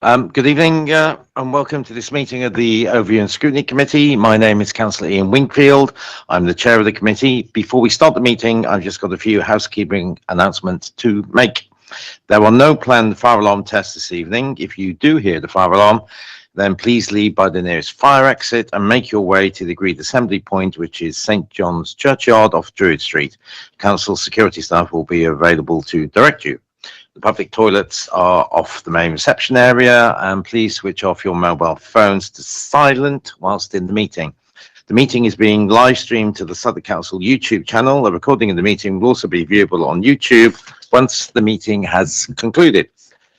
Good evening and welcome to this meeting of the Overview and Scrutiny Committee. My name is Councillor Ian Wingfield. I'm the chair of the committee. Before we start the meeting, I've just got a few housekeeping announcements to make. There are no planned fire alarm tests this evening. If you do hear the fire alarm, then please leave by the nearest fire exit and make your way to the agreed assembly point, which is St John's Churchyard off Druid Street. Council security staff will be available to direct you. The public toilets are off the main reception area, and please switch off your mobile phones to silent whilst in the meeting. The meeting is being live streamed to the Southwark Council YouTube channel. A recording of the meeting will also be viewable on YouTube once the meeting has concluded.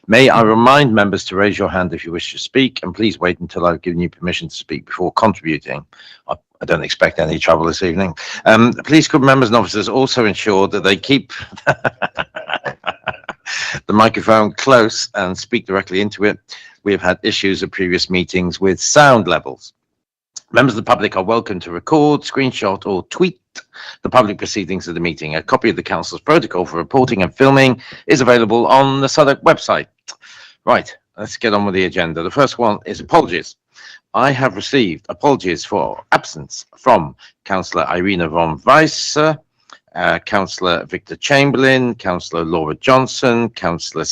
May I remind members to raise your hand if you wish to speak, and please wait until I've given you permission to speak before contributing. I don't expect any trouble this evening. Police corps members and officers also ensure that they keep the microphone close and speak directly into it. We have had issues at previous meetings with sound levels. Members of the public are welcome to record, screenshot or tweet the public proceedings of the meeting. A copy of the council's protocol for reporting and filming is available on the Southwark website. Right, let's get on with the agenda. The first one is apologies. I have received apologies for absence from Councillor Irina von Weisser, Councillor Victor Chamberlain, Councillor Laura Johnson, Councillor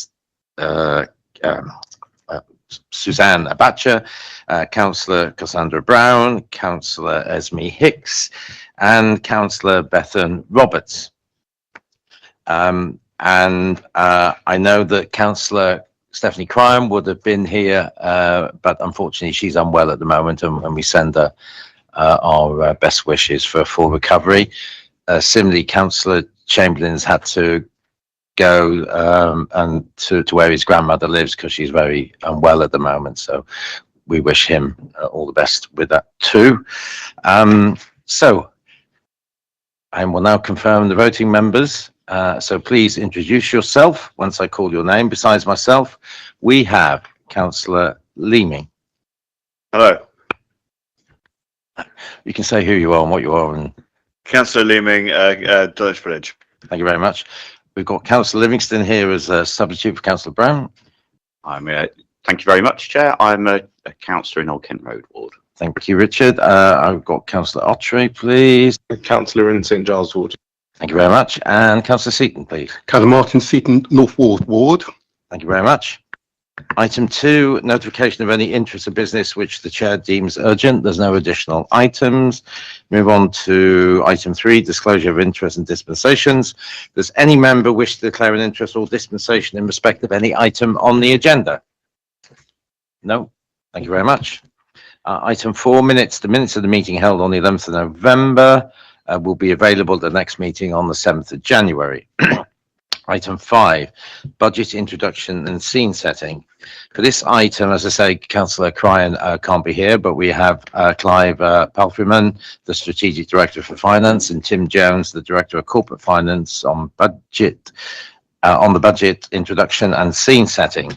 Suzanne Abacha, Councillor Cassandra Brown, Councillor Esme Hicks, and Councillor Bethan Roberts. I know that Councillor Stephanie Cryan would have been here, but unfortunately she's unwell at the moment, and we send her our best wishes for full recovery. Similarly, Councillor Chamberlain's had to go and to where his grandmother lives because she's very unwell at the moment. So we wish him all the best with that too. So I will now confirm the voting members. So please introduce yourself once I call your name. Besides myself, we have Councillor Leeming. Hello. You can say who you are and what you are. And Councillor Leeming, Dulwich Village. thank you very much. We've got Councillor Livingston here as a substitute for Councillor Brown. Thank you very much, Chair. I'm a councillor in Old Kent Road Ward. Thank you, Richard. I've got Councillor Ottery, please. Councillor in St Giles Ward. Thank you very much. And Councillor Seaton, please. Councillor Martin Seaton, North Ward. Thank you very much. Item 2, notification of any interest of business which the chair deems urgent. There's no additional items. Move on to item 3, disclosure of interest and dispensations. Does any member wish to declare an interest or dispensation in respect of any item on the agenda? No. Thank you very much. Item 4, minutes. The minutes of the meeting held on the 11th of November will be available at the next meeting on the 7th of January. Item 5, budget introduction and scene setting. For this item, as I say, Councillor Cryan can't be here, but we have Clive Palfreyman, the Strategic Director for Finance, and Tim Jones, the Director of Corporate Finance, on the budget introduction and scene setting,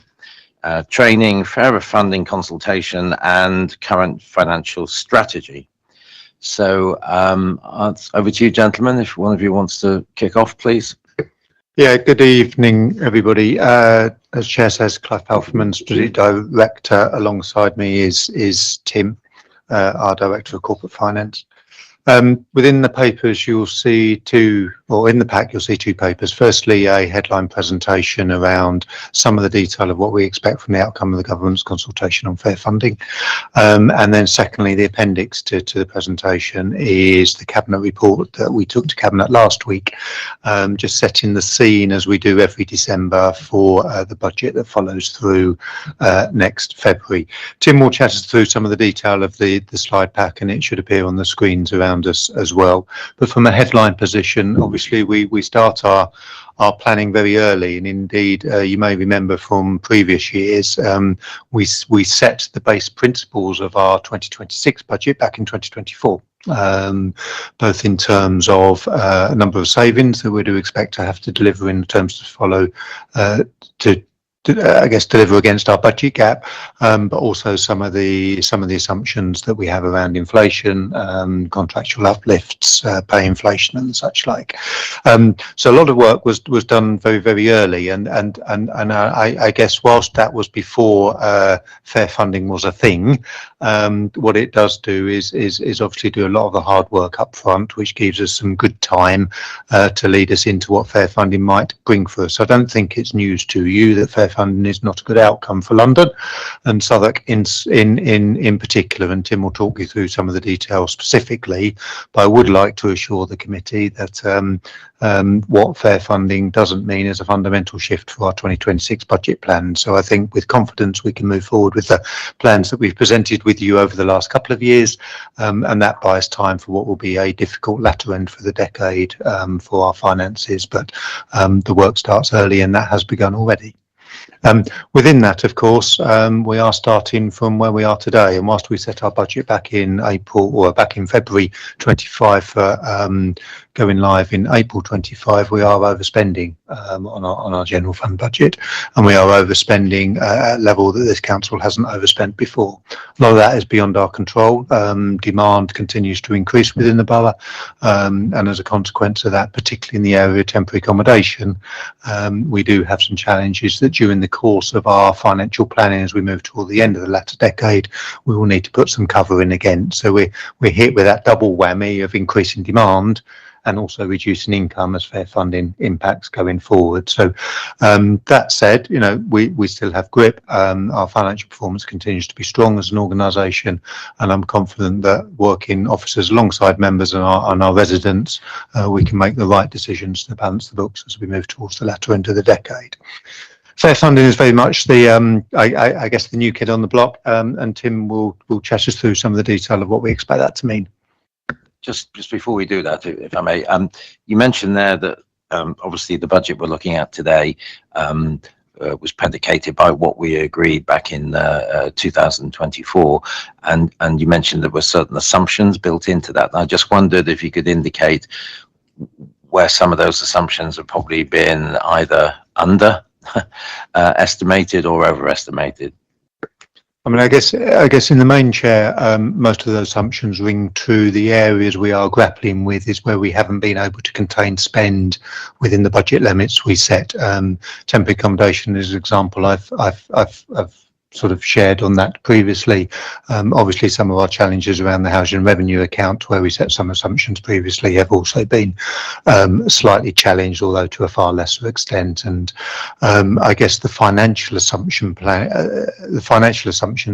training, fairer funding consultation, and current financial strategy. So over to you, gentlemen, if one of you wants to kick off, please. Yeah, good evening, everybody. As Chair says, Clive Palfreyman, Strategic Director. Alongside me is Tim, our Director of Corporate Finance. Within the papers, you'll see in the pack, you'll see two papers. Firstly, a headline presentation around some of the detail of what we expect from the outcome of the government's consultation on fair funding. And then secondly, the appendix to the presentation is the Cabinet report that we took to Cabinet last week, just setting the scene as we do every December for the budget that follows through next February. Tim will chat us through some of the detail of the slide pack, and it should appear on the screens around us as well. But from a headline position, obviously we start our planning very early, and indeed you may remember from previous years we set the base principles of our 2026 budget back in 2024, both in terms of a number of savings that we do expect to have to deliver in terms to follow to I guess, deliver against our budget gap, but also some of the assumptions that we have around inflation, contractual uplifts, pay inflation, and such like. So a lot of work was done very, very early, and I guess whilst that was before fair funding was a thing, what it does do is obviously do a lot of the hard work up front, which gives us some good time to lead us into what fair funding might bring for us. I don't think it's news to you that fair funding is not a good outcome for London and Southwark in particular, and Tim will talk you through some of the details specifically, but I would like to assure the committee that what fair funding doesn't mean is a fundamental shift for our 2026 budget plan. So I think with confidence we can move forward with the plans that we've presented with you over the last couple of years, and that buys time for what will be a difficult latter end for the decade for our finances, but the work starts early and that has begun already. Within that, of course, we are starting from where we are today, and whilst we set our budget back in February 25 for going live in April 25, we are overspending on our general fund budget, and we are overspending at a level that this council hasn't overspent before. A lot of that is beyond our control. Demand continues to increase within the borough, and as a consequence of that, particularly in the area of temporary accommodation, we do have some challenges that during the course of our financial planning, as we move toward the end of the latter decade, we will need to put some cover in again. So we're hit with that double whammy of increasing demand and also reducing income as fair funding impacts going forward. So that said, you know, we still have grip. Our financial performance continues to be strong as an organisation, and I'm confident that working officers alongside members and our residents, we can make the right decisions to balance the books as we move towards the latter end of the decade. Fair funding is very much the, I guess, the new kid on the block, and Tim will chat us through some of the detail of what we expect that to mean. Just before we do that, if I may, you mentioned there that obviously the budget we're looking at today was predicated by what we agreed back in 2024, and you mentioned there were certain assumptions built into that. And I just wondered if you could indicate where some of those assumptions have probably been either under estimated or overestimated. I mean, I guess in the main, Chair, most of those assumptions ring true. The areas we are grappling with is where we haven't been able to contain spend within the budget limits we set. Temporary accommodation is an example I've sort of shared on that previously. Obviously, some of our challenges around the housing revenue account, where we set some assumptions previously, have also been slightly challenged, although to a far lesser extent. And I guess the financial assumptions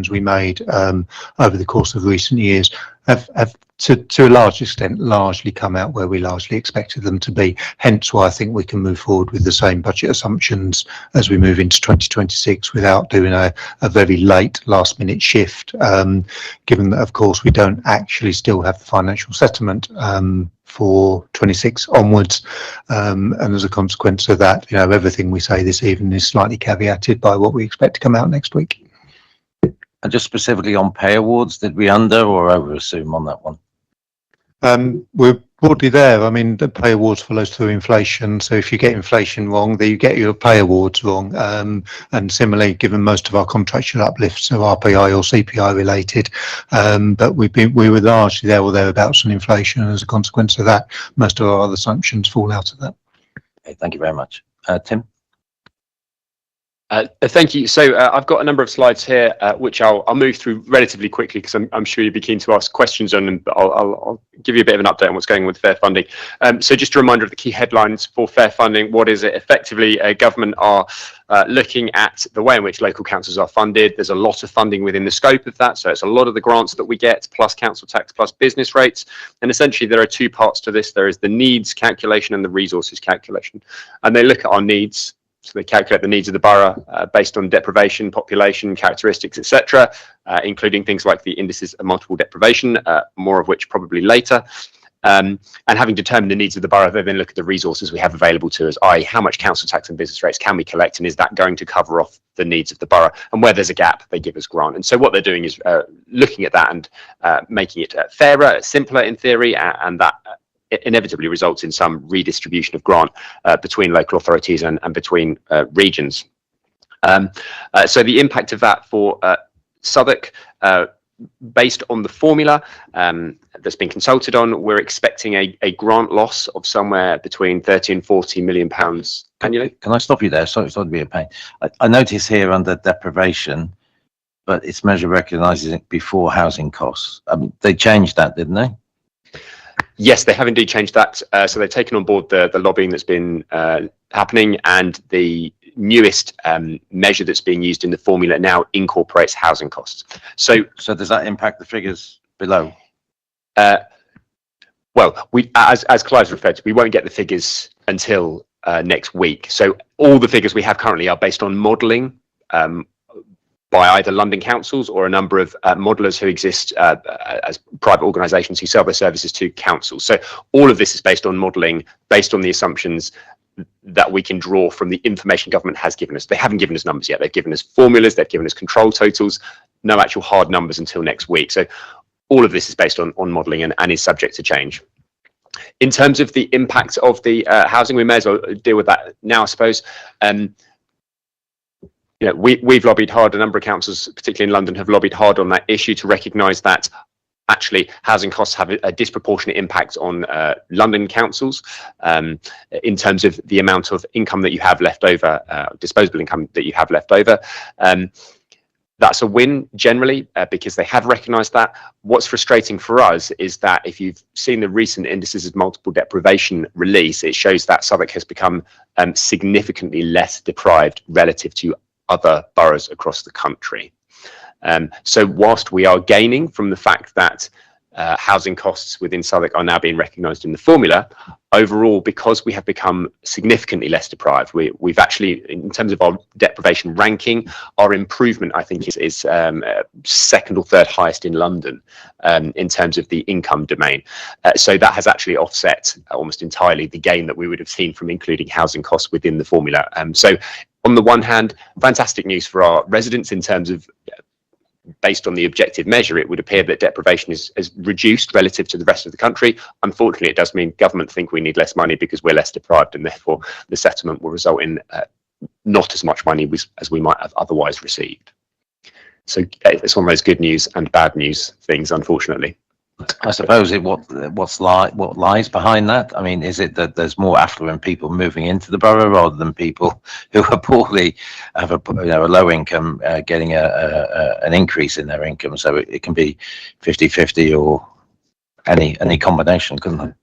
we made over the course of recent years have to a large extent largely come out where we largely expected them to be. Hence why I think we can move forward with the same budget assumptions as we move into 2026 without doing a very late last minute shift, given that of course we don't actually still have the financial settlement for 26 onwards, and as a consequence of that, you know, everything we say this evening is slightly caveated by what we expect to come out next week. And just specifically on pay awards, did we under or over assume on that one? We're broadly there. I mean, the pay awards follows through inflation. So if you get inflation wrong, then you get your pay awards wrong. And similarly, given most of our contractual uplifts are RPI or CPI related, but we were largely there or thereabouts on inflation. And as a consequence of that, most of our other assumptions fall out of that. Okay, thank you very much. Tim? Thank you. So I've got a number of slides here, which I'll move through relatively quickly because I'm sure you'd be keen to ask questions on them, but I'll give you a bit of an update on what's going on with fair funding. So just a reminder of the key headlines for fair funding. What is it? Effectively, government are looking at the way in which local councils are funded. There's a lot of funding within the scope of that. So it's a lot of the grants that we get, plus council tax, plus business rates. And essentially, there are two parts to this. There is the needs calculation and the resources calculation. And they look at our needs. So they calculate the needs of the borough based on deprivation, population, characteristics, etc., including things like the indices of multiple deprivation, more of which probably later. And having determined the needs of the borough, they then look at the resources we have available to us, i.e. how much council tax and business rates can we collect, and is that going to cover off the needs of the borough? And where there's a gap, they give us grant. And so what they're doing is looking at that and making it fairer, simpler in theory, and that it inevitably results in some redistribution of grant between local authorities and between regions. So the impact of that for Southwark, based on the formula that's been consulted on, we're expecting a grant loss of somewhere between 30 and 40 million pounds annually. Can I stop you there? Sorry to be a pain. I notice here under deprivation, but its measure recognises it before housing costs. They changed that, didn't they? Yes, they have indeed changed that. So they've taken on board the lobbying that's been happening, and the newest measure that's being used in the formula now incorporates housing costs. So does that impact the figures below? Well, as Clive's referred to, we won't get the figures until next week. So all the figures we have currently are based on modelling by either London councils or a number of modellers who exist as private organisations who sell their services to councils. So all of this is based on modelling, based on the assumptions that we can draw from the information government has given us. They haven't given us numbers yet. They've given us formulas, they've given us control totals, no actual hard numbers until next week. So all of this is based on modelling and is subject to change. In terms of the impact of the housing, we may as well deal with that now, I suppose. We've lobbied hard, a number of councils, particularly in London, have lobbied hard on that issue to recognise that actually housing costs have a disproportionate impact on London councils in terms of the amount of income that you have left over, disposable income that you have left over. That's a win generally because they have recognised that. What's frustrating for us is that if you've seen the recent indices of multiple deprivation release, it shows that Southwark has become significantly less deprived relative to other boroughs across the country. So whilst we are gaining from the fact that housing costs within Southwark are now being recognised in the formula, overall, because we have become significantly less deprived, we've actually, in terms of our deprivation ranking, our improvement, I think, is second or third highest in London in terms of the income domain. So that has actually offset almost entirely the gain that we would have seen from including housing costs within the formula. So on the one hand, fantastic news for our residents in terms of based on the objective measure, it would appear that deprivation is reduced relative to the rest of the country. Unfortunately, it does mean government think we need less money because we're less deprived, and therefore the settlement will result in not as much money as we might have otherwise received. So it's one of those good news and bad news things, unfortunately. I suppose what lies behind that? I mean, is it that there's more affluent people moving into the borough rather than people who are poorly, have a low income getting an increase in their income? So it can be 50-50 or any combination, couldn't it?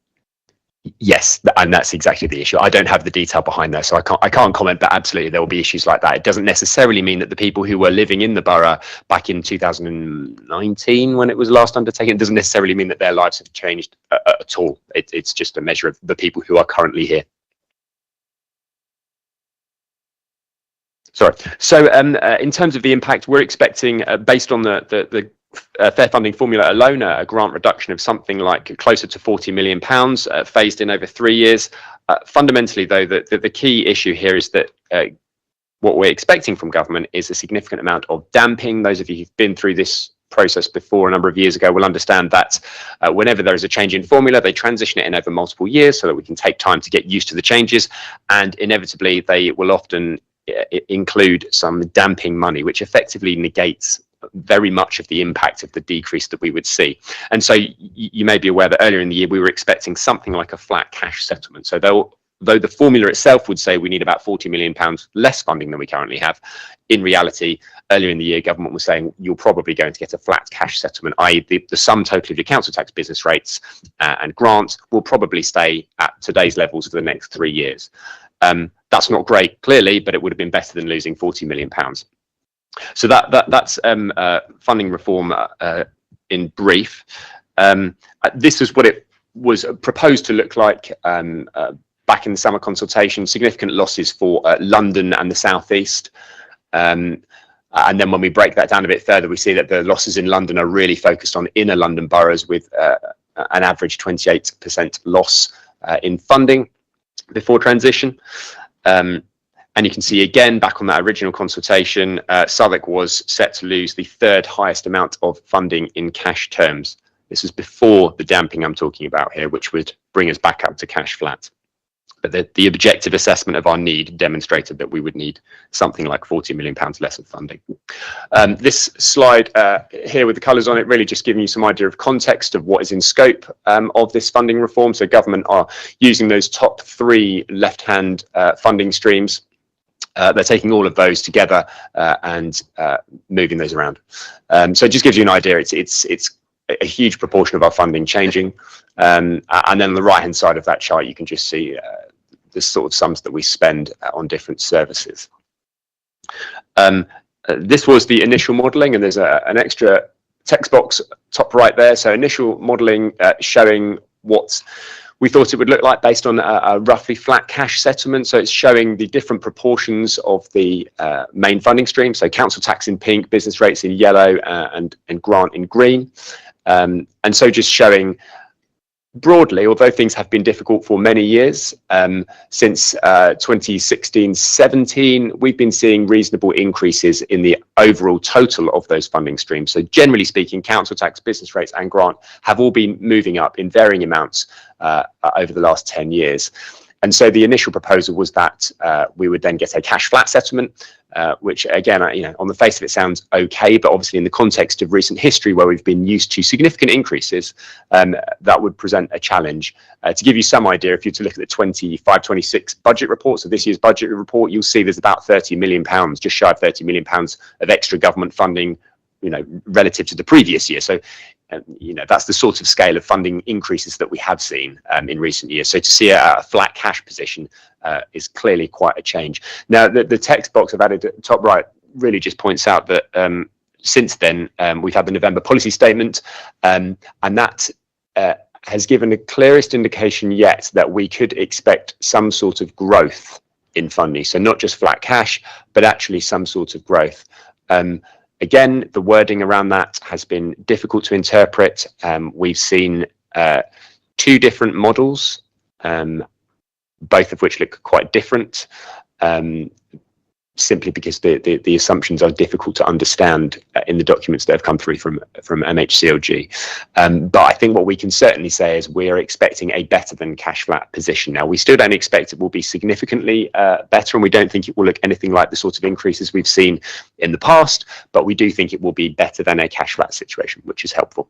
Yes, and that's exactly the issue. I don't have the detail behind that, so I can't comment, but absolutely there will be issues like that. It doesn't necessarily mean that the people who were living in the borough back in 2019 when it was last undertaken, it doesn't necessarily mean that their lives have changed at all. It's just a measure of the people who are currently here. Sorry. So in terms of the impact, we're expecting, based on the fair funding formula alone, a grant reduction of something like closer to £40 million phased in over 3 years. Fundamentally, though, the key issue here is that what we're expecting from government is a significant amount of damping. Those of you who've been through this process before a number of years ago will understand that whenever there is a change in formula, they transition it in over multiple years so that we can take time to get used to the changes, and inevitably they will often include some damping money, which effectively negates very much of the impact of the decrease that we would see. And so you may be aware that earlier in the year we were expecting something like a flat cash settlement. So though the formula itself would say we need about £40 million less funding than we currently have, in reality earlier in the year government was saying you're probably going to get a flat cash settlement, i.e. the sum total of your council tax business rates and grants will probably stay at today's levels for the next 3 years. That's not great, clearly, but it would have been better than losing £40 million. So that's funding reform in brief. This is what it was proposed to look like back in the summer consultation. Significant losses for London and the South East. And then when we break that down a bit further, we see that the losses in London are really focused on inner London boroughs with an average 28% loss in funding before transition. And you can see again, back on that original consultation, Southwark was set to lose the third highest amount of funding in cash terms. This was before the damping I'm talking about here, which would bring us back up to cash flat. but the objective assessment of our need demonstrated that we would need something like £40 million less of funding. This slide here with the colours on it really just giving you some idea of context of what is in scope of this funding reform. So government are using those top 3 left-hand funding streams. They're taking all of those together and moving those around. So it just gives you an idea. It's a huge proportion of our funding changing. And then on the right-hand side of that chart, you can just see the sort of sums that we spend on different services. This was the initial modelling, and there's an extra text box top right there. So initial modelling showing what we thought it would look like based on a roughly flat cash settlement. So it's showing the different proportions of the main funding stream. So council tax in pink, business rates in yellow, and grant in green. And so just showing broadly, although things have been difficult for many years, since 2016-17, we've been seeing reasonable increases in the overall total of those funding streams. So generally speaking, council tax, business rates and grant have all been moving up in varying amounts over the last 10 years. And so the initial proposal was that we would then get a cash flat settlement, which again, on the face of it sounds okay, but obviously in the context of recent history where we've been used to significant increases, that would present a challenge. To give you some idea, if you're to look at the 25-26 budget report, so this year's budget report, you'll see there's about £30 million, just shy of £30 million of extra government funding, relative to the previous year. So that's the sort of scale of funding increases that we have seen in recent years. So to see a flat cash position is clearly quite a change. Now, the text box I've added at the top right really just points out that since then, we've had the November policy statement, and that has given the clearest indication yet that we could expect some sort of growth in funding. So not just flat cash, but actually some sort of growth. Again, the wording around that has been difficult to interpret. We've seen 2 different models, both of which look quite different, simply because the assumptions are difficult to understand in the documents that have come through from MHCLG. But I think what we can certainly say is we're expecting a better than cash flat position. Now, we still don't expect it will be significantly better, and we don't think it will look anything like the sort of increases we've seen in the past, but we do think it will be better than a cash flat situation, which is helpful.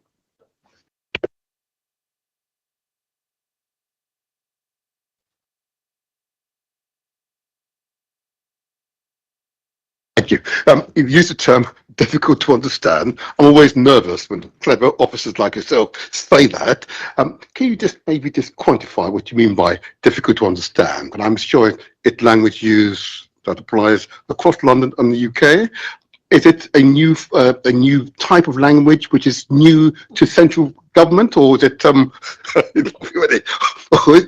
Thank you. You've used the term difficult to understand. I'm always nervous when clever officers like yourself say that. Can you maybe quantify what you mean by difficult to understand? And I'm sure it's language use that applies across London and the UK. Is it a new type of language which is new to central government, or is it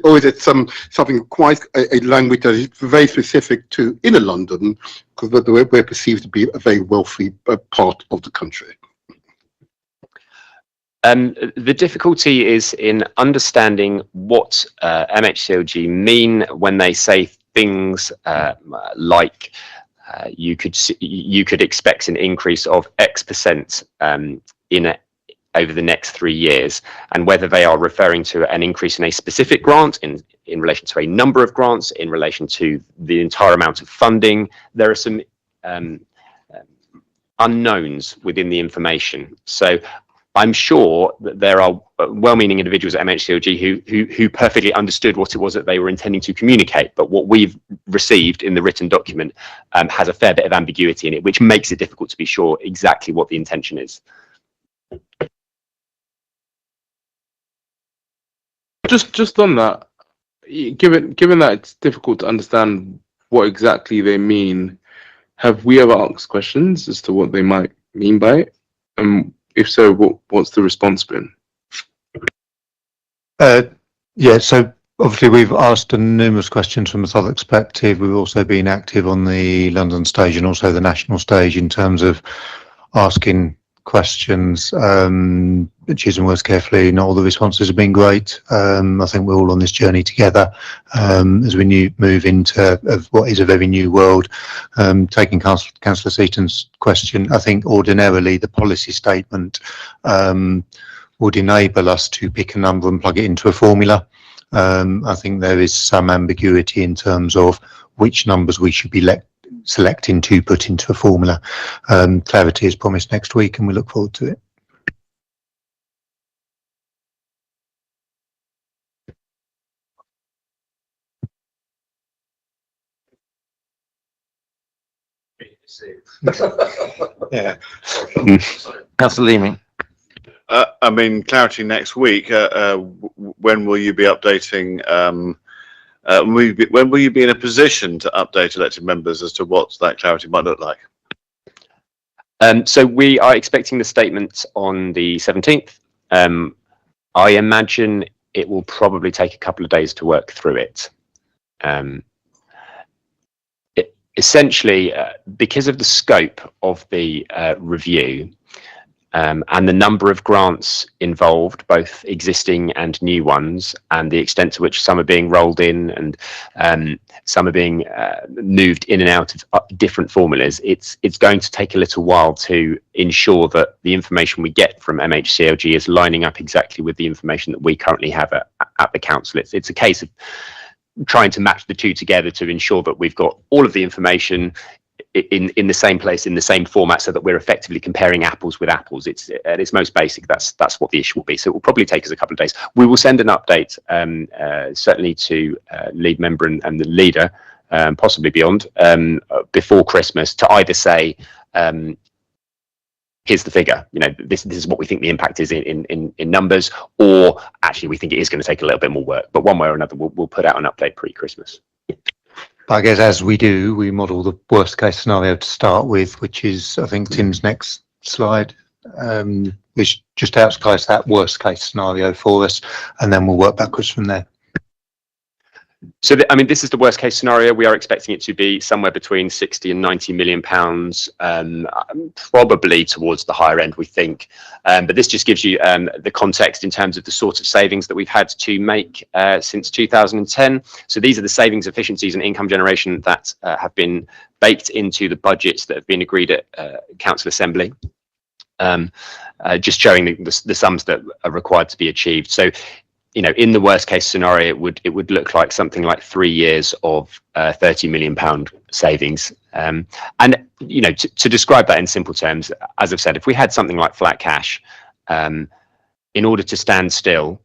or is it something quite a language that is very specific to inner London, because we're perceived to be a very wealthy part of the country? The difficulty is in understanding what MHCLG mean when they say things like you could expect an increase of X% over the next 3 years, and whether they are referring to an increase in a specific grant in relation to a number of grants, in relation to the entire amount of funding. There are some unknowns within the information. So I'm sure that there are well-meaning individuals at MHCLG who perfectly understood what it was that they were intending to communicate, but what we've received in the written document has a fair bit of ambiguity in it, which makes it difficult to be sure exactly what the intention is. Just on that, given that it's difficult to understand what exactly they mean, have we ever asked questions as to what they might mean by it? If so, what's the response been? Yeah, so obviously we've asked numerous questions from a Southwark perspective. We've also been active on the London stage and also the national stage in terms of asking questions, choosing words carefully. Not all the responses have been great. I think we're all on this journey together as we move into what is a very new world. Taking Councillor Seaton's question, I think ordinarily the policy statement would enable us to pick a number and plug it into a formula. I think there is some ambiguity in terms of which numbers we should be selecting to put into a formula. Clarity is promised next week, and we look forward to it. Yeah. Councillor Leaming. I mean, clarity next week. When will you be updating? When will you be in a position to update elected members as to what that clarity might look like? So we are expecting the statement on the 17th. I imagine it will probably take a couple of days to work through it. Essentially, because of the scope of the review and the number of grants involved, both existing and new ones, and the extent to which some are being rolled in and some are being moved in and out of different formulas, it's going to take a little while to ensure that the information we get from MHCLG is lining up exactly with the information that we currently have at the council. It's a case of trying to match the two together to ensure that we've got all of the information in the same place, in the same format, so that we're effectively comparing apples with apples. It's at its most basic, that's what the issue will be. So it will probably take us a couple of days. We will send an update certainly to lead member and the leader, possibly beyond, before Christmas, to either say here's the figure, this is what we think the impact is in numbers, or actually we think it is going to take a little bit more work. But one way or another, we'll put out an update pre-Christmas. I guess as we do, we model the worst case scenario to start with, which is, I think, Tim's next slide, which just outlines that worst case scenario for us, and then we'll work backwards from there. So, I mean, this is the worst case scenario. We are expecting it to be somewhere between 60 and 90 million pounds, probably towards the higher end, we think. But this just gives you the context in terms of the sort of savings that we've had to make since 2010. So these are the savings, efficiencies and income generation that have been baked into the budgets that have been agreed at Council Assembly. Just showing the sums that are required to be achieved. So, in the worst case scenario, it would look like something like 3 years of £30 million savings. And to describe that in simple terms, as I've said, if we had something like flat cash, in order to stand still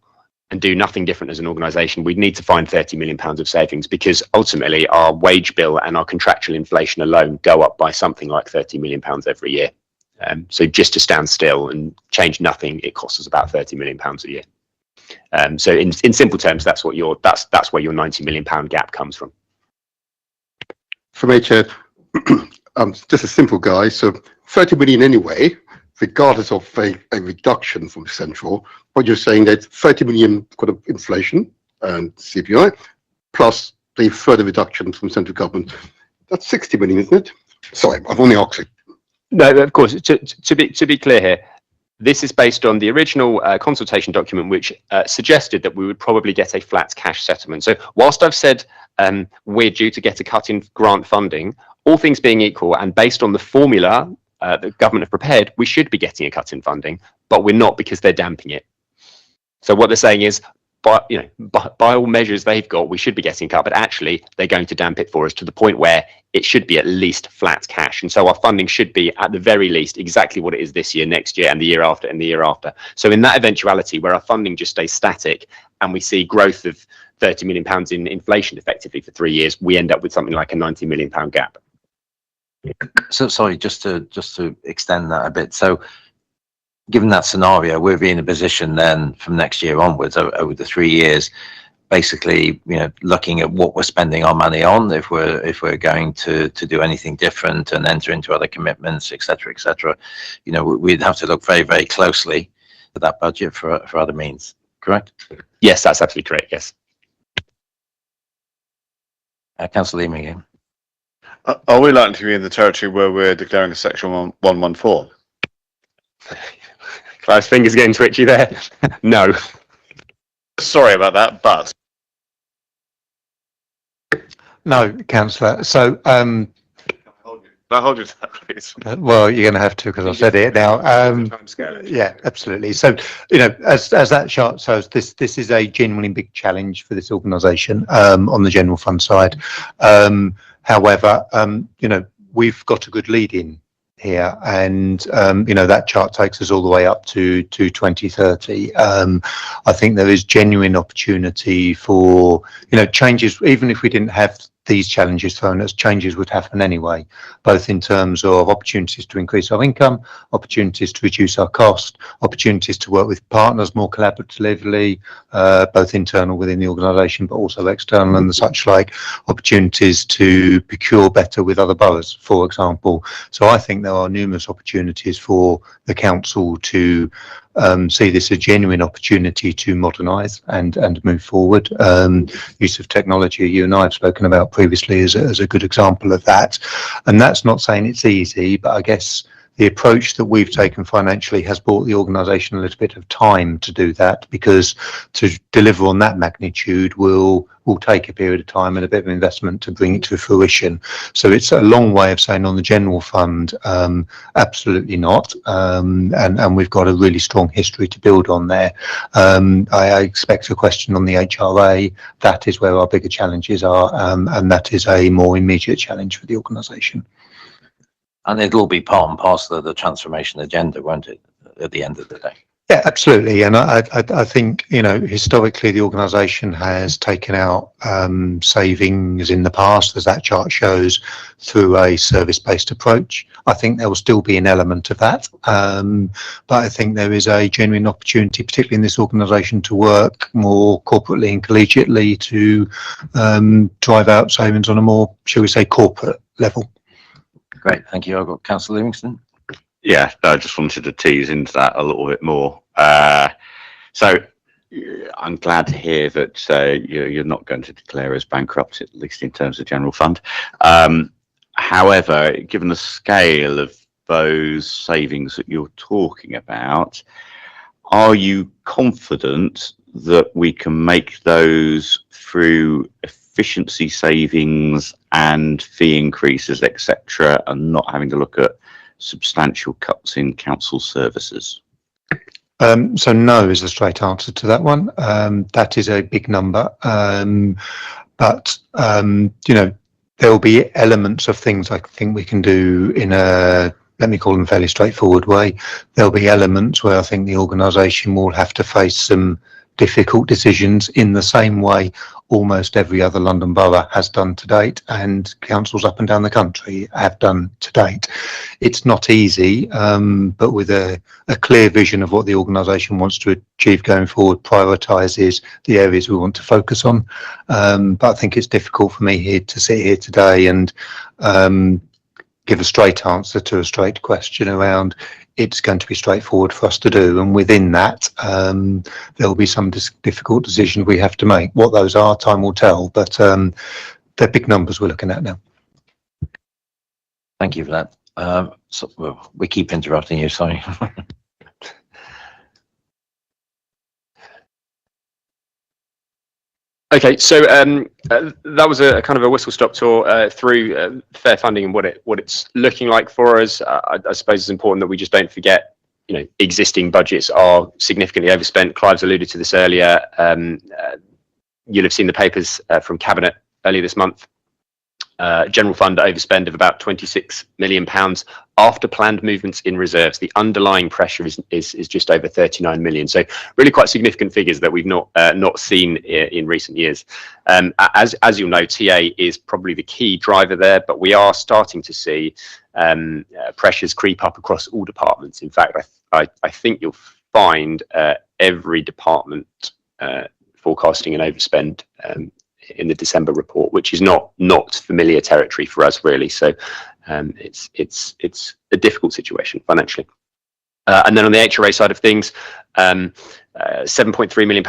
and do nothing different as an organisation, we'd need to find £30 million of savings, because ultimately our wage bill and our contractual inflation alone go up by something like £30 million every year. So just to stand still and change nothing, it costs us about £30 million a year. So in simple terms, that's where your £90 million gap comes from. From HR, just a simple guy. So 30 million anyway, regardless of a reduction from central. What you're saying that 30 million got of inflation and CPI, plus the further reduction from central government. That's 60 million, isn't it? Sorry, I'm only asking. No, of course. To be clear here, this is based on the original consultation document, which suggested that we would probably get a flat cash settlement. So whilst I've said we're due to get a cut in grant funding, all things being equal, and based on the formula the government have prepared, we should be getting a cut in funding, but we're not, because they're damping it. So what they're saying is, by all measures they've got, we should be getting a cut, but actually they're going to damp it for us to the point where it should be at least flat cash. And so our funding should be at the very least exactly what it is this year, next year, and the year after, and the year after. So in that eventuality where our funding just stays static and we see growth of £30 million in inflation effectively for 3 years, we end up with something like a £90 million gap. So sorry, just to extend that a bit. So given that scenario, we'll be in a position then from next year onwards, over the 3 years, basically, looking at what we're spending our money on, if we're going to do anything different and enter into other commitments, etc., we'd have to look very, very closely at that budget for other means. Correct? Yes, that's absolutely correct. Yes. Councillor Leaming again. Are we likely to be in the territory where we're declaring a section 114? Clive's fingers getting twitchy there. No. Sorry about that, but No, Councillor. So Can I hold you to that, please? Well, you're going to have to because I've said it now. Yeah, absolutely. So, as that chart shows, this is a genuinely big challenge for this organisation on the general fund side. However, we've got a good lead in here, and that chart takes us all the way up to 2030. I think there is genuine opportunity for changes, even if we didn't have these challenges thrown at us. Changes would happen anyway, both in terms of opportunities to increase our income, opportunities to reduce our cost, opportunities to work with partners more collaboratively, both internal within the organisation, but also external and the such like, opportunities to procure better with other boroughs, for example. So I think there are numerous opportunities for the council to see this a genuine opportunity to modernise and move forward. Use of technology, you and I have spoken about previously, as a good example of that. And that's not saying it's easy, but I guess the approach that we've taken financially has bought the organisation a little bit of time to do that, because to deliver on that magnitude will take a period of time and a bit of investment to bring it to fruition. So it's a long way of saying on the general fund, absolutely not. And we've got a really strong history to build on there. I expect a question on the HRA. That is where our bigger challenges are, and that is a more immediate challenge for the organisation. And it'll be part and parcel of the transformation agenda, won't it, at the end of the day? Yeah, absolutely. And I think, historically the organisation has taken out savings in the past, as that chart shows, through a service-based approach. I think there will still be an element of that. But I think there is a genuine opportunity, particularly in this organisation, to work more corporately and collegiately to drive out savings on a more, shall we say, corporate level. Great, thank you. I've got Councillor Livingston. Yeah, I just wanted to tease into that a little bit more. So I'm glad to hear that you're not going to declare us bankrupt, at least in terms of general fund. However, given the scale of those savings that you're talking about, are you confident that we can make those through efficiency savings and fee increases, etc., and not having to look at substantial cuts in council services? So no is the straight answer to that one. That is a big number, but there will be elements of things I think we can do in a, let me call them, fairly straightforward way. There'll be elements where I think the organisation will have to face some difficult decisions in the same way almost every other London borough has done to date, and councils up and down the country have done to date. It's not easy, but with a clear vision of what the organisation wants to achieve going forward, prioritises the areas we want to focus on. But I think it's difficult for me to sit here today and give a straight answer to a straight question around it's going to be straightforward for us to do, and within that there will be some difficult decisions we have to make. What those are, time will tell, but they're big numbers we're looking at now. Thank you for that. Well, we keep interrupting you, sorry. Okay, so that was a kind of a whistle-stop tour through fair funding and what it's looking like for us. I suppose it's important that we just don't forget, existing budgets are significantly overspent. Clive's alluded to this earlier. You'll have seen the papers from Cabinet earlier this month. General fund overspend of about £26 million after planned movements in reserves. The underlying pressure is just over 39 million. So really quite significant figures that we've not seen in recent years. As you'll know, TA is probably the key driver there, but we are starting to see pressures creep up across all departments. In fact, I think you'll find every department forecasting an overspend in the December report, which is not familiar territory for us, really. So it's a difficult situation financially. And then on the HRA side of things, £7.3 million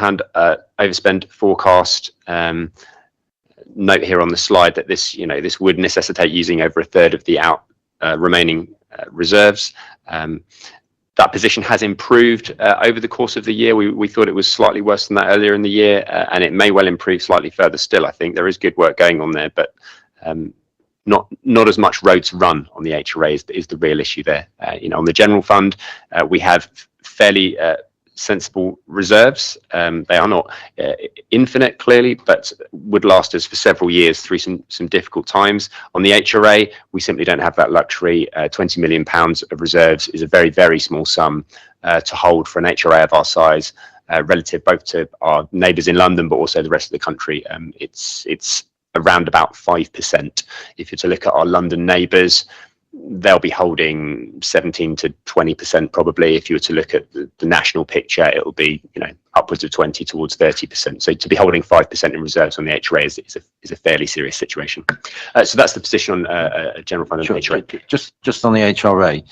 overspend forecast. Note here on the slide that this would necessitate using over a third of the remaining reserves. That position has improved over the course of the year. We thought it was slightly worse than that earlier in the year, and it may well improve slightly further still. I think there is good work going on there, but not as much road to run on the HRA is the real issue there. On the general fund, we have fairly sensible reserves. They are not infinite, clearly, but would last us for several years through some difficult times. On the HRA, we simply don't have that luxury. £20 million of reserves is a very, very small sum to hold for an HRA of our size, relative both to our neighbours in London, but also the rest of the country. It's around about 5%. If you're to look at our London neighbours, they'll be holding 17 to 20% probably. If you were to look at the national picture, it'll be upwards of 20 towards 30%. So to be holding 5% in reserves on the HRA is a fairly serious situation. So that's the position on general fund and HRA. Just on the HRA,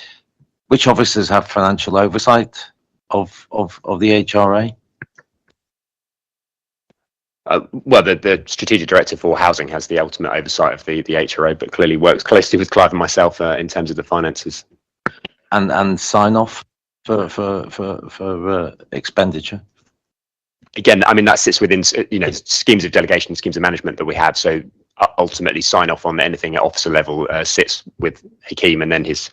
which officers have financial oversight of the HRA? Well, the strategic director for housing has the ultimate oversight of the HRA, but clearly works closely with Clive and myself in terms of the finances. And sign off for expenditure. Again, I mean, that sits within schemes of delegation, schemes of management that we have. So ultimately, sign off on anything at officer level sits with Hakeem, and then his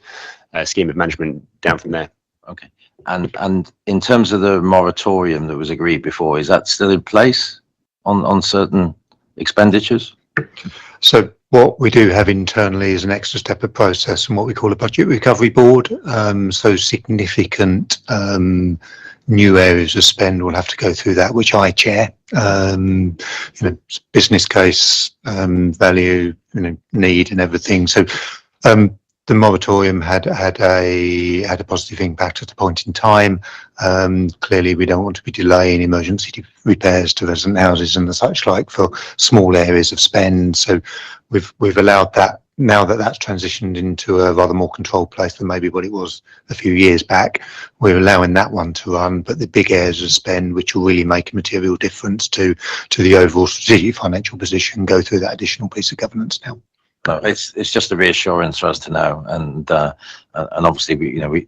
scheme of management down from there. Okay. And in terms of the moratorium that was agreed before, is that still in place on certain expenditures? So what we do have internally is an extra step of process and what we call a budget recovery board. So significant new areas of spend will have to go through that, which I chair. Business case, value, need, and everything. So the moratorium had a positive impact at the point in time. Clearly, we don't want to be delaying emergency repairs to resident houses and the such like for small areas of spend. So we've allowed that. Now that that's transitioned into a rather more controlled place than maybe what it was a few years back, we're allowing that one to run. But the big areas of spend, which will really make a material difference to the overall strategic financial position, go through that additional piece of governance now. No, it's just a reassurance for us to know, and obviously we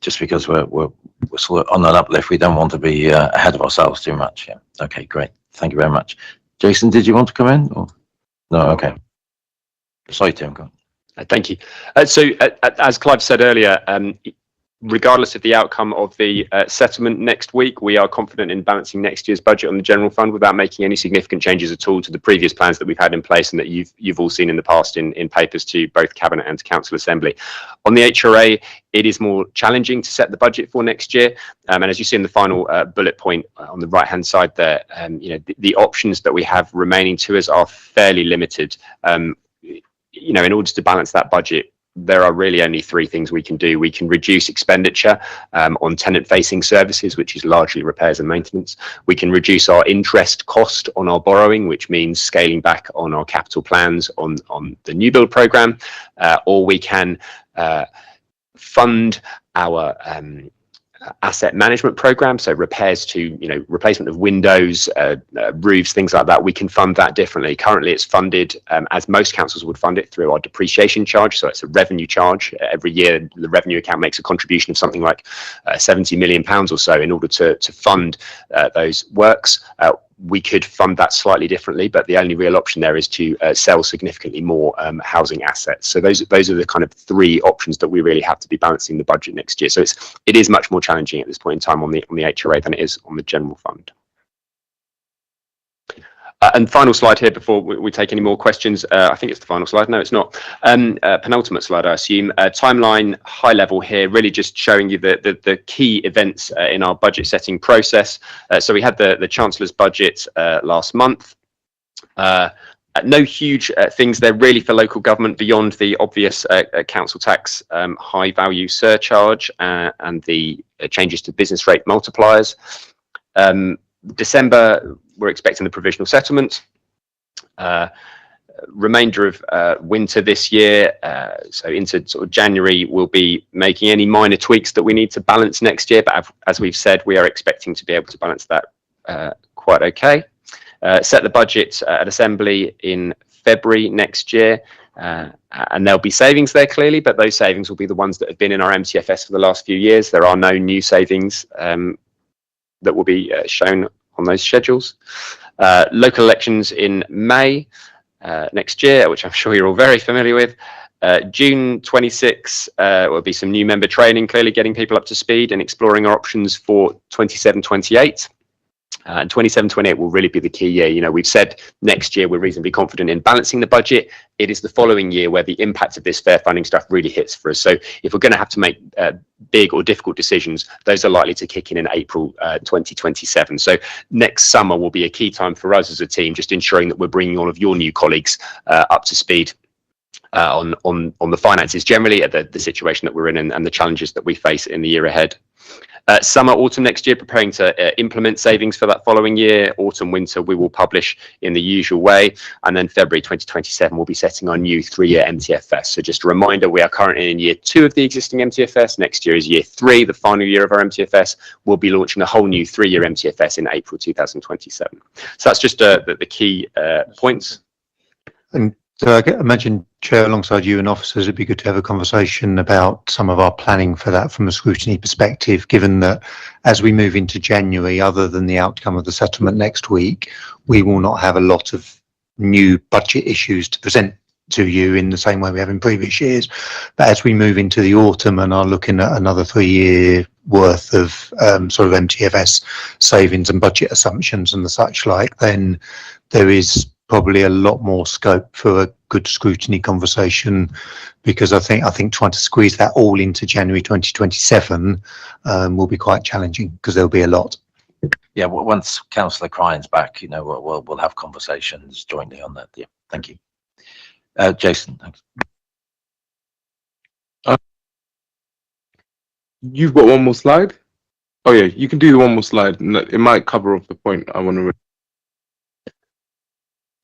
just because we're sort of on an uplift, we don't want to be ahead of ourselves too much. Yeah. Okay, great. Thank you very much. Jason, did you want to come in? Or? No. Okay. Sorry, Tim. Go on. Thank you. So, as Clive said earlier, regardless of the outcome of the settlement next week, we are confident in balancing next year's budget on the general fund without making any significant changes at all to the previous plans that we've had in place and that you've all seen in the past in papers to both Cabinet and to Council Assembly. On the HRA, it is more challenging to set the budget for next year. And as you see in the final bullet point on the right-hand side there, the options that we have remaining to us are fairly limited. In order to balance that budget, there are really only three things we can do. We can reduce expenditure on tenant-facing services, which is largely repairs and maintenance. We can reduce our interest cost on our borrowing, which means scaling back on our capital plans on the new build programme, or we can fund our asset management program, so repairs to replacement of windows, roofs, things like that. We can fund that differently. Currently it's funded as most councils would fund it, through our depreciation charge. So it's a revenue charge. Every year the revenue account makes a contribution of something like £70 million or so in order to fund those works. We could fund that slightly differently, but the only real option there is to sell significantly more housing assets. So those are the kind of three options that we really have to be balancing the budget next year. So it is much more challenging at this point in time on the HRA than it is on the general fund. And final slide here before we take any more questions. I think it's the final slide. No, it's not. Penultimate slide, I assume. Timeline, high level here, really just showing you the key events in our budget setting process. So we had the Chancellor's budget last month. No huge things there really for local government beyond the obvious council tax high value surcharge and the changes to business rate multipliers. December, we're expecting the provisional settlement. Remainder of winter this year, so into sort of January, we'll be making any minor tweaks that we need to balance next year. But as we've said, we are expecting to be able to balance that quite okay. Set the budget at Assembly in February next year. And there'll be savings there clearly, but those savings will be the ones that have been in our MTFS for the last few years. There are no new savings that will be shown on those schedules. Local elections in May. next year, which I'm sure you're all very familiar with. June 26 will be some new member training, clearly getting people up to speed and exploring our options for 27-28. And 27-28 will really be the key year. You know, we've said next year we're reasonably confident in balancing the budget. It is the following year where the impact of this fair funding stuff really hits for us. So if we're going to have to make big or difficult decisions, those are likely to kick in April 2027. So next summer will be a key time for us as a team, just ensuring that we're bringing all of your new colleagues up to speed on the finances generally, at the situation that we're in and the challenges that we face in the year ahead. Summer, autumn next year, preparing to implement savings for that following year. Autumn, winter, we will publish in the usual way. And then February 2027, we'll be setting our new 3-year MTFS. So just a reminder, we are currently in year 2 of the existing MTFS. Next year is year 3, the final year of our MTFS. We'll be launching a whole new 3-year MTFS in April 2027. So that's just the key points. And so I imagine, Chair, alongside you and officers, it'd be good to have a conversation about some of our planning for that from a scrutiny perspective, given that as we move into January, other than the outcome of the settlement next week, we will not have a lot of new budget issues to present to you in the same way we have in previous years. But as we move into the autumn and are looking at another 3-year worth of sort of MTFS savings and budget assumptions and the such like, then there is probably a lot more scope for a good scrutiny conversation, because I think trying to squeeze that all into January 2027 will be quite challenging, because there'll be a lot. Yeah, well, once Councillor Cryne's back, you know, we'll have conversations jointly on that. Yeah, thank you. Jason, thanks. You've got one more slide? Oh yeah, you can do the one more slide. It might cover off the point I want to.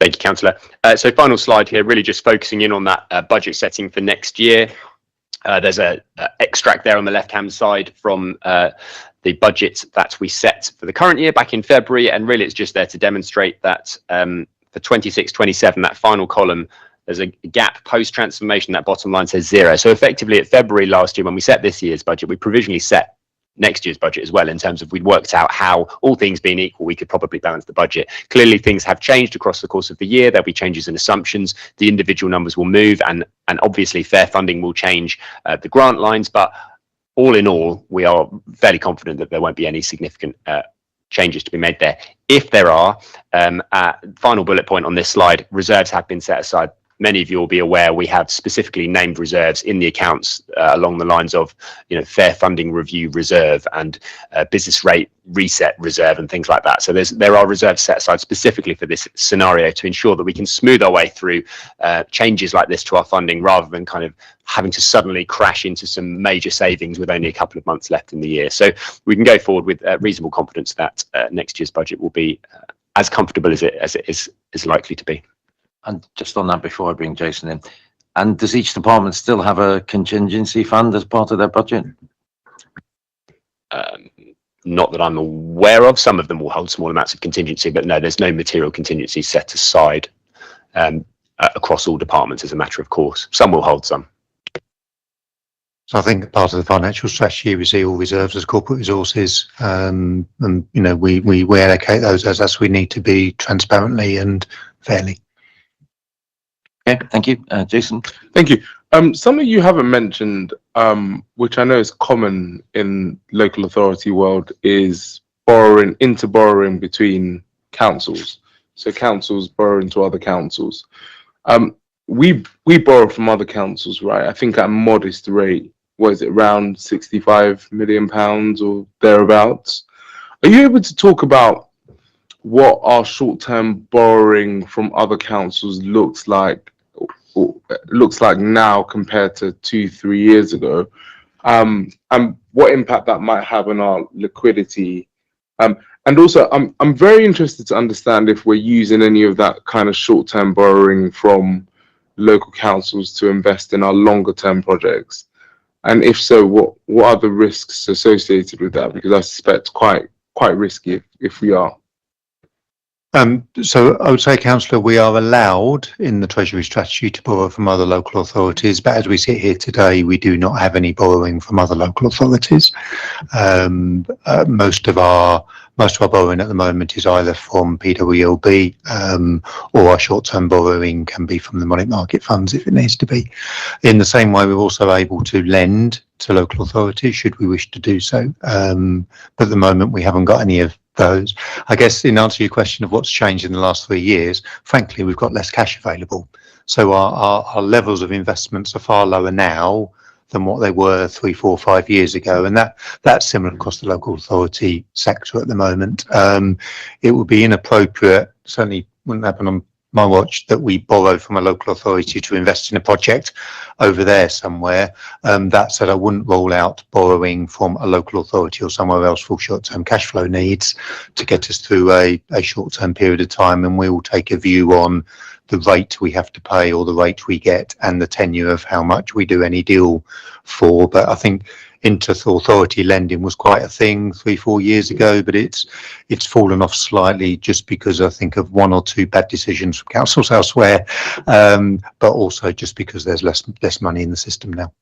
Thank you, Councillor. So final slide here, really just focusing in on that budget setting for next year. There's a extract there on the left-hand side from the budget that we set for the current year back in February, and really it's just there to demonstrate that for 26-27, that final column, there's a gap post-transformation. That bottom line says 0. So effectively at February last year, when we set this year's budget, we provisionally set next year's budget as well, in terms of we'd worked out how, all things being equal, we could probably balance the budget. Clearly things have changed across the course of the year. There'll be changes in assumptions, the individual numbers will move, and obviously fair funding will change the grant lines, but all in all we are fairly confident that there won't be any significant changes to be made there. If there are, final bullet point on this slide, reserves have been set aside. Many of you will be aware we have specifically named reserves in the accounts along the lines of, you know, fair funding review reserve and business rate reset reserve and things like that. So there are reserves set aside specifically for this scenario to ensure that we can smooth our way through changes like this to our funding, rather than kind of having to suddenly crash into some major savings with only a couple of months left in the year. So we can go forward with reasonable confidence that next year's budget will be as comfortable as it is likely to be. And just on that, before I bring Jason in, and does each department still have a contingency fund as part of their budget? Not that I'm aware of. Some of them will hold small amounts of contingency, but no, there's no material contingency set aside across all departments as a matter of course. Some will hold some. So I think part of the financial strategy, we see all reserves as corporate resources, and you know, we allocate those as we need to be, transparently and fairly. Okay, thank you. Jason? Thank you. Something you haven't mentioned, which I know is common in local authority world, is borrowing between councils. So councils borrowing to other councils. We borrow from other councils, right? I think at a modest rate, was it around £65 million or thereabouts? Are you able to talk about what our short-term borrowing from other councils looks like now compared to 2-3 years ago, and what impact that might have on our liquidity? And also, I'm very interested to understand if we're using any of that kind of short-term borrowing from local councils to invest in our longer-term projects, and if so, what are the risks associated with that? Because I suspect quite risky if we are. So I would say, Councillor, we are allowed in the Treasury strategy to borrow from other local authorities, but as we sit here today, we do not have any borrowing from other local authorities. Most of our borrowing at the moment is either from PWLB, or our short-term borrowing can be from the money market funds if it needs to be. In the same way, we're also able to lend to local authorities should we wish to do so. But at the moment, we haven't got any of those. I guess in answer to your question of what's changed in the last 3 years, frankly, we've got less cash available. So our levels of investments are far lower now than what they were 3, 4, 5 years ago. And that's similar across the local authority sector at the moment. It would be inappropriate, certainly wouldn't happen on my watch, that we borrow from a local authority to invest in a project over there somewhere. That said, I wouldn't rule out borrowing from a local authority or somewhere else for short-term cash flow needs to get us through a short-term period of time, and we will take a view on the rate we have to pay or the rate we get and the tenure of how much we do any deal for. But I think inter-authority lending was quite a thing 3, 4 years ago, but it's fallen off slightly just because I think of 1 or 2 bad decisions from councils elsewhere, but also just because there's less money in the system now.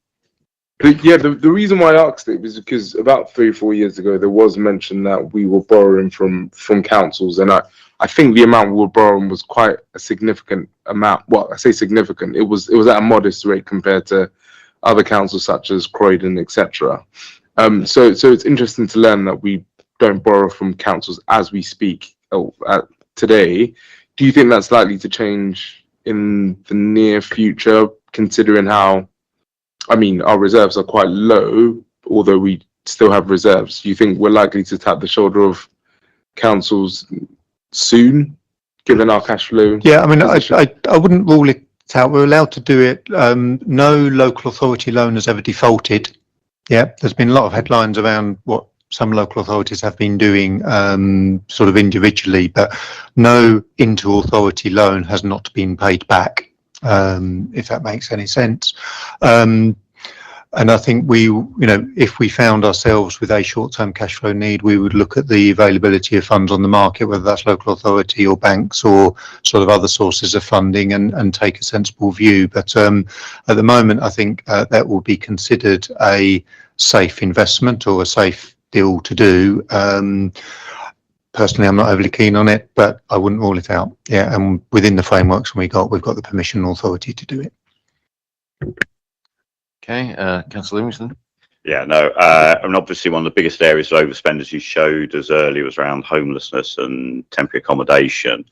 Yeah, the reason why I asked it was because about 3 or 4 years ago there was mention that we were borrowing from councils, and I think the amount we were borrowing was quite a significant amount. Well, I say significant. It was at a modest rate compared to other councils such as Croydon, etc. So it's interesting to learn that we don't borrow from councils as we speak today. Do you think that's likely to change in the near future, considering how, I mean, our reserves are quite low, although we still have reserves? Do you think we're likely to tap the shoulder of councils soon, given our cash flow? Yeah, I mean, I wouldn't rule it out. We're allowed to do it. No local authority loan has ever defaulted. Yeah, there's been a lot of headlines around what some local authorities have been doing sort of individually, but no inter-authority loan has not been paid back, if that makes any sense. And I think if we found ourselves with a short-term cash flow need, we would look at the availability of funds on the market, whether that's local authority or banks or sort of other sources of funding, and take a sensible view. But at the moment, I think that will be considered a safe investment or a safe deal to do. Personally, I'm not overly keen on it, but I wouldn't rule it out. Yeah, and within the frameworks we've got the permission and authority to do it. Okay, Councillor Livingston. Yeah, no, and obviously one of the biggest areas of overspend, as you showed us earlier, was around homelessness and temporary accommodation.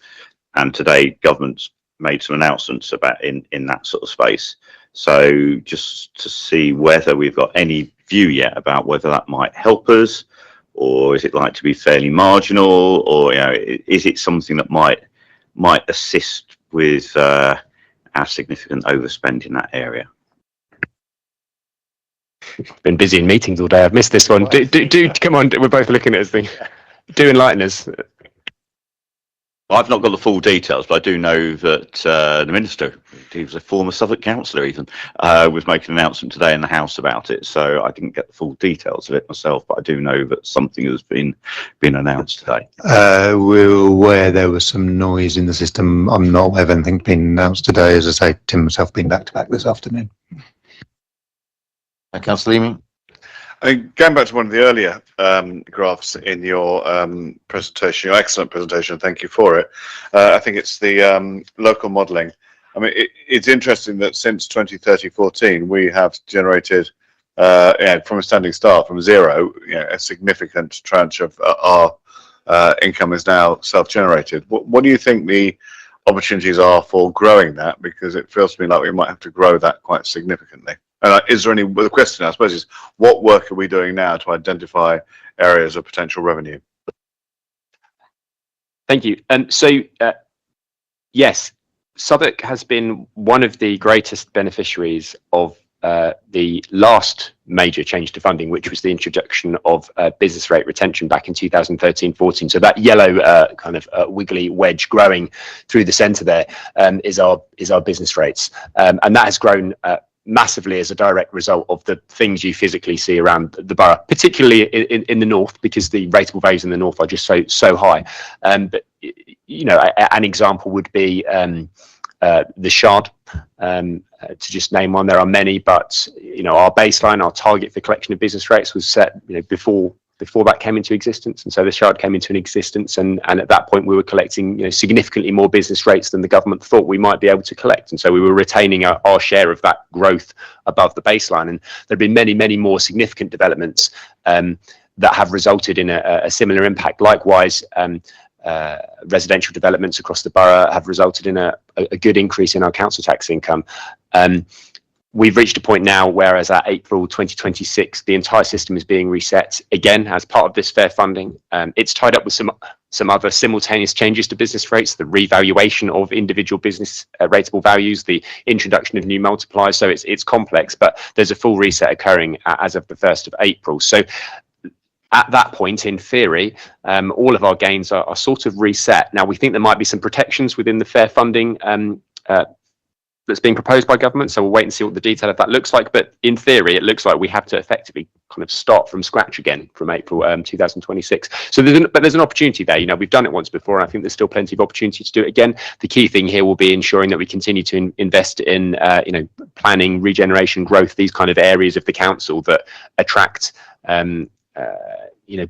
And today, government's made some announcements about in that sort of space. So just to see whether we've got any view yet about whether that might help us, or is it like to be fairly marginal, or is it something that might assist with our significant overspend in that area? Been busy in meetings all day. I've missed this one. Do come on. We're both looking at this thing. Do enlighten us. I've not got the full details, but I do know that the minister, he was a former Southwark councillor even, was making an announcement today in the House about it. So I didn't get the full details of it myself, but I do know that something has been announced today. We're aware there was some noise in the system. I'm not aware of anything being announced today. As I say, Tim myself been back to back this afternoon. Councillor Leaming. Going back to one of the earlier graphs in your presentation, your excellent presentation, thank you for it. I think it's the local modelling. I mean, it's interesting that since 2013-14, we have generated, from a standing start, from zero, a significant tranche of our income is now self-generated. What do you think the opportunities are for growing that? Because it feels to me like we might have to grow that quite significantly. Is there the question, I suppose, is what work are we doing now to identify areas of potential revenue? Thank you. Yes, Southwark has been one of the greatest beneficiaries of the last major change to funding, which was the introduction of business rate retention back in 2013-14. So that yellow kind of wiggly wedge growing through the centre there is our business rates, and that has grown massively as a direct result of the things you physically see around the borough, particularly in the north, because the rateable values in the north are just so high. But an example would be the Shard, to just name one. There are many, but our baseline, our target for collection of business rates was set before that came into existence, and so the Shard came into existence, and at that point we were collecting significantly more business rates than the government thought we might be able to collect, and so we were retaining our share of that growth above the baseline. And there have been many more significant developments that have resulted in a similar impact. Likewise, residential developments across the borough have resulted in a good increase in our council tax income. We've reached a point now where, as at April 2026, the entire system is being reset again as part of this fair funding. It's tied up with some other simultaneous changes to business rates, the revaluation of individual business rateable values, the introduction of new multipliers. So it's complex, but there's a full reset occurring as of the 1st of April. So at that point, in theory, all of our gains are sort of reset. Now, we think there might be some protections within the fair funding that's being proposed by government, so we'll wait and see what the detail of that looks like. But in theory, it looks like we have to effectively kind of start from scratch again from April 2026. So there's an opportunity there. We've done it once before, and I think there's still plenty of opportunity to do it again. The key thing here will be ensuring that we continue to invest in planning, regeneration, growth, these kind of areas of the council that attract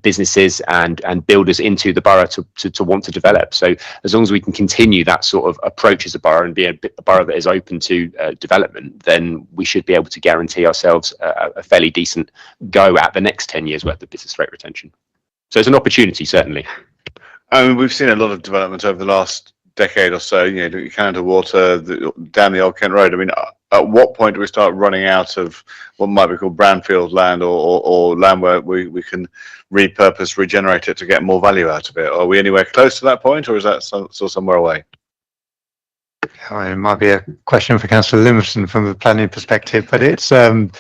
businesses and builders into the borough to want to develop. So as long as we can continue that sort of approach as a borough and be a borough that is open to development, then we should be able to guarantee ourselves a fairly decent go at the next 10 years worth of business rate retention. So it's an opportunity, certainly. I mean, we've seen a lot of development over the last decade or so, Canada Water, down the Old Kent Road. I mean, at what point do we start running out of what might be called brownfield land or land where we can repurpose, regenerate it to get more value out of it? Are we anywhere close to that point, or is that still somewhere away? It might be a question for Councillor Livingston from a planning perspective, but it's, I'm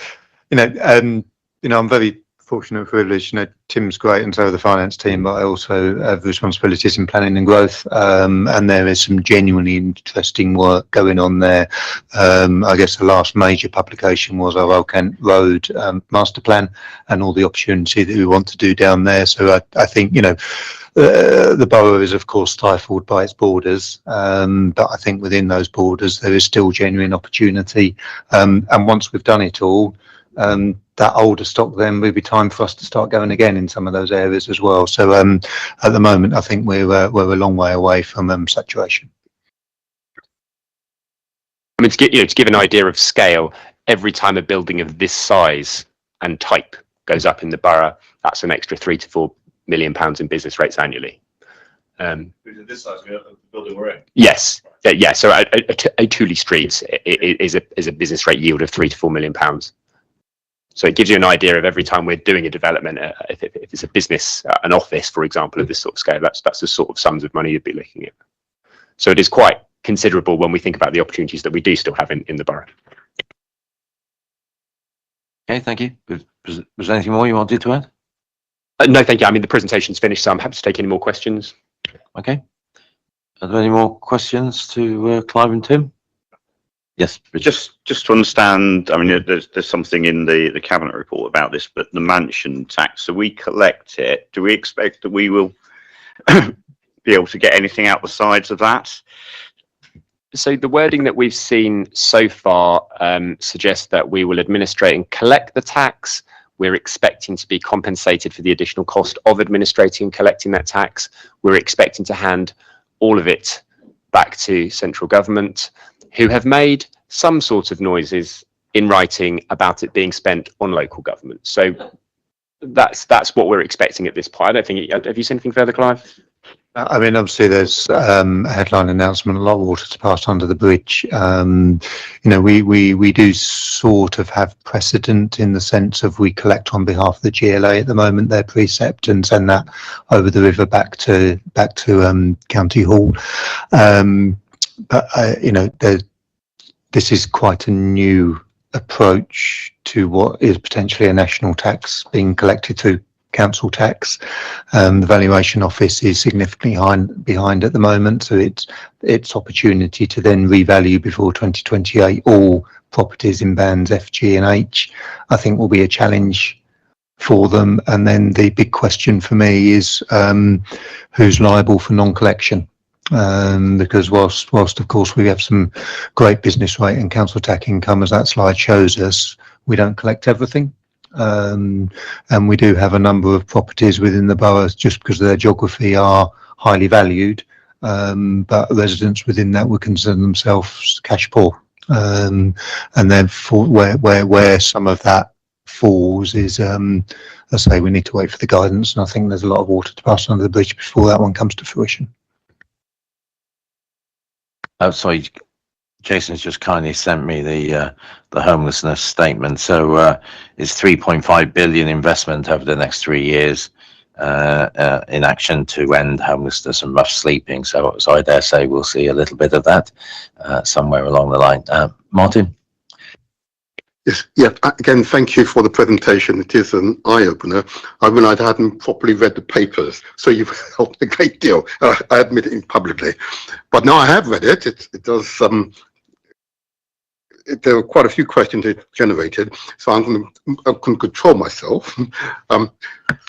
very fortunate and privileged. Tim's great and so are the finance team, but I also have responsibilities in planning and growth, and there is some genuinely interesting work going on there. I guess the last major publication was our Old Kent Road master plan and all the opportunity that we want to do down there. So I think the borough is of course stifled by its borders, but I think within those borders there is still genuine opportunity, and once we've done it all, that older stock, then will be time for us to start going again in some of those areas as well. So at the moment, I think we're a long way away from saturation. I mean, to give an idea of scale, every time a building of this size and type goes up in the borough, that's an extra £3 to £4 million in business rates annually. This size of the building we're in? Yes. Yeah. So a Tooley Street is a business rate yield of £3 to £4 million. So it gives you an idea of every time we're doing a development, if it's a business, an office, for example, of this sort of scale, that's the sort of sums of money you'd be looking at. So it is quite considerable when we think about the opportunities that we do still have in the borough. Okay, thank you. Was there anything more you wanted to add? No, thank you. I mean, the presentation's finished, so I'm happy to take any more questions. Okay. Are there any more questions to Clive and Tim? Yes, just to understand, I mean, there's something in the cabinet report about this, but the mansion tax, so we collect it. Do we expect that we will be able to get anything out the sides of that? So the wording that we've seen so far suggests that we will administrate and collect the tax. We're expecting to be compensated for the additional cost of administrating and collecting that tax. We're expecting to hand all of it back to central government, who have made some sort of noises in writing about it being spent on local government. So that's what we're expecting at this point. I don't think. Have you seen anything further, Clive? I mean, obviously, there's a headline announcement, a lot of water to pass under the bridge. We do sort of have precedent in the sense of we collect on behalf of the GLA at the moment, their precept, and send that over the river back to County Hall. But this is quite a new approach to what is potentially a national tax being collected through council tax. The valuation office is significantly behind at the moment, so its opportunity to then revalue before 2028 all properties in bands F, G and H, I think will be a challenge for them. And then the big question for me is who's liable for non-collection? Because whilst of course we have some great business rate and council tax income, as that slide shows us, we don't collect everything. And we do have a number of properties within the boroughs, just because of their geography, are highly valued, but residents within that would consider themselves cash poor. And therefore where some of that falls is, I say, we need to wait for the guidance, and I think there's a lot of water to pass under the bridge before that one comes to fruition. Oh, sorry, Jason's just kindly sent me the homelessness statement. So it's 3.5 billion investment over the next 3 years in action to end homelessness and rough sleeping. So I dare say we'll see a little bit of that somewhere along the line. Martin? Yes, yeah. Again, thank you for the presentation. It is an eye-opener. I realised I hadn't properly read the papers, so you've helped a great deal. I admit it publicly, but now I have read it. It does. There were quite a few questions it generated, so I'm going to control myself.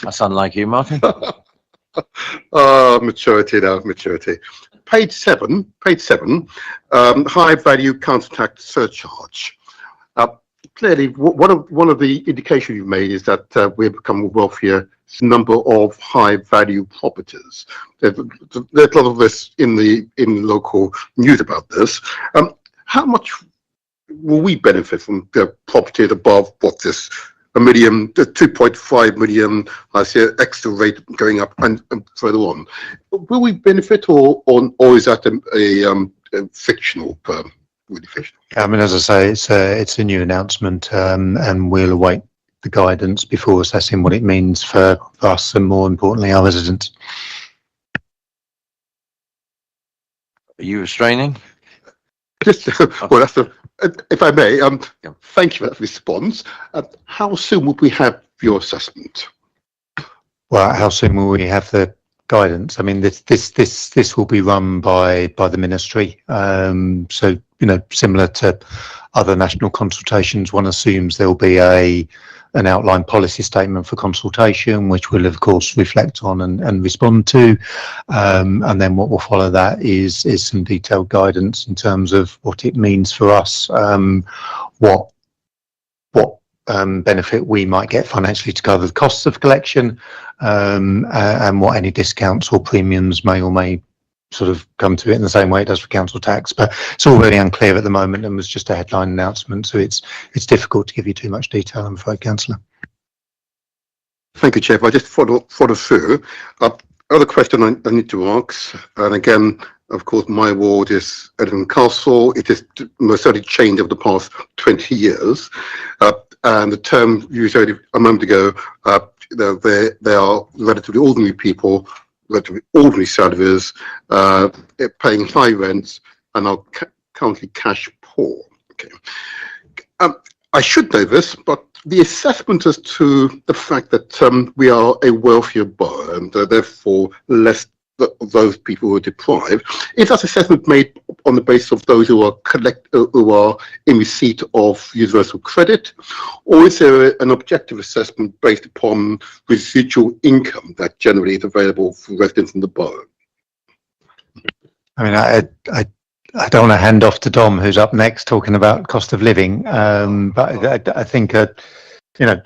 That's unlike you, Martin. Maturity now, maturity. Page seven. High value council tax surcharge. Clearly, one of the indications you've made is that we've become a wealthier number of high value properties. There's a lot of this in the local news about this. How much will we benefit from the properties above what's this, a million, 2.5 million? I see an extra rate going up and further on. Will we benefit, or is that a fictional? Really fictional? I mean, as I say, it's a new announcement, and we'll await the guidance before assessing what it means for us and, more importantly, our residents. Are you restraining? Just well, if I may, thank you for that response. How soon will we have your assessment? Well, how soon will we have the guidance? I mean, this will be run by the ministry. So, similar to other national consultations, one assumes there'll be an outline policy statement for consultation, which we'll of course reflect on and respond to. And then what will follow that is some detailed guidance in terms of what it means for us, what benefit we might get financially to cover the costs of collection, and what any discounts or premiums may or may sort of come to it in the same way it does for council tax. But it's all very unclear at the moment, and was just a headline announcement, so it's difficult to give you too much detail, I'm afraid, Councillor. Thank you, Chair. If I just follow through, other question I need to ask, and again, of course, my ward is Edinburgh Castle. It is most certainly changed over the past 20 years. And the term used a moment ago, they are relatively ordinary people, relatively ordinary salaries, paying high rents, and are currently cash poor. Okay. I should know this, but the assessment as to the fact that we are a wealthier borough and therefore less those people who are deprived, is that assessment made on the basis of those who are in receipt of universal credit, or is there an objective assessment based upon residual income that generally is available for residents in the borough? I mean, I don't want to hand off to Dom, who's up next, talking about cost of living, but I think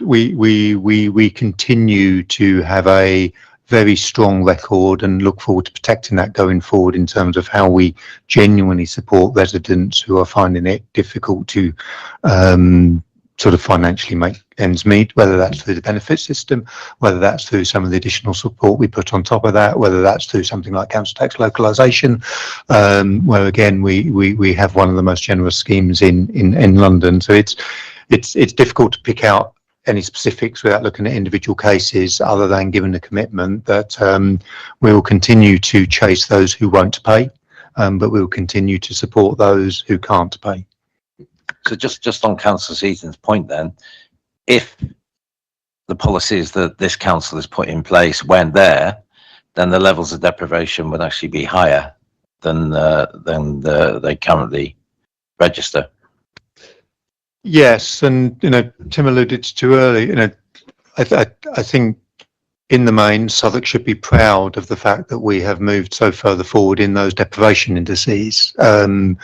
we continue to have a very strong record and look forward to protecting that going forward in terms of how we genuinely support residents who are finding it difficult to sort of financially make ends meet, whether that's through the benefit system, whether that's through some of the additional support we put on top of that, whether that's through something like council tax localisation, where again we have one of the most generous schemes in London. So it's difficult to pick out any specifics without looking at individual cases, other than giving the commitment that we will continue to chase those who won't pay, but we will continue to support those who can't pay. So just on Councillor Seaton's point then, if the policies that this council has put in place went there, then the levels of deprivation would actually be higher than they currently register. Yes, and Tim alluded to earlier, I think in the main, Southwark should be proud of the fact that we have moved so further forward in those deprivation indices. I'm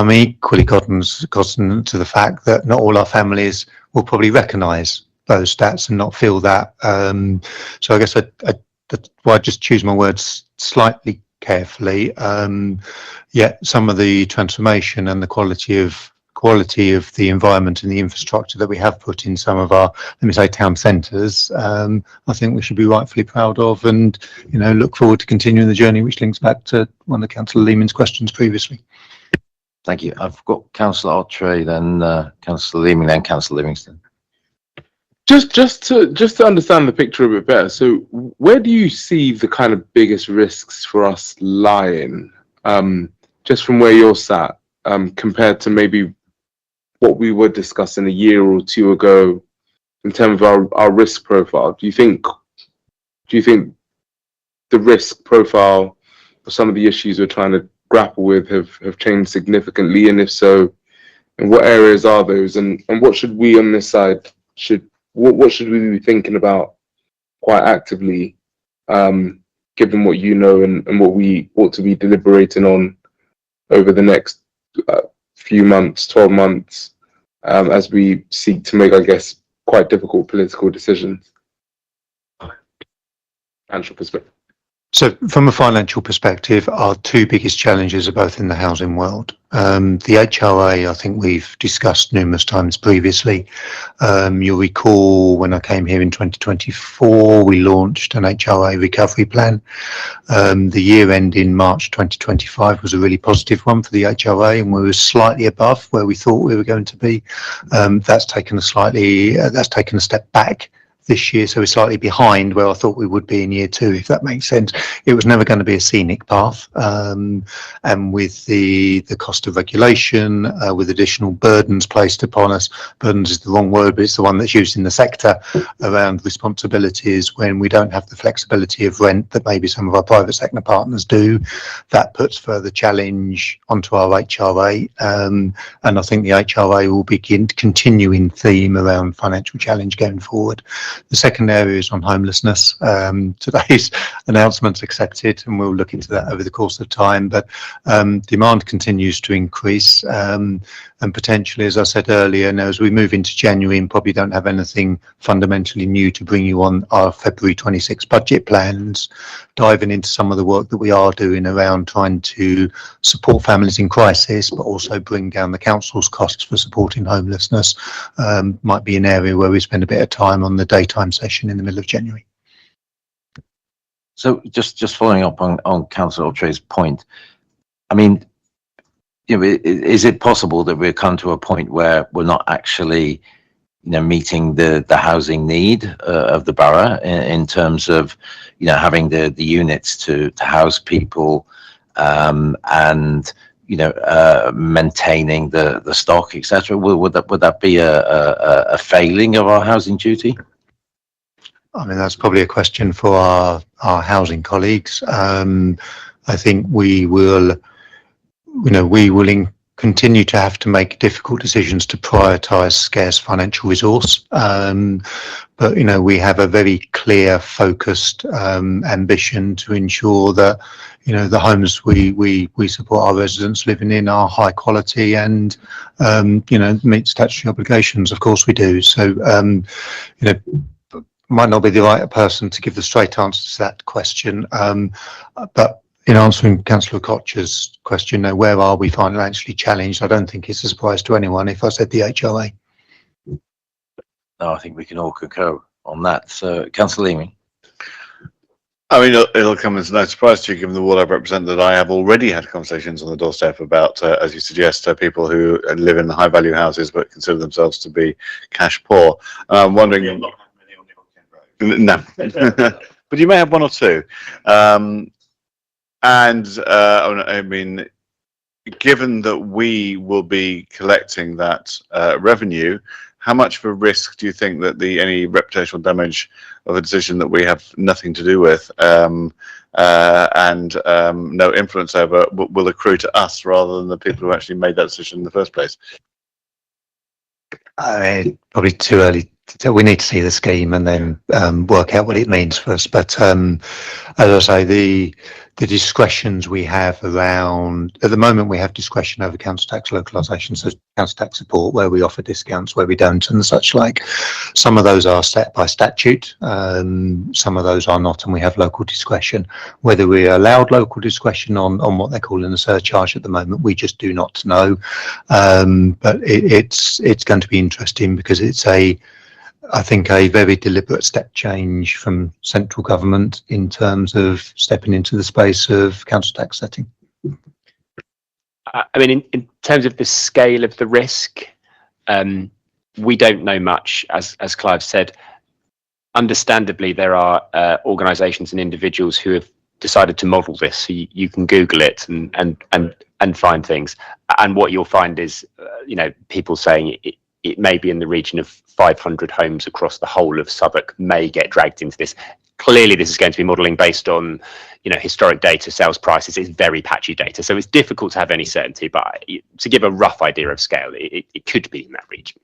equally cognizant to the fact that not all our families will probably recognise those stats and not feel that. So I guess that's why I just choose my words slightly carefully. Yet some of the transformation and the quality of the environment and the infrastructure that we have put in some of our, let me say, town centres, I think we should be rightfully proud of, and look forward to continuing the journey, which links back to one of Councillor Lehman's questions previously. Thank you. I've got Councillor Ottrey, then Councillor Lehman, then Councillor Livingston. Just to understand the picture a bit better. So, where do you see the kind of biggest risks for us lying? Just from where you're sat, compared to maybe what we were discussing a year or two ago in terms of our risk profile. Do you think the risk profile for some of the issues we're trying to grapple with have changed significantly, and if so, in what areas are those, and what should we on this side what should we be thinking about quite actively, given what you know and what we ought to be deliberating on over the next few months, 12 months, as we seek to make, I guess, quite difficult political decisions? Financial perspective. So from a financial perspective, our two biggest challenges are both in the housing world. The HRA, I think we've discussed numerous times previously. You'll recall when I came here in 2024, we launched an HRA recovery plan. The year end in March 2025 was a really positive one for the HRA, and we were slightly above where we thought we were going to be. That's taken a step back this year, so we're slightly behind where I thought we would be in year two, if that makes sense. It was never going to be a scenic path, and with the cost of regulation, with additional burdens placed upon us, burdens is the wrong word, but it's the one that's used in the sector, around responsibilities when we don't have the flexibility of rent that maybe some of our private sector partners do. That puts further challenge onto our HRA, and I think the HRA will begin to continue in theme around financial challenge going forward. The second area is on homelessness. Today's announcement's accepted, and we'll look into that over the course of time, but demand continues to increase, and potentially, as I said earlier, now as we move into January and probably don't have anything fundamentally new to bring you on our February 26 budget plans, diving into some of the work that we are doing around trying to support families in crisis, but also bring down the council's costs for supporting homelessness, might be an area where we spend a bit of time on the daytime session in the middle of January. So just following up on Councillor Ottrey's point, I mean, is it possible that we've come to a point where we're not actually, meeting the housing need of the borough in terms of, having the units to house people, and maintaining the stock, etc. Would that be a failing of our housing duty? I mean, that's probably a question for our housing colleagues. I think we will continue to have to make difficult decisions to prioritise scarce financial resource. But, we have a very clear, focused ambition to ensure that, the homes we support our residents living in are high quality and, meet statutory obligations. Of course we do. So, might not be the right person to give the straight answer to that question, but in answering Councillor Koch's question, where are we financially challenged? I don't think it's a surprise to anyone if I said the HRA. No, I think we can all concur on that. So, Councillor Leamy. I mean, it'll come as no surprise to you, given the ward I represent, that I have already had conversations on the doorstep about, as you suggest, people who live in high-value houses but consider themselves to be cash poor. I'm wondering. No, but you may have one or two. I mean, given that we will be collecting that revenue, how much of a risk do you think that any reputational damage of a decision that we have nothing to do with and no influence over will accrue to us rather than the people who actually made that decision in the first place? Probably too early we need to see the scheme and then work out what it means for us. But as I say, the discretions we have around, at the moment we have discretion over council tax localisation, so council tax support where we offer discounts, where we don't, and such like. Some of those are set by statute, some of those are not, and we have local discretion. Whether we're allowed local discretion on what they're calling a surcharge at the moment, we just do not know. But it's going to be interesting because it's I think a very deliberate step change from central government in terms of stepping into the space of council tax setting. I mean, in terms of the scale of the risk, we don't know much, as Clive said. Understandably, there are organisations and individuals who have decided to model this. So you can Google it and find things. And what you'll find is, people saying it may be in the region of 500 homes across the whole of Southwark may get dragged into this. Clearly, this is going to be modelling based on, historic data, sales prices. It's very patchy data, so it's difficult to have any certainty. But to give a rough idea of scale, it could be in that region.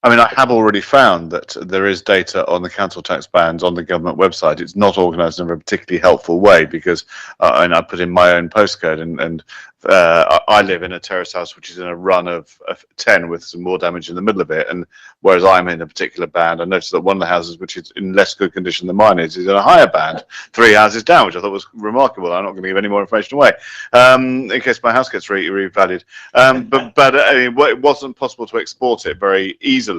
I mean, I have already found that there is data on the council tax bands on the government website. It's not organised in a particularly helpful way because, and I put in my own postcode, and I live in a terrace house which is in a run of 10 with some more damage in the middle of it. And whereas I'm in a particular band, I noticed that one of the houses, which is in less good condition than mine is in a higher band, 3 houses down, which I thought was remarkable. I'm not going to give any more information away in case my house gets revalued. But it wasn't possible to export it very easily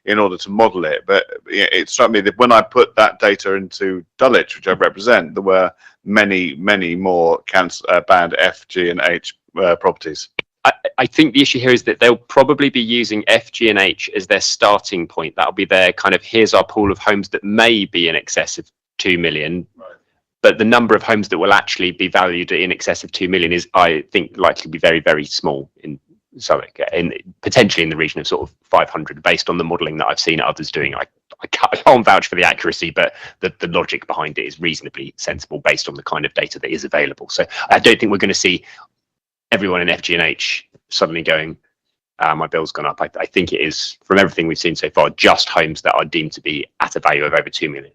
in order to model it. But it struck me that when I put that data into Dulwich, which I represent, there were many more band F, G and H properties. I think the issue here is that they'll probably be using F, G and H as their starting point. That'll be their kind of, here's our pool of homes that may be in excess of 2 million. Right. But the number of homes that will actually be valued in excess of 2 million is, I think, likely to be very, very small in Southwark, potentially in the region of sort of 500, based on the modelling that I've seen others doing. I can't vouch for the accuracy, but the logic behind it is reasonably sensible based on the kind of data that is available. So I don't think we're going to see everyone in FG&H suddenly going, my bill's gone up. I think it is, from everything we've seen so far, just homes that are deemed to be at a value of over 2 million.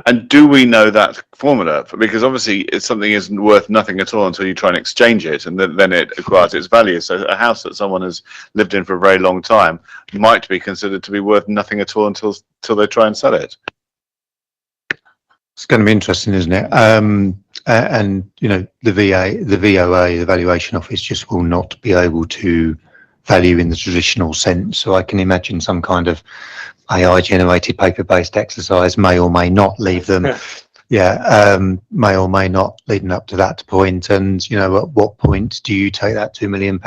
And do we know that formula? Because obviously something isn't worth nothing at all until you try and exchange it, and then it acquires its value. So a house that someone has lived in for a very long time might be considered to be worth nothing at all until they try and sell it. It's going to be interesting, isn't it? And the VOA, the Valuation Office, just will not be able to value in the traditional sense. So I can imagine some kind of AI generated paper-based exercise may or may not leave them. May or may not leading up to that point. And, at what point do you take that £2 million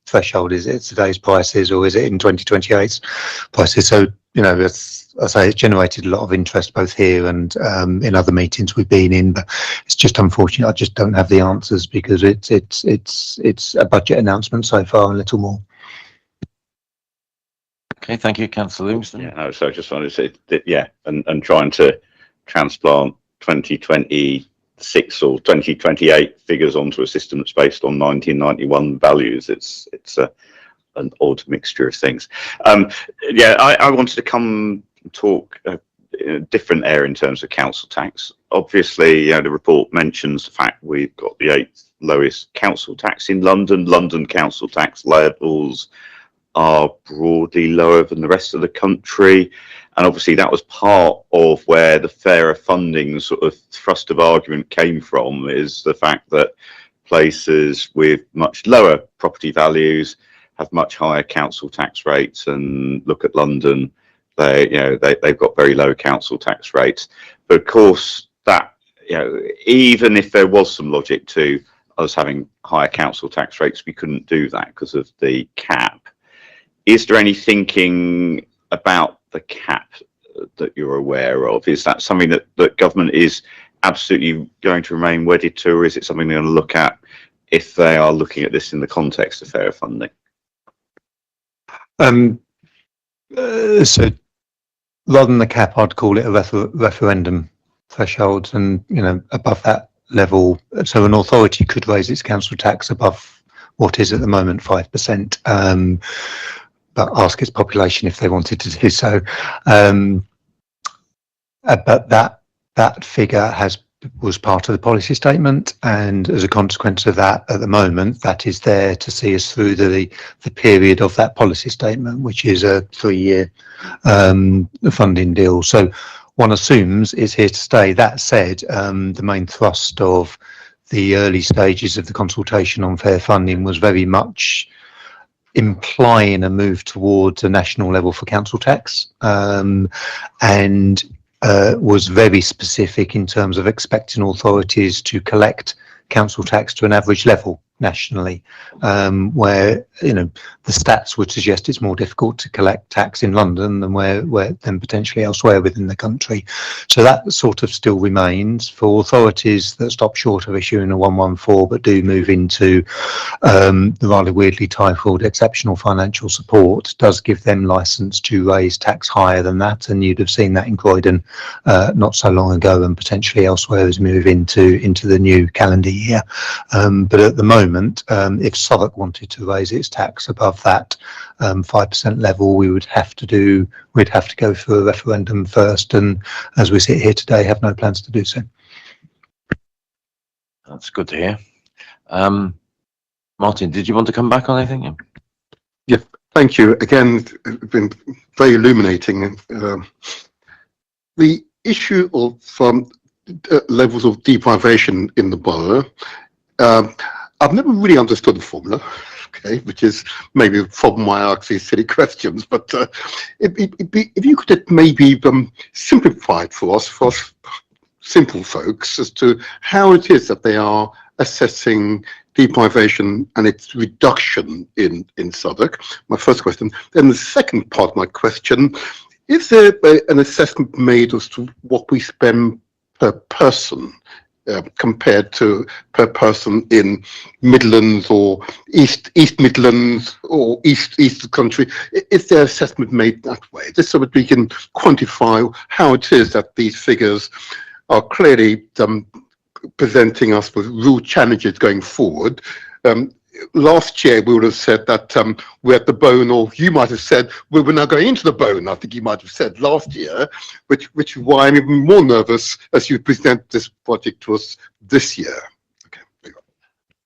threshold? Is it today's prices or is it in 2028's prices? So, as I say, it's generated a lot of interest both here and in other meetings we've been in, but it's just unfortunate. I just don't have the answers because it's a budget announcement so far and little more. Okay, thank you, Councillor Livingston. So I just wanted to say that, and trying to transplant 2026 or 2028 figures onto a system that's based on 1991 values, it's an odd mixture of things. I wanted to come and talk in a different area in terms of council tax. Obviously, the report mentions the fact we've got the 8th lowest council tax in London. London council tax levels are broadly lower than the rest of the country, and obviously that was part of where the fairer funding sort of thrust of argument came from, is the fact that places with much lower property values have much higher council tax rates. And look at London, they've got very low council tax rates. But of course, that even if there was some logic to us having higher council tax rates, we couldn't do that because of the cap. Is there any thinking about the cap that you're aware of? Is that something that government is absolutely going to remain wedded to, or is it something they're going to look at if they are looking at this in the context of fairer funding? So rather than the cap, I'd call it a referendum threshold, and above that level, so an authority could raise its council tax above what is at the moment 5%. but ask its population if they wanted to do so. But that figure was part of the policy statement, and as a consequence of that, at the moment, that is there to see us through the period of that policy statement, which is a 3-year funding deal. So one assumes it's here to stay. That said, the main thrust of the early stages of the consultation on fair funding was very much implying a move towards a national level for council tax, and was very specific in terms of expecting authorities to collect council tax to an average level nationally, where the stats would suggest it's more difficult to collect tax in London than potentially elsewhere within the country. So that sort of still remains for authorities that stop short of issuing a 114 but do move into the rather weirdly titled exceptional financial support. Does give them license to raise tax higher than that, and you'd have seen that in Croydon not so long ago, and potentially elsewhere as we move into the new calendar year. But at the moment, if Southwark wanted to raise its tax above that 5% level, we'd have to go through a referendum first, and as we sit here today, have no plans to do so. That's good to hear. Martin, did you want to come back on anything? Yeah, thank you. Again, it's been very illuminating. The issue of levels of deprivation in the borough, I've never really understood the formula, okay, which is maybe a problem why I ask these silly questions, but if you could maybe simplify it for us simple folks, as to how it is that they are assessing deprivation and its reduction in Southwark. My first question. Then the second part of my question, is there an assessment made as to what we spend per person compared to per person in Midlands or East Midlands or East of the country? Is there assessment made that way, just so that we can quantify how it is that these figures are clearly presenting us with real challenges going forward? Last year we would have said that we're at the bone, or you might have said we're now going into the bone. I think you might have said last year, which is why I'm even more nervous as you present this project to us this year. Okay.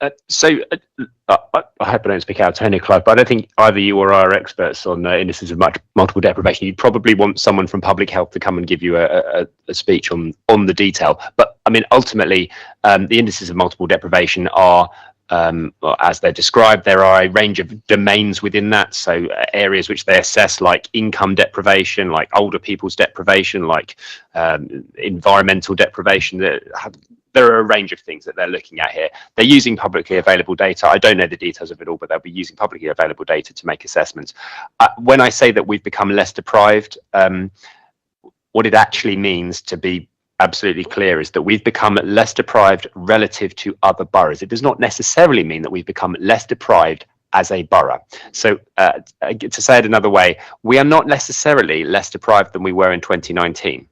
I hope I don't speak out of turn here, Clive, but I don't think either you or I are experts on indices of multiple deprivation. You'd probably want someone from public health to come and give you a speech on the detail. But I mean, ultimately, the indices of multiple deprivation are, well, as they're described, there are a range of domains within that. So areas which they assess, like income deprivation, like older people's deprivation, like environmental deprivation. There are a range of things that they're looking at here. They're using publicly available data. I don't know the details of it all, but they'll be using publicly available data to make assessments. When I say that we've become less deprived, what it actually means, to be absolutely clear, is that we've become less deprived relative to other boroughs. It does not necessarily mean that we've become less deprived as a borough. So to say it another way, we are not necessarily less deprived than we were in 2019.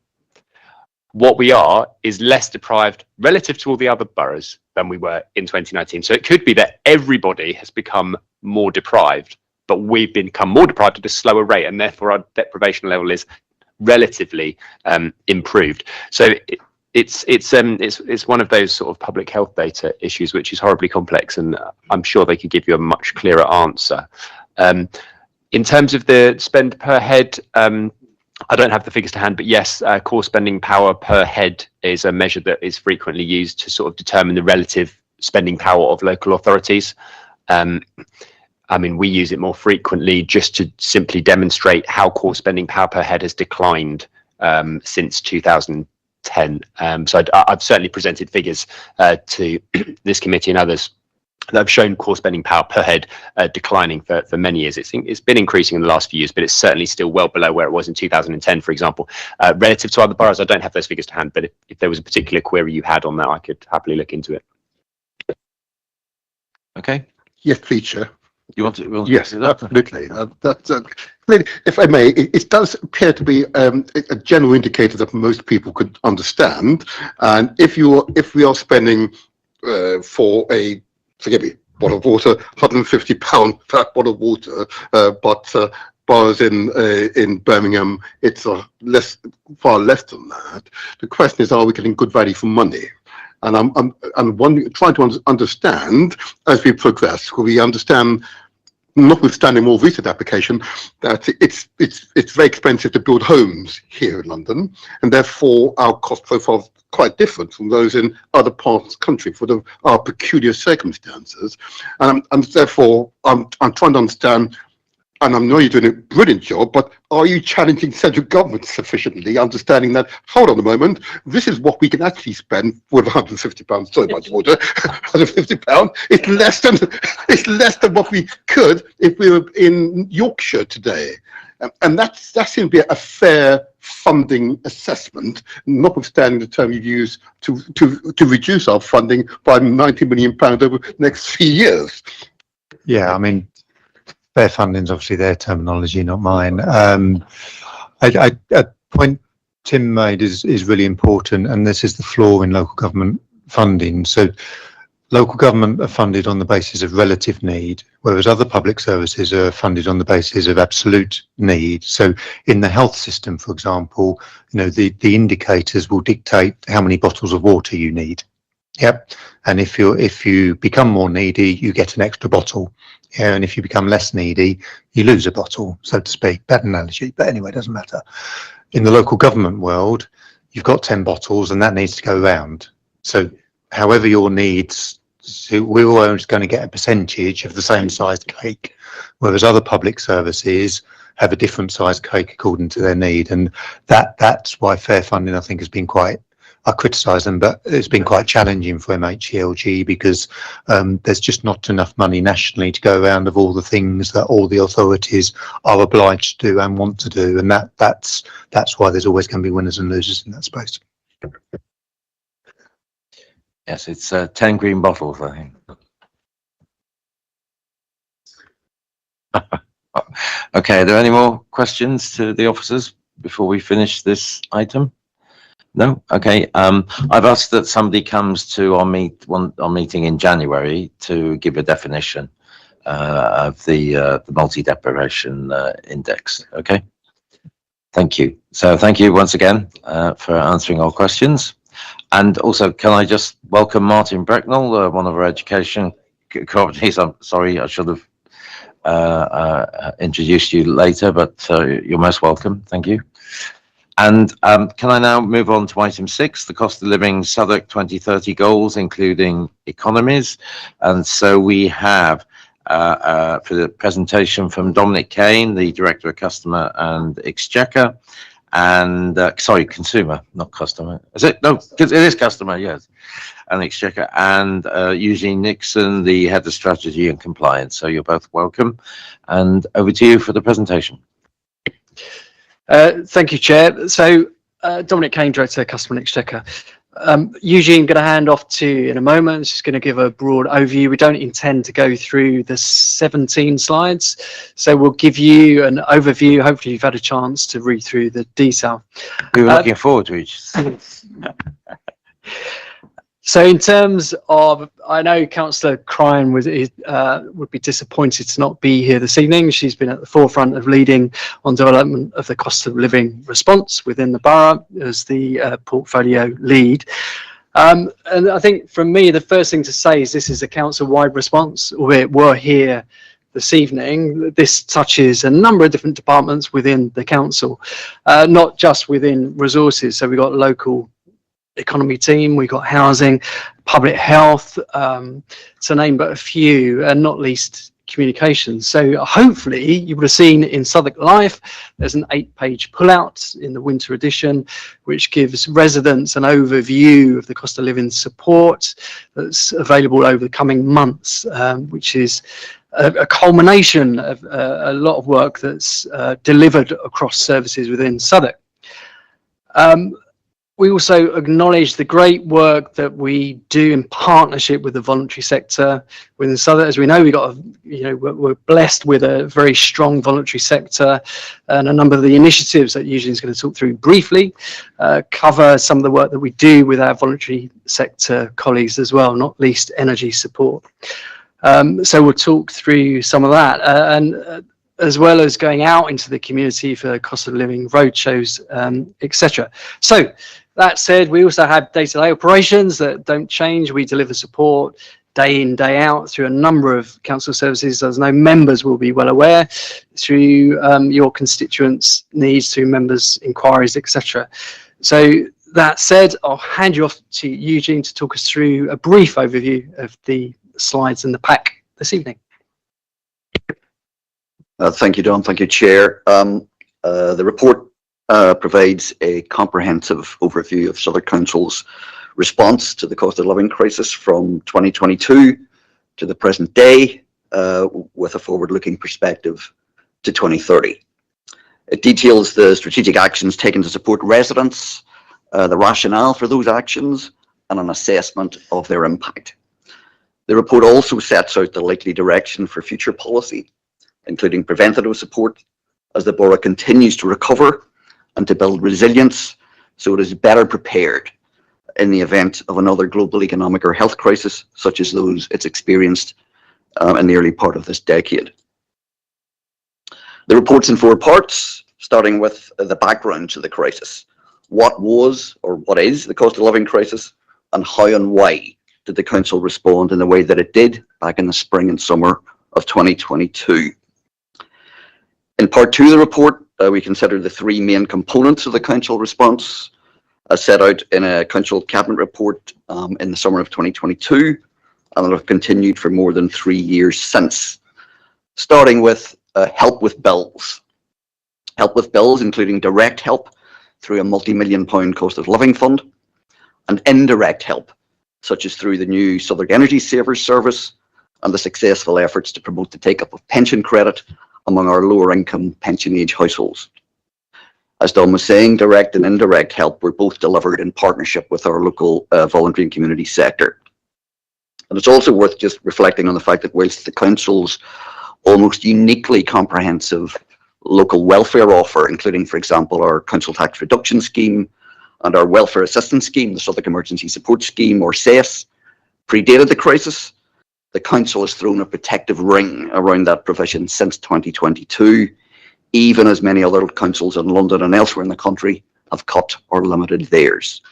What we are is less deprived relative to all the other boroughs than we were in 2019. So it could be that everybody has become more deprived, but we've become more deprived at a slower rate, and therefore our deprivation level is relatively improved. So it's one of those sort of public health data issues which is horribly complex, and I'm sure they could give you a much clearer answer. In terms of the spend per head, I don't have the figures to hand, but yes, core spending power per head is a measure that is frequently used to sort of determine the relative spending power of local authorities. I mean, we use it more frequently just to simply demonstrate how core spending power per head has declined since 2010. So I've certainly presented figures to this committee and others that have shown core spending power per head declining for many years. It's been increasing in the last few years, but it's certainly still well below where it was in 2010, for example. Relative to other boroughs, I don't have those figures to hand, but if there was a particular query you had on that, I could happily look into it. Okay. Yes, please, Chair. You want to? Yes, absolutely. If I may, it does appear to be a general indicator that most people could understand. And if we are spending for a, forgive me, bottle of water, £150 per bottle of water, but boroughs in Birmingham, it's far less than that. The question is, are we getting good value for money? And I'm trying to understand as we progress. We understand, notwithstanding more recent application, that it's very expensive to build homes here in London, and therefore our cost profile is quite different from those in other parts of the country for our peculiar circumstances. And therefore I'm trying to understand. And I know you're doing a brilliant job, but are you challenging central government sufficiently, understanding that, hold on a moment, this is what we can actually spend with £150, sorry about the water, £150, it's less than what we could if we were in Yorkshire today. And that seems to be a fair funding assessment, notwithstanding the term you've used to reduce our funding by £90 million over the next 3 years. Yeah, I mean, fair funding is obviously their terminology, not mine. A point Tim made is really important, and this is the flaw in local government funding. So local government are funded on the basis of relative need, whereas other public services are funded on the basis of absolute need. So in the health system, for example, the indicators will dictate how many bottles of water you need. Yep. And if you become more needy, you get an extra bottle. Yeah, and if you become less needy, you lose a bottle, so to speak. Bad analogy, but anyway, it doesn't matter. In the local government world, you've got 10 bottles and that needs to go around. So however your needs, so we're always going to get a percentage of the same sized cake, whereas other public services have a different sized cake according to their need. And that's why fair funding, I think, has been I criticise them, but it's been quite challenging for MHELG because there's just not enough money nationally to go around of all the things that all the authorities are obliged to do and want to do, and that's why there's always going to be winners and losers in that space. Yes, it's 10 green bottles, I think. Okay, are there any more questions to the officers before we finish this item? No? Okay. I've asked that somebody comes to our meeting in January to give a definition of the multi-deprivation index. Okay. Thank you. So thank you once again for answering our questions. And also, can I just welcome Martin Brecknell, one of our education companies. I'm sorry, I should have introduced you later, but you're most welcome. Thank you. And can I now move on to item 6, the cost of living Southwark 2030 goals, including economies. And so we have for the presentation from Dominic Kane, the Director of Customer and Exchequer, and sorry, consumer, not customer. Is it? No, it is customer, yes. And Exchequer, and Eugene Nixon, the Head of Strategy and Compliance. So you're both welcome. And over to you for the presentation. Thank you, Chair. So, Dominic Kane, Director, Customer and Exchequer. Eugene, going to hand off to you in a moment. It's just going to give a broad overview. We don't intend to go through the 17 slides, so we'll give you an overview. Hopefully, you've had a chance to read through the detail. We were looking forward to each. So in terms of, I know Councillor Cryan would be disappointed to not be here this evening. She's been at the forefront of leading on development of the cost of living response within the borough as the portfolio lead. And I think from me, the first thing to say is this is a council-wide response. We're here this evening. This touches a number of different departments within the council, not just within resources. So we've got local economy team, we've got housing, public health, to name but a few, and not least communications. So hopefully you would have seen in Southwark Life, there's an 8-page pullout in the winter edition, which gives residents an overview of the cost of living support that's available over the coming months, which is a culmination of a lot of work that's delivered across services within Southwark. We also acknowledge the great work that we do in partnership with the voluntary sector within Southwark. As we know, we're blessed with a very strong voluntary sector, and a number of the initiatives that Eugene is going to talk through briefly cover some of the work that we do with our voluntary sector colleagues as well, not least energy support. So we'll talk through some of that. And as well as going out into the community for cost of living roadshows, etc. So that said, we also have day-to-day operations that don't change. We deliver support day in, day out through a number of council services, as no members will be well aware, through your constituents' needs, through members' inquiries, etc. So that said, I'll hand you off to Eugene to talk us through a brief overview of the slides in the pack this evening. Thank you, Don. Thank you, Chair. The report provides a comprehensive overview of Southwark Council's response to the cost of living crisis from 2022 to the present day, with a forward-looking perspective to 2030. It details the strategic actions taken to support residents, the rationale for those actions, and an assessment of their impact. The report also sets out the likely direction for future policy, including preventative support as the borough continues to recover and to build resilience so it is better prepared in the event of another global economic or health crisis such as those it's experienced in the early part of this decade. The report's in 4 parts, starting with the background to the crisis. What was or what is the cost of living crisis, and how and why did the council respond in the way that it did back in the spring and summer of 2022? In part 2 of the report, we consider the 3 main components of the council response as set out in a council cabinet report in the summer of 2022, and that have continued for more than 3 years since. Starting with help with bills. Help with bills, including direct help through a multi-million-pound cost of living fund, and indirect help, such as through the new Southwark Energy Savers service and the successful efforts to promote the take-up of pension credit among our lower income pension age households. As Don was saying, direct and indirect help were both delivered in partnership with our local voluntary and community sector. And it's also worth just reflecting on the fact that whilst the council's almost uniquely comprehensive local welfare offer, including, for example, our council tax reduction scheme and our welfare assistance scheme, the Southwark Emergency Support Scheme, or SES, predated the crisis, the council has thrown a protective ring around that provision since 2022, even as many other councils in London and elsewhere in the country have cut or limited theirs.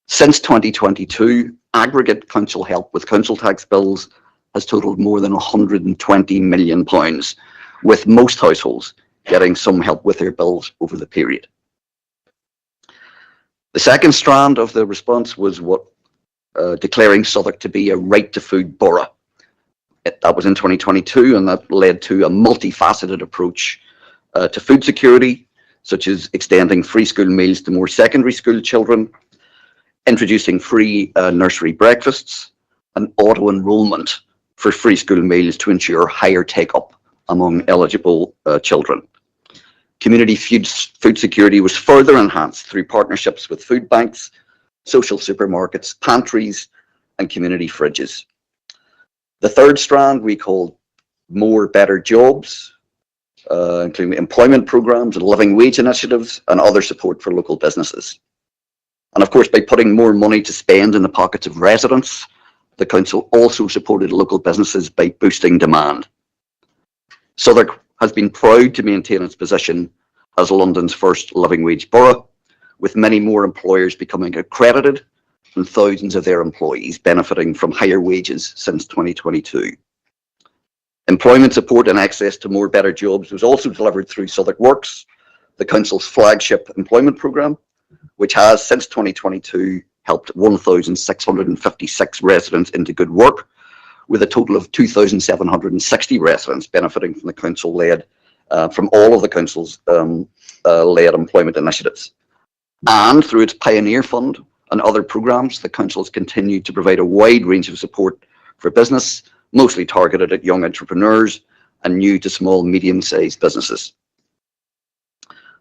Since 2022, aggregate council help with council tax bills has totalled more than £120 million, with most households getting some help with their bills over the period. The second strand of the response was declaring Southwark to be a right-to-food borough. That was in 2022, and that led to a multifaceted approach to food security, such as extending free school meals to more secondary school children, introducing free nursery breakfasts, and auto-enrolment for free school meals to ensure higher take-up among eligible children. Community food security was further enhanced through partnerships with food banks, social supermarkets, pantries, and community fridges. The third strand we called More Better Jobs, including employment programs and living wage initiatives and other support for local businesses. And of course, by putting more money to spend in the pockets of residents, the council also supported local businesses by boosting demand. Southwark has been proud to maintain its position as London's first living wage borough, with many more employers becoming accredited and thousands of their employees benefiting from higher wages since 2022. Employment support and access to More Better Jobs was also delivered through Southwark Works, the council's flagship employment programme, which has since 2022 helped 1,656 residents into good work, with a total of 2,760 residents benefiting from the council-led, from all of the council's led employment initiatives. And through its Pioneer Fund and other programmes, the council has continued to provide a wide range of support for business, mostly targeted at young entrepreneurs and new to small, medium-sized businesses.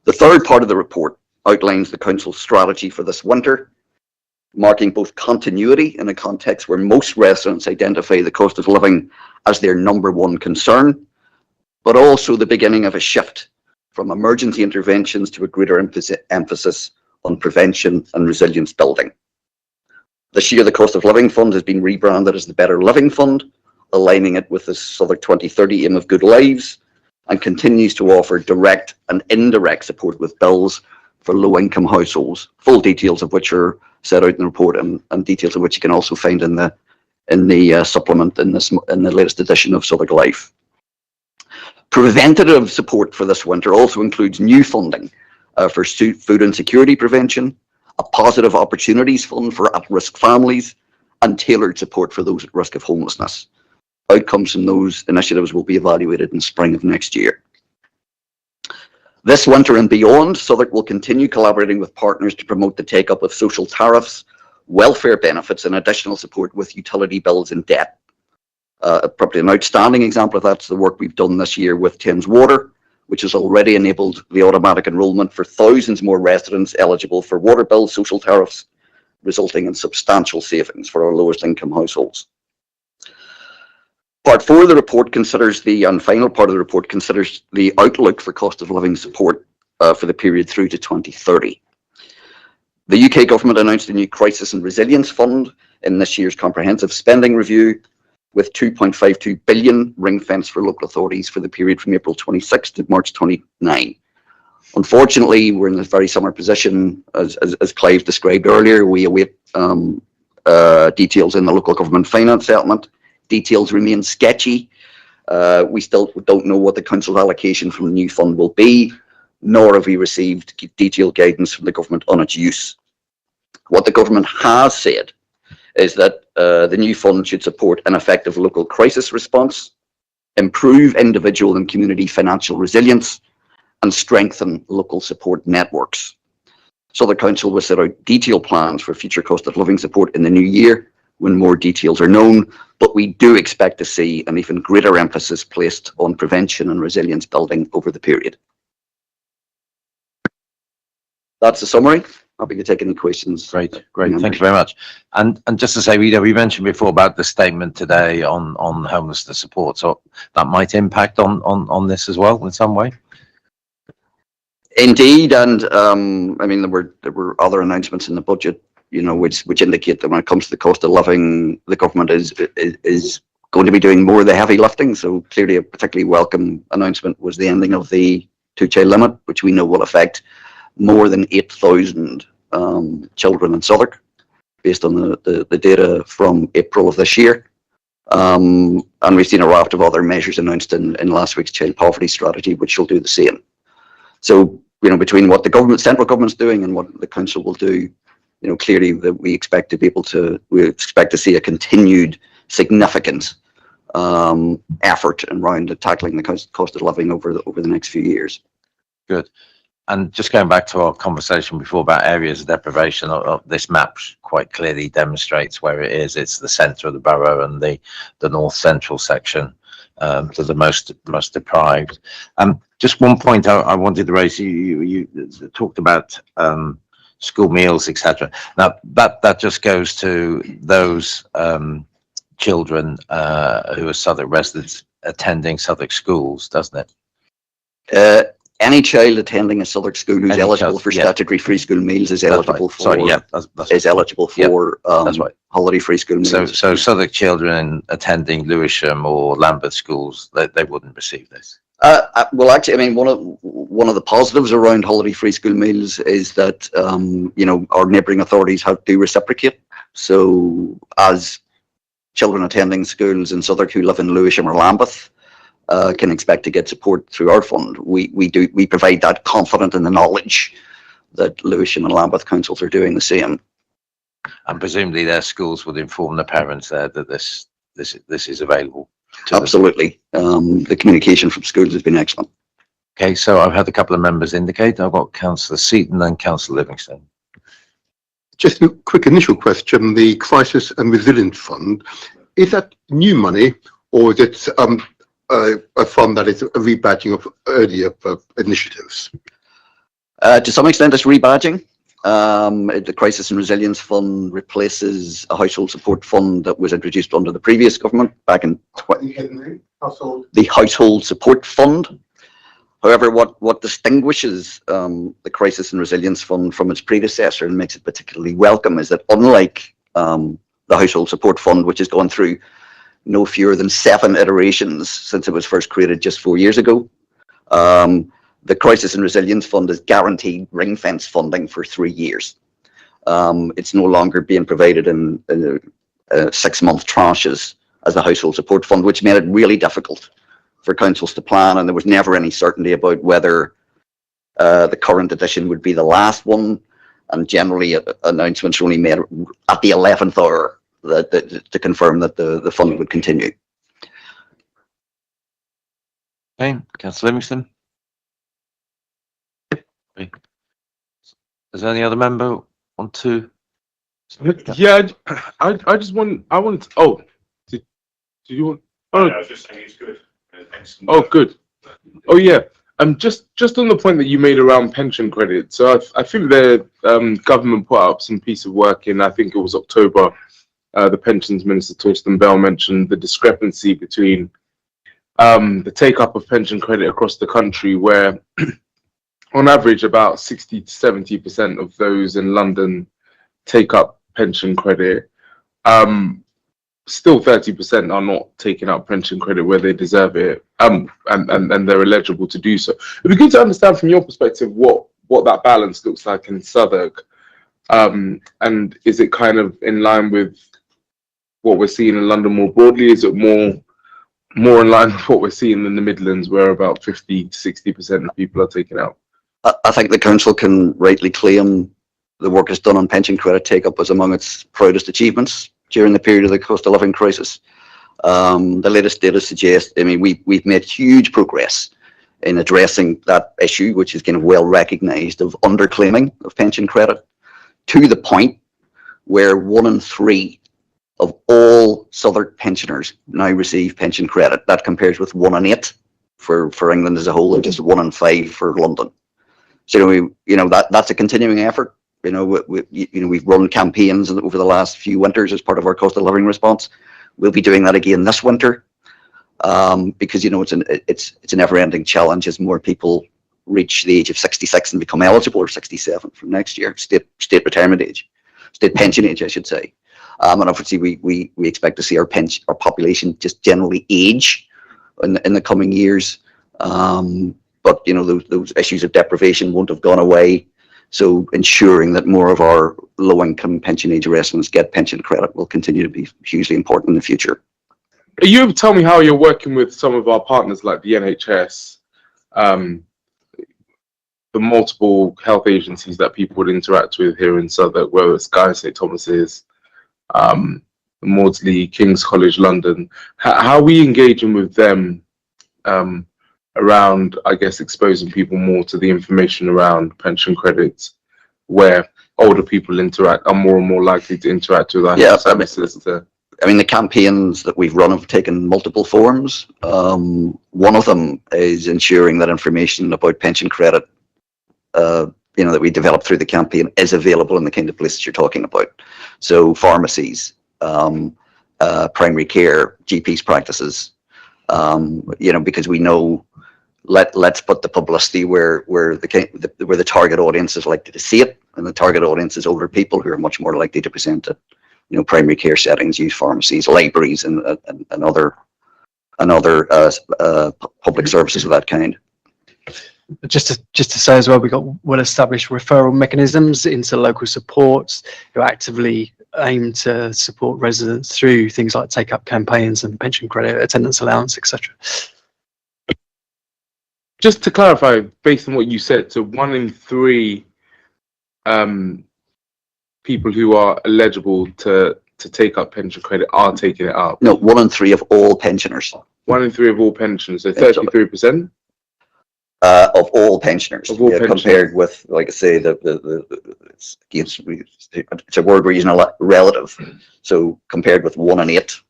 The third part of the report outlines the council's strategy for this winter, marking both continuity in a context where most residents identify the cost of living as their #1 concern, but also the beginning of a shift from emergency interventions to a greater emphasis on prevention and resilience building. This year, the Cost of Living Fund has been rebranded as the Better Living Fund, aligning it with the Southwark 2030 aim of good lives, and continues to offer direct and indirect support with bills for low-income households, full details of which are set out in the report, and details of which you can also find in the supplement in the latest edition of Southwark Life. Preventative support for this winter also includes new funding for food insecurity prevention, a positive opportunities fund for at-risk families, and tailored support for those at risk of homelessness. Outcomes from those initiatives will be evaluated in spring of next year. This winter and beyond, Southwark will continue collaborating with partners to promote the take-up of social tariffs, welfare benefits, and additional support with utility bills and debt. Probably an outstanding example of that's the work we've done this year with Thames Water, which has already enabled the automatic enrolment for thousands more residents eligible for water bill social tariffs, resulting in substantial savings for our lowest income households. Part 4 of the report considers and final part of the report considers the outlook for cost of living support for the period through to 2030. The UK government announced a new crisis and resilience fund in this year's comprehensive spending review, with 2.52 billion ring-fenced for local authorities for the period from April 26 to March 29. Unfortunately, we're in a very similar position as Clive described earlier. We await details in the local government finance settlement. Details remain sketchy. We still don't know what the council's allocation from the new fund will be, nor have we received detailed guidance from the government on its use. What the government has said is that the new fund should support an effective local crisis response, improve individual and community financial resilience, and strengthen local support networks. Southwark Council will set out detailed plans for future cost of living support in the new year when more details are known, but we do expect to see an even greater emphasis placed on prevention and resilience building over the period. That's the summary. Happy to take any questions. Great. Thank you very much. And just to say, we mentioned before about the statement today on homelessness support, so that might impact on this as well in some way. Indeed, and I mean there were other announcements in the budget, which indicate that when it comes to the cost of living, the government is going to be doing more of the heavy lifting. So clearly, a particularly welcome announcement was the ending of the two-child limit, which we know will affect more than 8,000 children in Southwark, based on the data from April of this year. And we've seen a raft of other measures announced in last week's child poverty strategy, which will do the same. So, between what the central government's doing and what the council will do, clearly that we expect to see a continued significant effort around tackling the cost of living over the next few years. Good. And just going back to our conversation before about areas of deprivation, this map quite clearly demonstrates where it is. It's the centre of the borough and the north central section to the most deprived. Just one point I wanted to raise. You talked about school meals, etc. Now that just goes to those children who are Southwark residents attending Southwark schools, doesn't it? Any child attending a Southwark school who's eligible for statutory free school meals is eligible for holiday free school meals. So Southwark children attending Lewisham or Lambeth schools, they wouldn't receive this. Well, actually, I mean, one of the positives around holiday free school meals is that our neighbouring authorities do reciprocate. So as children attending schools in Southwark who live in Lewisham or Lambeth can expect to get support through our fund, we provide that confident in the knowledge that Lewisham and Lambeth councils are doing the same. And presumably their schools would inform the parents there that this is available. Absolutely. The communication from schools has been excellent. Okay, so I've had a couple of members indicate. I've got Councillor Seaton and Councillor Livingston. Just a quick initial question. The Crisis and Resilience Fund, is that new money or is it a fund that is a rebadging of earlier initiatives? To some extent, it's rebadging. The Crisis and Resilience Fund replaces a household support fund that was introduced under the previous government back in the Household Support Fund. However, what distinguishes the Crisis and Resilience Fund from its predecessor and makes it particularly welcome is that unlike the Household Support Fund, which has gone through no fewer than 7 iterations since it was first created just 4 years ago, The Crisis and Resilience Fund is guaranteed ring-fence funding for 3 years. It's no longer being provided in 6-month tranches as the Household Support Fund, which made it really difficult for councils to plan, and there was never any certainty about whether the current edition would be the last one, and generally announcements were only made at the 11th hour to confirm that the fund would continue. Okay, Councillor Livingston. Does any other member want to? Yeah, I just want, I wanted to, oh, did you want, oh, I was just saying it's good. Excellent. oh, good. Oh, yeah. Just on the point that you made around pension credit. So I think the government put up some piece of work in, I think it was October. The Pensions Minister, Torsten Bell, mentioned the discrepancy between the take-up of pension credit across the country, where on average about 60 to 70% of those in London take up pension credit. Still 30% are not taking out pension credit where they deserve it, and they're eligible to do so. It'd be good to understand from your perspective what that balance looks like in Southwark, and is it kind of in line with what we're seeing in London more broadly? Is it more in line with what we're seeing in the Midlands, where about 50 to 60% of people are taking out? I think the council can rightly claim the work it's done on pension credit take-up was among its proudest achievements during the period of the cost of living crisis. The latest data suggests, I mean, we've made huge progress in addressing that issue, which is kind of well recognised, of underclaiming of pension credit, to the point where 1 in 3 of all Southwark pensioners now receive pension credit. That compares with 1 in 8 for England as a whole, and just 1 in 5 for London. So that's a continuing effort. We've run campaigns over the last few winters as part of our cost of living response. We'll be doing that again this winter, because it's a never-ending challenge as more people reach the age of 66 and become eligible, or 67 from next year, state retirement age, state pension age, I should say. And obviously, we expect to see our population just generally age in the coming years. But those issues of deprivation won't have gone away. So ensuring that more of our low-income pension age residents get pension credit will continue to be hugely important in the future. Are you able to tell me how you're working with some of our partners like the NHS, the multiple health agencies that people would interact with here in Southwark, whether it's Guy's, St Thomas's, Maudsley, King's College London? How are we engaging with them around, I guess, exposing people more to the information around pension credits, where older people are more and more likely to interact with our health services? I mean, the campaigns that we've run have taken multiple forms. One of them is ensuring that information about pension credit, that we develop through the campaign, is available in the kind of places you're talking about. So pharmacies, primary care, GPs practices, because we know, let's put the publicity where the target audience is likely to see it, and the target audience is older people who are much more likely to present it. Primary care settings, use pharmacies, libraries, and other public services of that kind. Just to say as well, we've got well-established referral mechanisms into local supports who actively aim to support residents through things like take-up campaigns and pension credit, attendance allowance, etc. Just to clarify, based on what you said, so 1 in 3 people who are eligible to take up pension credit are taking it up? No, 1 in 3 of all pensioners. 1 in 3 of all pensioners, so 33%? Of all pensioners, pensioners. Compared with, like I say, it's a word we're using a lot, relative. So compared with 1 in 8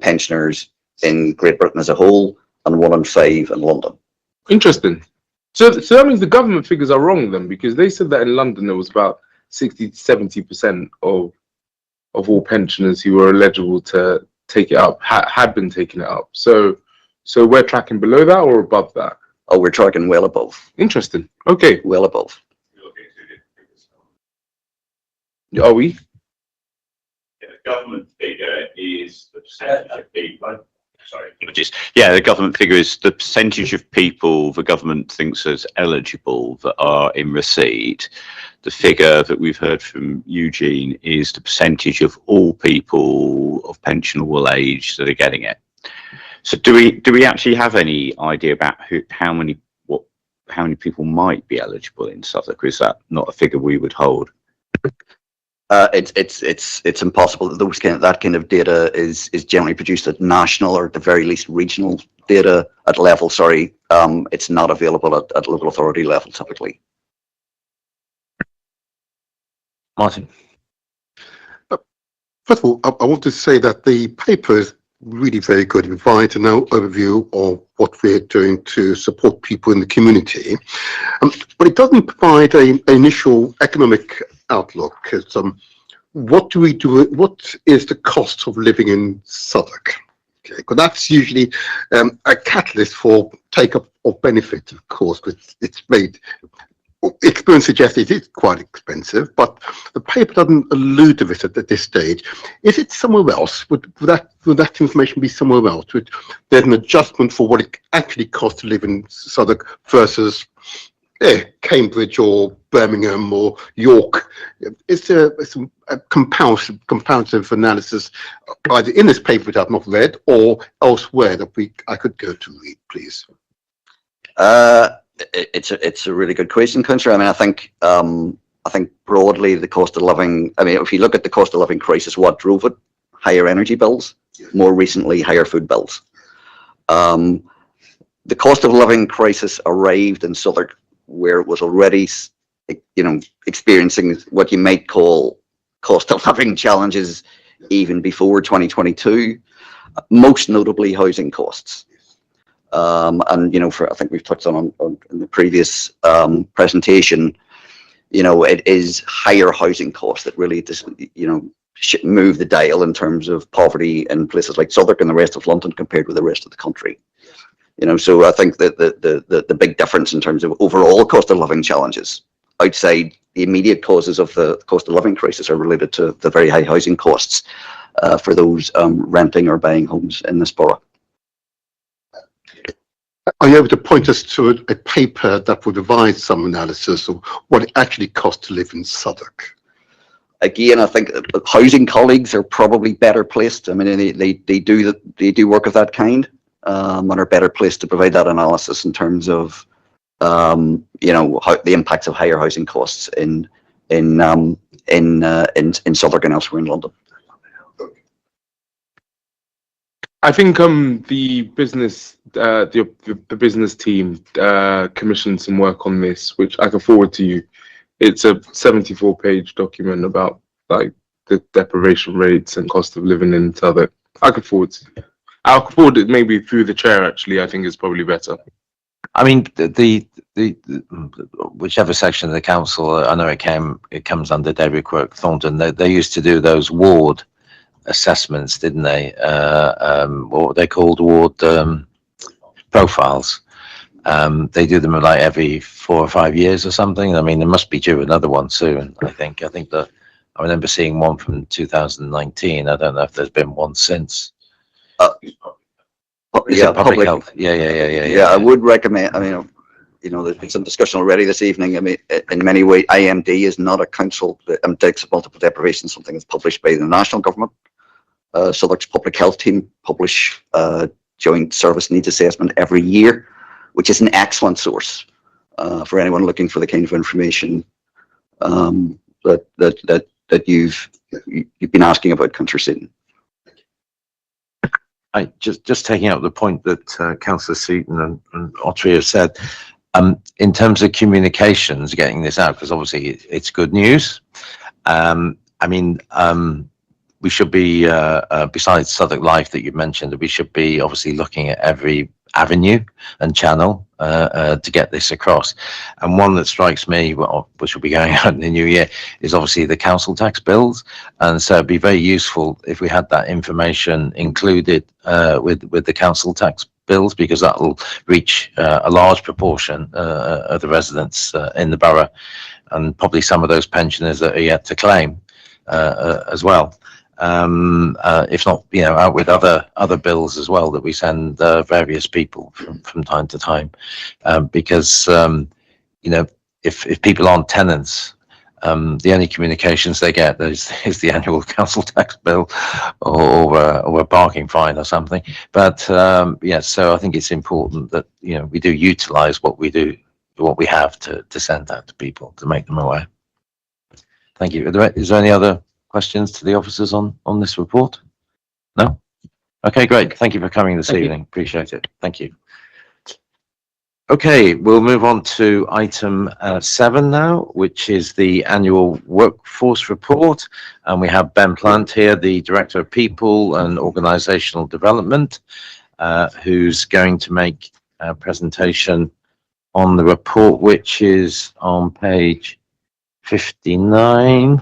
pensioners in Great Britain as a whole, and 1 in 5 in London. Interesting. So that means the government figures are wrong then, because they said that in London there was about 60 to 70% of all pensioners who were eligible to take it up had been taking it up. So we're tracking below that or above that? Oh, we're tracking well above. Interesting. Okay. Well above. Are we? Yeah, the government figure is the percentage of people. Sorry. Apologies. Yeah, the government figure is the percentage of people the government thinks as eligible that are in receipt. The figure that we've heard from Eugene is the percentage of all people of pensionable age that are getting it. So do we actually have any idea about how many people might be eligible in Southwark? Or is that not a figure we would hold? It's impossible. That kind of data is generally produced at national or at the very least regional data at level. Sorry, it's not available at local authority level typically. Martin. First of all, I want to say that the paper is really very good. It provides an overview of what we're doing to support people in the community. But it doesn't provide an initial economic outlook. It's, what do we do? What is the cost of living in Southwark? Okay, because that's usually a catalyst for take-up of benefit, of course, because it's made. Experience suggests it is quite expensive, but the paper doesn't allude to this at this stage. Is it somewhere else? Would that information be somewhere else? Would there's an adjustment for what it actually costs to live in Southwark versus Cambridge or Birmingham or York? Is there a comparative analysis either in this paper which I've not read or elsewhere that I could go to read, please? It's a really good question, Councillor. I mean, I think broadly the cost of living. I mean, if you look at the cost of living crisis, what drove it? Higher energy bills. More recently, higher food bills. The cost of living crisis arrived in Southwark where it was already, experiencing what you might call cost of living challenges even before 2022. Most notably, housing costs. And I think we've touched on in the previous presentation, it is higher housing costs that really just, move the dial in terms of poverty in places like Southwark and the rest of London compared with the rest of the country. So I think that the big difference in terms of overall cost of living challenges outside the immediate causes of the cost of living crisis are related to the very high housing costs for those renting or buying homes in this borough. Are you able to point us to a paper that will provide some analysis of what it actually costs to live in Southwark? Again, I think housing colleagues are probably better placed. I mean, they do work of that kind, and are better placed to provide that analysis in terms of how the impacts of higher housing costs in Southwark and elsewhere in London. I think the business team commissioned some work on this, which I can forward to you. It's a 74-page document about like the deprivation rates and cost of living in Southwark. I can forward to you. I'll forward it maybe through the chair. Actually, I think it's probably better. I mean, the whichever section of the council, I know it comes under David Quirk Thornton. They used to do those ward assessments, didn't they? What were they called? Ward profiles. They do them like every 4 or 5 years or something. I mean, there must be due another one soon. I think that I remember seeing one from 2019. I don't know if there's been one since. Public health. Yeah. I would recommend. I mean, there's been some discussion already this evening. I mean, in many ways, IMD is not a council. Index of multiple deprivation, something that's published by the national government. Southwark's public health team publish joint service needs assessment every year, which is an excellent source for anyone looking for the kind of information that you've been asking about, Councillor Seaton. I just taking up the point that Councillor Seaton and Autry have said, in terms of communications, getting this out, because obviously it's good news. I mean, we should be, besides Southwark Life that you mentioned, we should be obviously looking at every avenue and channel to get this across. And one that strikes me, which will be going out in the new year, is obviously the council tax bills. And so it'd be very useful if we had that information included with the council tax bills, because that will reach a large proportion of the residents in the borough, and probably some of those pensioners that are yet to claim as well. if not, out with other bills as well that we send various people from time to time, because if people aren't tenants, the only communications they get is the annual council tax bill or a parking fine or something. But so I think it's important that we do utilise what we have to send that to people, to make them aware. Thank you. Is there any other questions to the officers on this report? No? Okay, great. Thank you for coming this evening. Appreciate it. Thank you. Okay, we'll move on to item 7 now, which is the annual workforce report. And we have Ben Plant here, the Director of People and Organisational Development, who's going to make a presentation on the report, which is on page 59.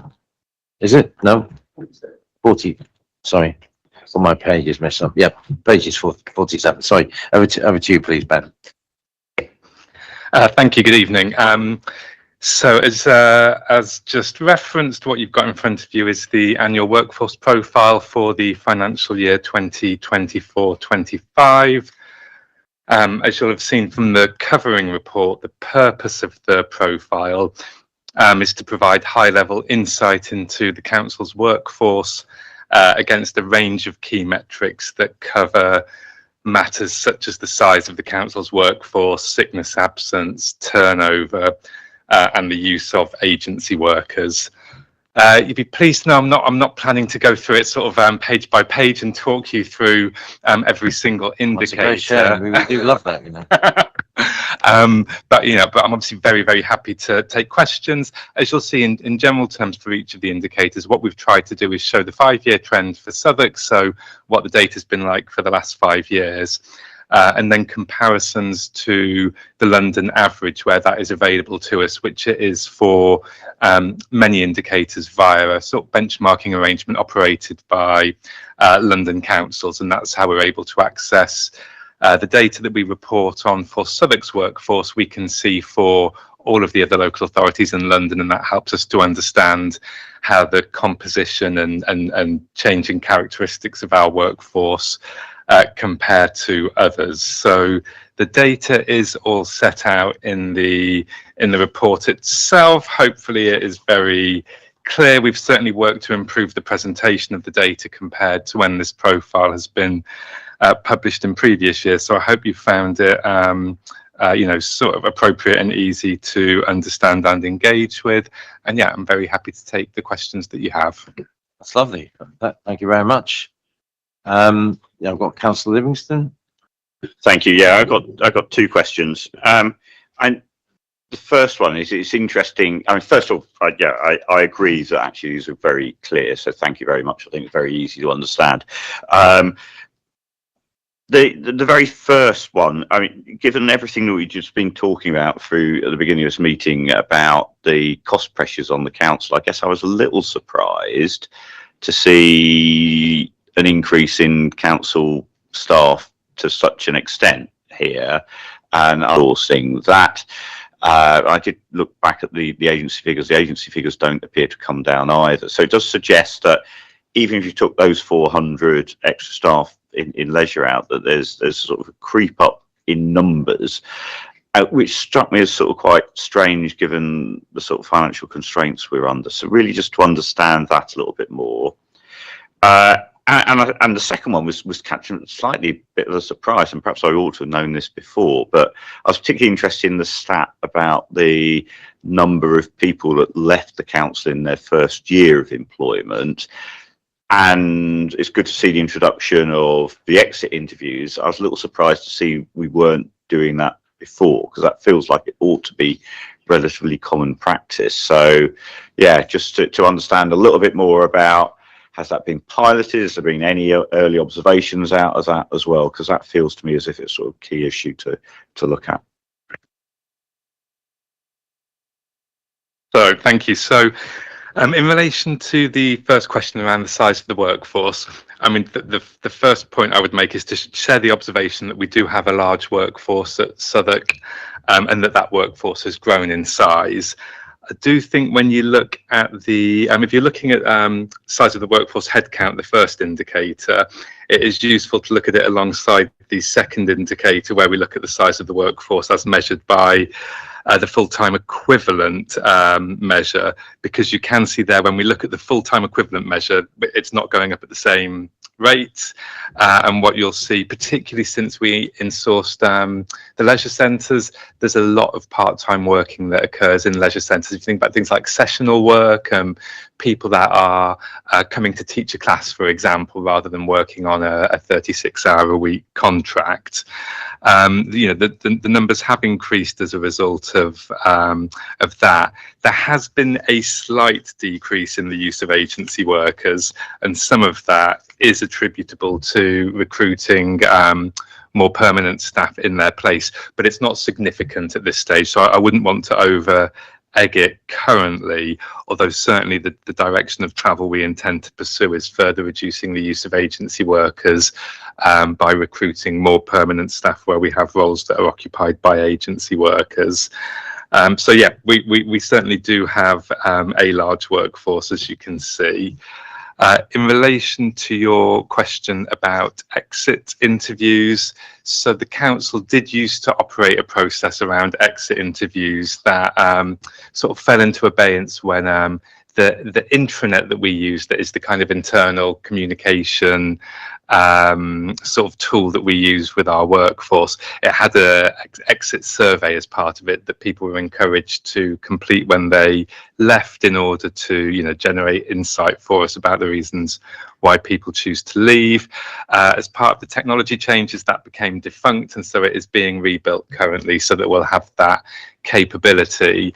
Is it? No? 40. Sorry. Well, my page is messed up. Yep, page is 47. Sorry. Over to you, please, Ben. Thank you. Good evening. So as just referenced, what you've got in front of you is the annual workforce profile for the financial year 2024-25. As you'll have seen from the covering report, the purpose of the profile is to provide high-level insight into the council's workforce against a range of key metrics that cover matters such as the size of the council's workforce, sickness absence, turnover, and the use of agency workers. You'd be pleased to know I'm not planning to go through it sort of page by page and talk you through every single indicator. We do love that, but I'm obviously very, very happy to take questions. As you'll see in general terms for each of the indicators, what we've tried to do is show the 5-year trend for Southwark, so what the data's been like for the last 5 years, and then comparisons to the London average where that is available to us, which it is for many indicators via a sort of benchmarking arrangement operated by London councils, and that's how we're able to access the data that we report on for Southwark's workforce. We can see for all of the other local authorities in London, and that helps us to understand how the composition and changing characteristics of our workforce compare to others. So the data is all set out in the report itself. Hopefully it is very clear. We've certainly worked to improve the presentation of the data compared to when this profile has been published in previous years. So I hope you found it sort of appropriate and easy to understand and engage with. And yeah, I'm very happy to take the questions that you have. That's lovely. Thank you very much. I've got Councillor Livingston. Thank you. Yeah, I've got 2 questions. And the first one is, it's interesting. I mean, first of all, I agree that actually these are very clear. So thank you very much. I think it's very easy to understand. The very first one, I mean, given everything that we've just been talking about through at the beginning of this meeting about the cost pressures on the council, I guess I was a little surprised to see an increase in council staff to such an extent here. And I'm seeing that. I did look back at the agency figures. The agency figures don't appear to come down either. So it does suggest that even if you took those 400 extra staff in leisure out, that there's sort of a creep up in numbers, which struck me as sort of quite strange given the sort of financial constraints we're under. So really just to understand that a little bit more. And the second one was catching slightly a bit of a surprise, and perhaps I ought to have known this before, but I was particularly interested in the stat about the number of people that left the council in their first year of employment. And it's good to see the introduction of the exit interviews. I was a little surprised to see we weren't doing that before, because that feels like it ought to be relatively common practice. So yeah, just to understand a little bit more about, has that been piloted? Has there been any early observations out of that as well? Because that feels to me as if it's sort of a key issue to look at. So thank you. So in relation to the first question around the size of the workforce, I mean, the first point I would make is to share the observation that we do have a large workforce at Southwark, and that workforce has grown in size. I do think when you look at the, if you're looking at size of the workforce headcount, the first indicator, it is useful to look at it alongside the second indicator where we look at the size of the workforce as measured by the full-time equivalent measure, because you can see there when we look at the full-time equivalent measure, it's not going up at the same rate. And what you'll see, particularly since we insourced the leisure centres, there's a lot of part-time working that occurs in leisure centres. If you think about things like sessional work, people that are coming to teach a class, for example, rather than working on a 36-hour-a-week contract. The numbers have increased as a result of that. There has been a slight decrease in the use of agency workers, and some of that is attributable to recruiting more permanent staff in their place, but it's not significant at this stage. So I wouldn't want to over egg it currently, although certainly the direction of travel we intend to pursue is further reducing the use of agency workers by recruiting more permanent staff where we have roles that are occupied by agency workers. So yeah, we certainly do have a large workforce, as you can see. In relation to your question about exit interviews, so the council did used to operate a process around exit interviews that sort of fell into abeyance when the intranet that we use, that is the kind of internal communication sort of tool that we use with our workforce, it had a exit survey as part of it that people were encouraged to complete when they left, in order to generate insight for us about the reasons why people choose to leave. As part of the technology changes, that became defunct, and so it is being rebuilt currently so that we'll have that capability.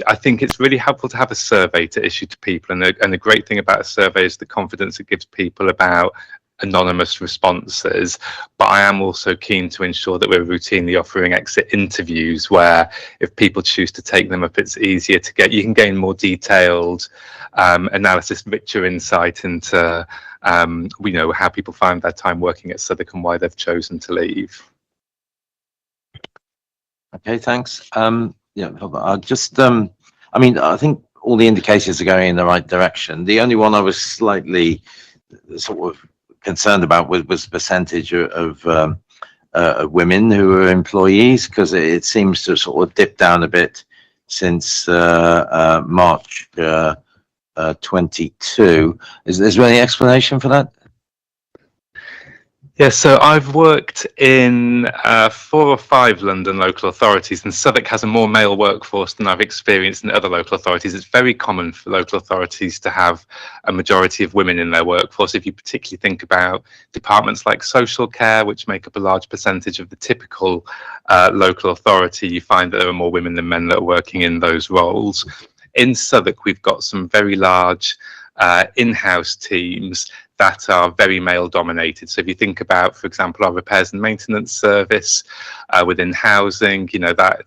I think it's really helpful to have a survey to issue to people, and the great thing about a survey is the confidence it gives people about anonymous responses. But I am also keen to ensure that we're routinely offering exit interviews where, if people choose to take them up, it's easier to get, you can gain more detailed analysis, richer insight into how people find their time working at Southwark and why they've chosen to leave. Okay, thanks. I just, I think all the indicators are going in the right direction. The only one I was slightly sort of concerned about was the percentage of women who are employees, because it seems to sort of dip down a bit since March 22. Is there any explanation for that? Yeah, so I've worked in 4 or 5 London local authorities, and Southwark has a more male workforce than I've experienced in other local authorities. It's very common for local authorities to have a majority of women in their workforce. If you particularly think about departments like social care, which make up a large percentage of the typical local authority, you find that there are more women than men that are working in those roles. In Southwark, we've got some very large in-house teams that are very male dominated. So if you think about, for example, our repairs and maintenance service within housing, that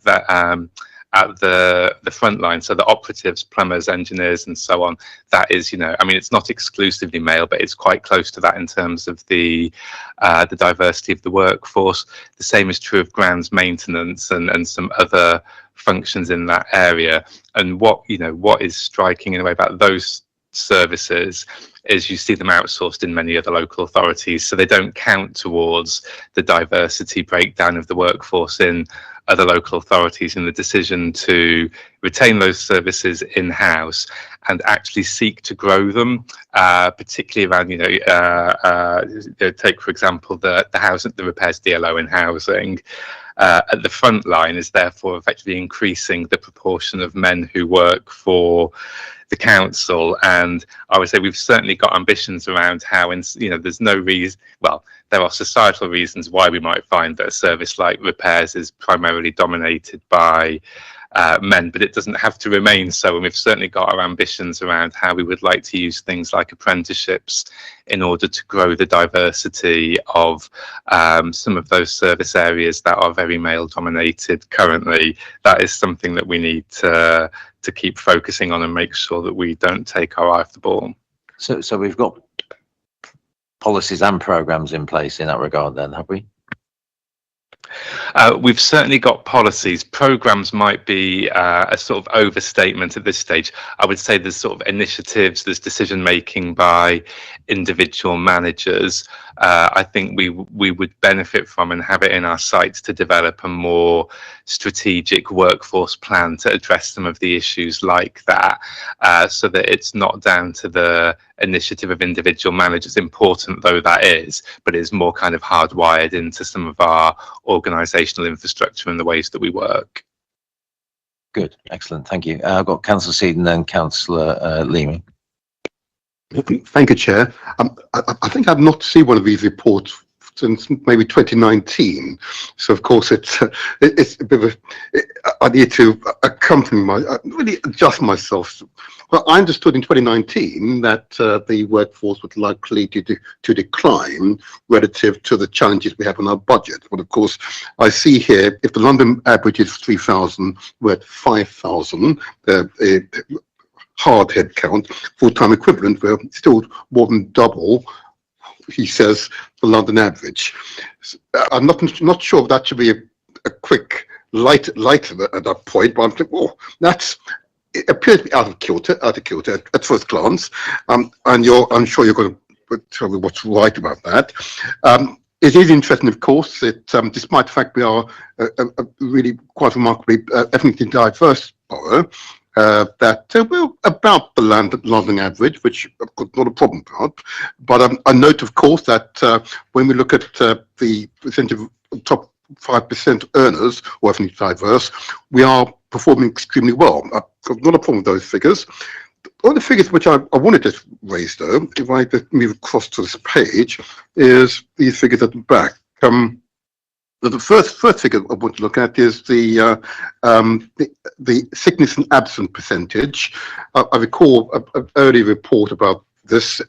at the front line, so the operatives, plumbers, engineers, and so on, that is, it's not exclusively male, but it's quite close to that in terms of the diversity of the workforce. The same is true of grounds maintenance and some other functions in that area. And what is striking in a way about those services is you see them outsourced in many other local authorities, so they don't count towards the diversity breakdown of the workforce in other local authorities in the decision to retain those services in-house and actually seek to grow them, particularly around, take for example the repairs DLO in housing. At the front line is therefore effectively increasing the proportion of men who work for the council, and I would say we've certainly got ambitions around how, there's no reason, well, there are societal reasons why we might find that a service like repairs is primarily dominated by men, but it doesn't have to remain so. And we've certainly got our ambitions around how we would like to use things like apprenticeships in order to grow the diversity of some of those service areas that are very male dominated currently. That is something that we need to keep focusing on and make sure that we don't take our eye off the ball. So we've got policies and programs in place in that regard then, have we? We've certainly got policies. Programs might be a sort of overstatement at this stage. I would say there's sort of initiatives, there's decision making by individual managers. I think we would benefit from and have it in our sights to develop a more strategic workforce plan to address some of the issues like that, so that it's not down to the initiative of individual managers, important though that is, but it's more kind of hardwired into some of our organisational infrastructure and the ways that we work. Good, excellent, thank you. I've got Councillor Seaton and Councillor Leamy. Thank you, Chair. I think I've not seen one of these reports since maybe 2019. So of course it's a bit of I need to really adjust myself. Well, I understood in 2019 that the workforce was likely to decline relative to the challenges we have in our budget. But of course, I see here if the London average is 3,000, we're at 5,000. Hard head count, full-time equivalent, we're still more than double, he says, the London average. I'm not sure if that should be a quick light at that point, but I'm thinking, well, it appears to be out of kilter at first glance. And I'm sure you're going to tell me what's right about that. It is interesting, of course, that despite the fact we are a really quite remarkably ethnically diverse borough, that we're about the London average, which I've got not a problem about. But I note, of course, that when we look at the percentage of top 5% earners or ethnically diverse, we are performing extremely well. I've got not a problem with those figures. One of the figures which I wanted to raise, though, if I just move across to this page, is these figures at the back. The first figure I want to look at is the sickness and absence percentage. I recall an early report about this.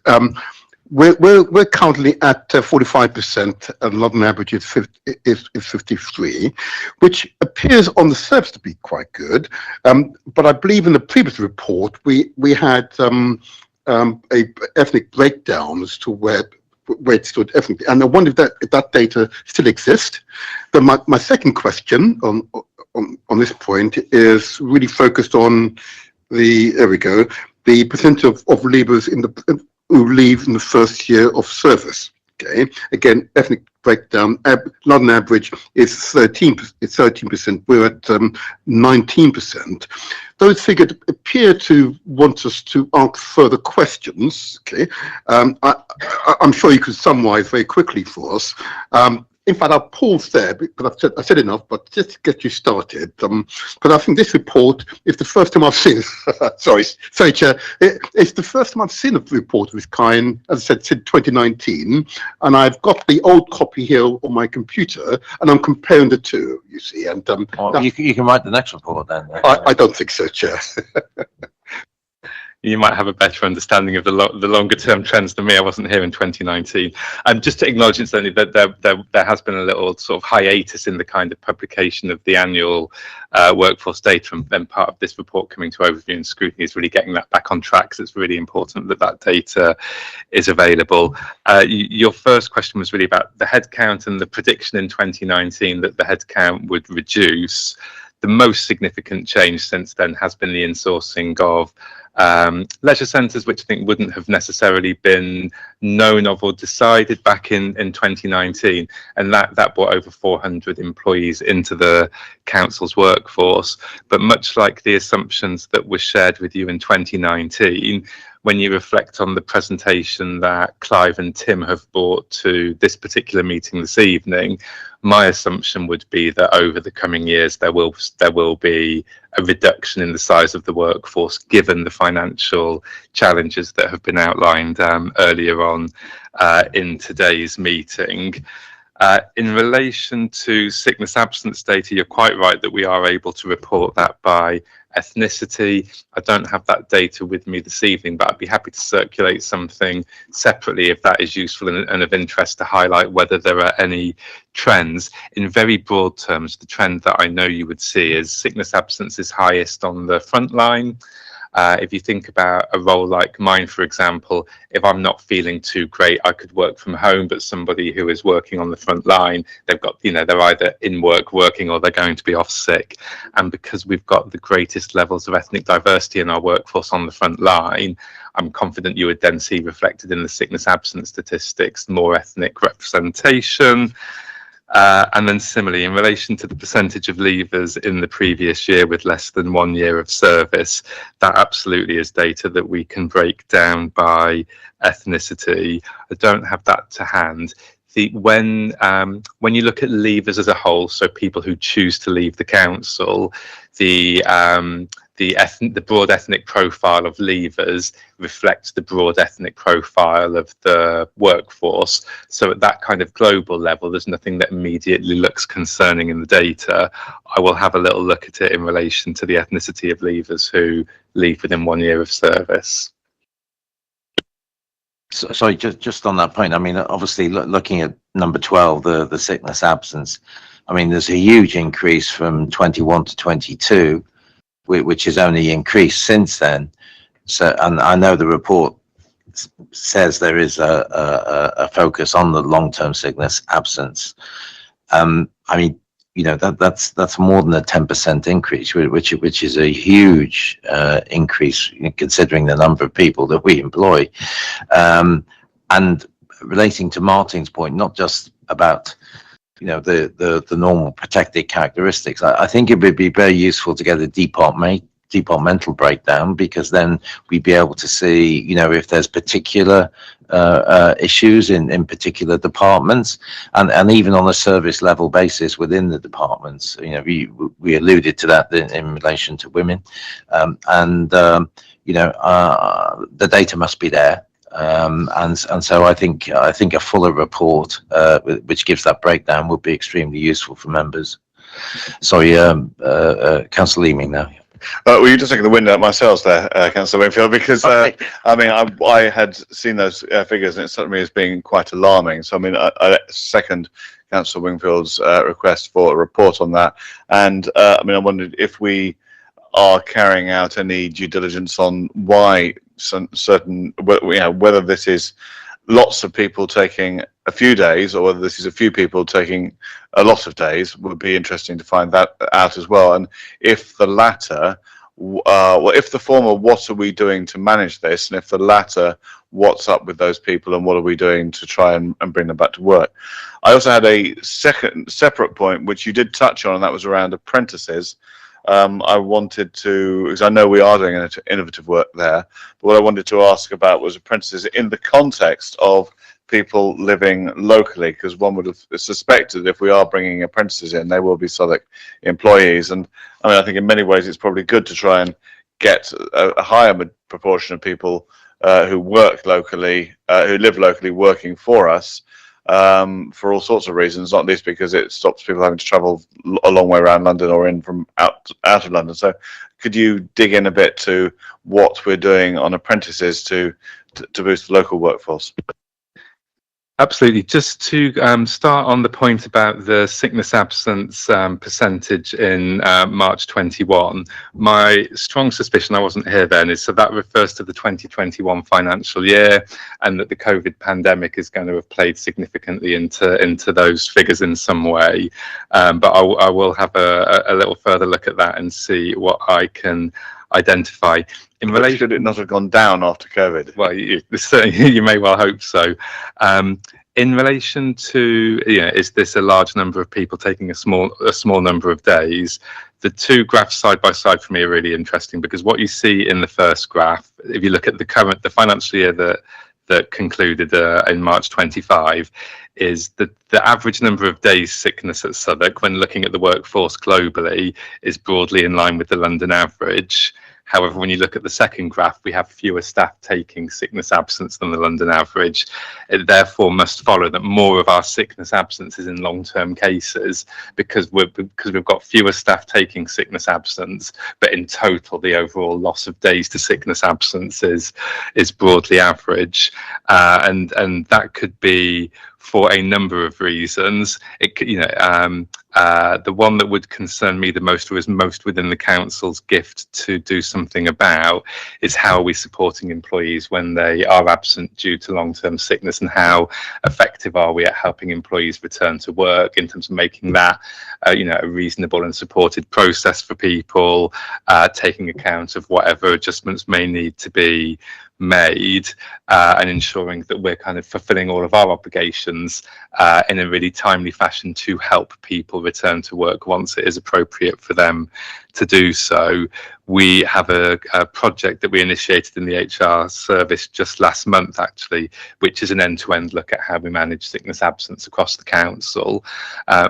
We're currently at 45%, and London average is 53, which appears on the surface to be quite good. But I believe in the previous report we had a ethnic breakdown as to where it stood ethnically, and I wonder if that data still exists. But my second question on this point is really focused on the percentage of leavers who leave in the first year of service. Okay, again, ethnic breakdown. London average is 13%. We're at 19%. Those figures appear to want us to ask further questions. Okay, I'm sure you could summarize very quickly for us. In fact, I'll pause there because I said enough, but just to get you started, because I think this report is the first time I've seen, sorry, Chair, it's the first time I've seen a report of this kind, as I said, since 2019, and I've got the old copy here on my computer, and I'm comparing the two, you see. And you can write the next report then. I don't think so, Chair. You might have a better understanding of the longer term trends than me. I wasn't here in 2019. Just to acknowledge incidentally that there has been a little sort of hiatus in the kind of publication of the annual workforce data, and then part of this report coming to overview and scrutiny is really getting that back on track. So it's really important that data is available. Your first question was really about the headcount and the prediction in 2019 that the headcount would reduce. The most significant change since then has been the insourcing of leisure centres, which I think wouldn't have necessarily been known of or decided back in 2019, and that brought over 400 employees into the council's workforce. But much like the assumptions that were shared with you in 2019, when you reflect on the presentation that Clive and Tim have brought to this particular meeting this evening, my assumption would be that over the coming years there will be a reduction in the size of the workforce, given the financial challenges that have been outlined earlier on in today's meeting. In relation to sickness absence data, you're quite right that we are able to report that by ethnicity. I don't have that data with me this evening, but I'd be happy to circulate something separately if that is useful and of interest to highlight whether there are any trends. In very broad terms, the trend that I know you would see is sickness absence is highest on the front line. If you think about a role like mine, for example, if I'm not feeling too great, I could work from home, but somebody who is working on the front line, they've got, they're either in work working or they're going to be off sick. And because we've got the greatest levels of ethnic diversity in our workforce on the front line, I'm confident you would then see reflected in the sickness absence statistics more ethnic representation. And then similarly, in relation to the percentage of leavers in the previous year with less than 1 year of service, that absolutely is data that we can break down by ethnicity. I don't have that to hand. When you look at leavers as a whole, so people who choose to leave the council, the broad ethnic profile of leavers reflects the broad ethnic profile of the workforce. So at that kind of global level, there's nothing that immediately looks concerning in the data. I will have a little look at it in relation to the ethnicity of leavers who leave within 1 year of service. So, sorry, just on that point, I mean, obviously looking at number 12, the sickness absence, I mean, there's a huge increase from 21 to 22, which has only increased since then. So, and I know the report says there is a focus on the long-term sickness absence. I mean, that's more than a 10% increase, which is a huge increase considering the number of people that we employ. And relating to Martin's point, not just about the normal protected characteristics, I think it would be very useful to get a departmental breakdown, because then we'd be able to see if there's particular issues in particular departments, and even on a service level basis within the departments. We alluded to that in relation to women, and the data must be there. And so I think a fuller report which gives that breakdown would be extremely useful for members. Sorry, Councillor Leeming now. Well, you're just taking the wind out of my sails there, Councillor Wingfield, because I mean, I had seen those figures and it struck me as being quite alarming. So I mean, I second Councillor Wingfield's request for a report on that. And I mean, I wondered if we are carrying out any due diligence on why certain, whether this is lots of people taking a few days or whether this is a few people taking a lot of days. Would be interesting to find that out as well. And if the latter, well, if the former, what are we doing to manage this? And if the latter, what's up with those people and what are we doing to try and bring them back to work? I also had a separate point which you did touch on, and that was around apprentices. I wanted to, because I know we are doing innovative work there, but what I wanted to ask about was apprentices in the context of people living locally, because one would have suspected if we are bringing apprentices in, they will be Southwark employees. And I mean, I think in many ways it's probably good to try and get a higher proportion of people who work locally, who live locally, working for us. For all sorts of reasons, not least because it stops people having to travel a long way around London or in from out of London. So could you dig in a bit to what we're doing on apprentices to boost the local workforce? Absolutely. Just to start on the point about the sickness absence percentage in March 21, my strong suspicion, I wasn't here then, is so that refers to the 2021 financial year, and that the COVID pandemic is going to have played significantly into those figures in some way. But I will have a little further look at that and see what I can identify. In relation, should it not have gone down after COVID? Well, you may well hope so. In relation to, is this a large number of people taking a small number of days? The two graphs side by side for me are really interesting, because what you see in the first graph, if you look at the financial year that concluded in March 25, is that the average number of days sickness at Southwark, when looking at the workforce globally, is broadly in line with the London average. However, when you look at the second graph, we have fewer staff taking sickness absence than the London average. It therefore must follow that more of our sickness absence is in long-term cases, because we've got fewer staff taking sickness absence, but in total, the overall loss of days to sickness absence is broadly average. And that could be for a number of reasons. The one that would concern me the most, or is most within the council's gift to do something about, is how are we supporting employees when they are absent due to long-term sickness, and how effective are we at helping employees return to work in terms of making that a reasonable and supported process for people, taking account of whatever adjustments may need to be made, and ensuring that we're kind of fulfilling all of our obligations in a really timely fashion to help people return to work once it is appropriate for them to do so. We have a project that we initiated in the HR service just last month, actually, which is an end-to-end look at how we manage sickness absence across the council.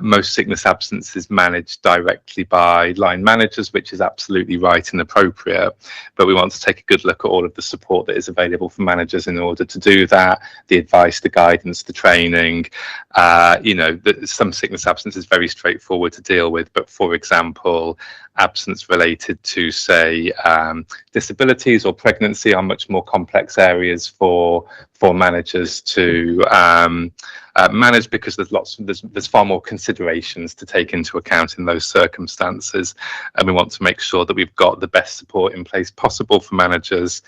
Most sickness absence is managed directly by line managers, which is absolutely right and appropriate, but we want to take a good look at all of the support that is available for managers in order to do that, the advice, the guidance, the training. Some sickness absence is very straightforward to deal with, but for example, absence related to, say, disabilities or pregnancy are much more complex areas for managers to manage, because there's far more considerations to take into account in those circumstances, and we want to make sure that we've got the best support in place possible for managers,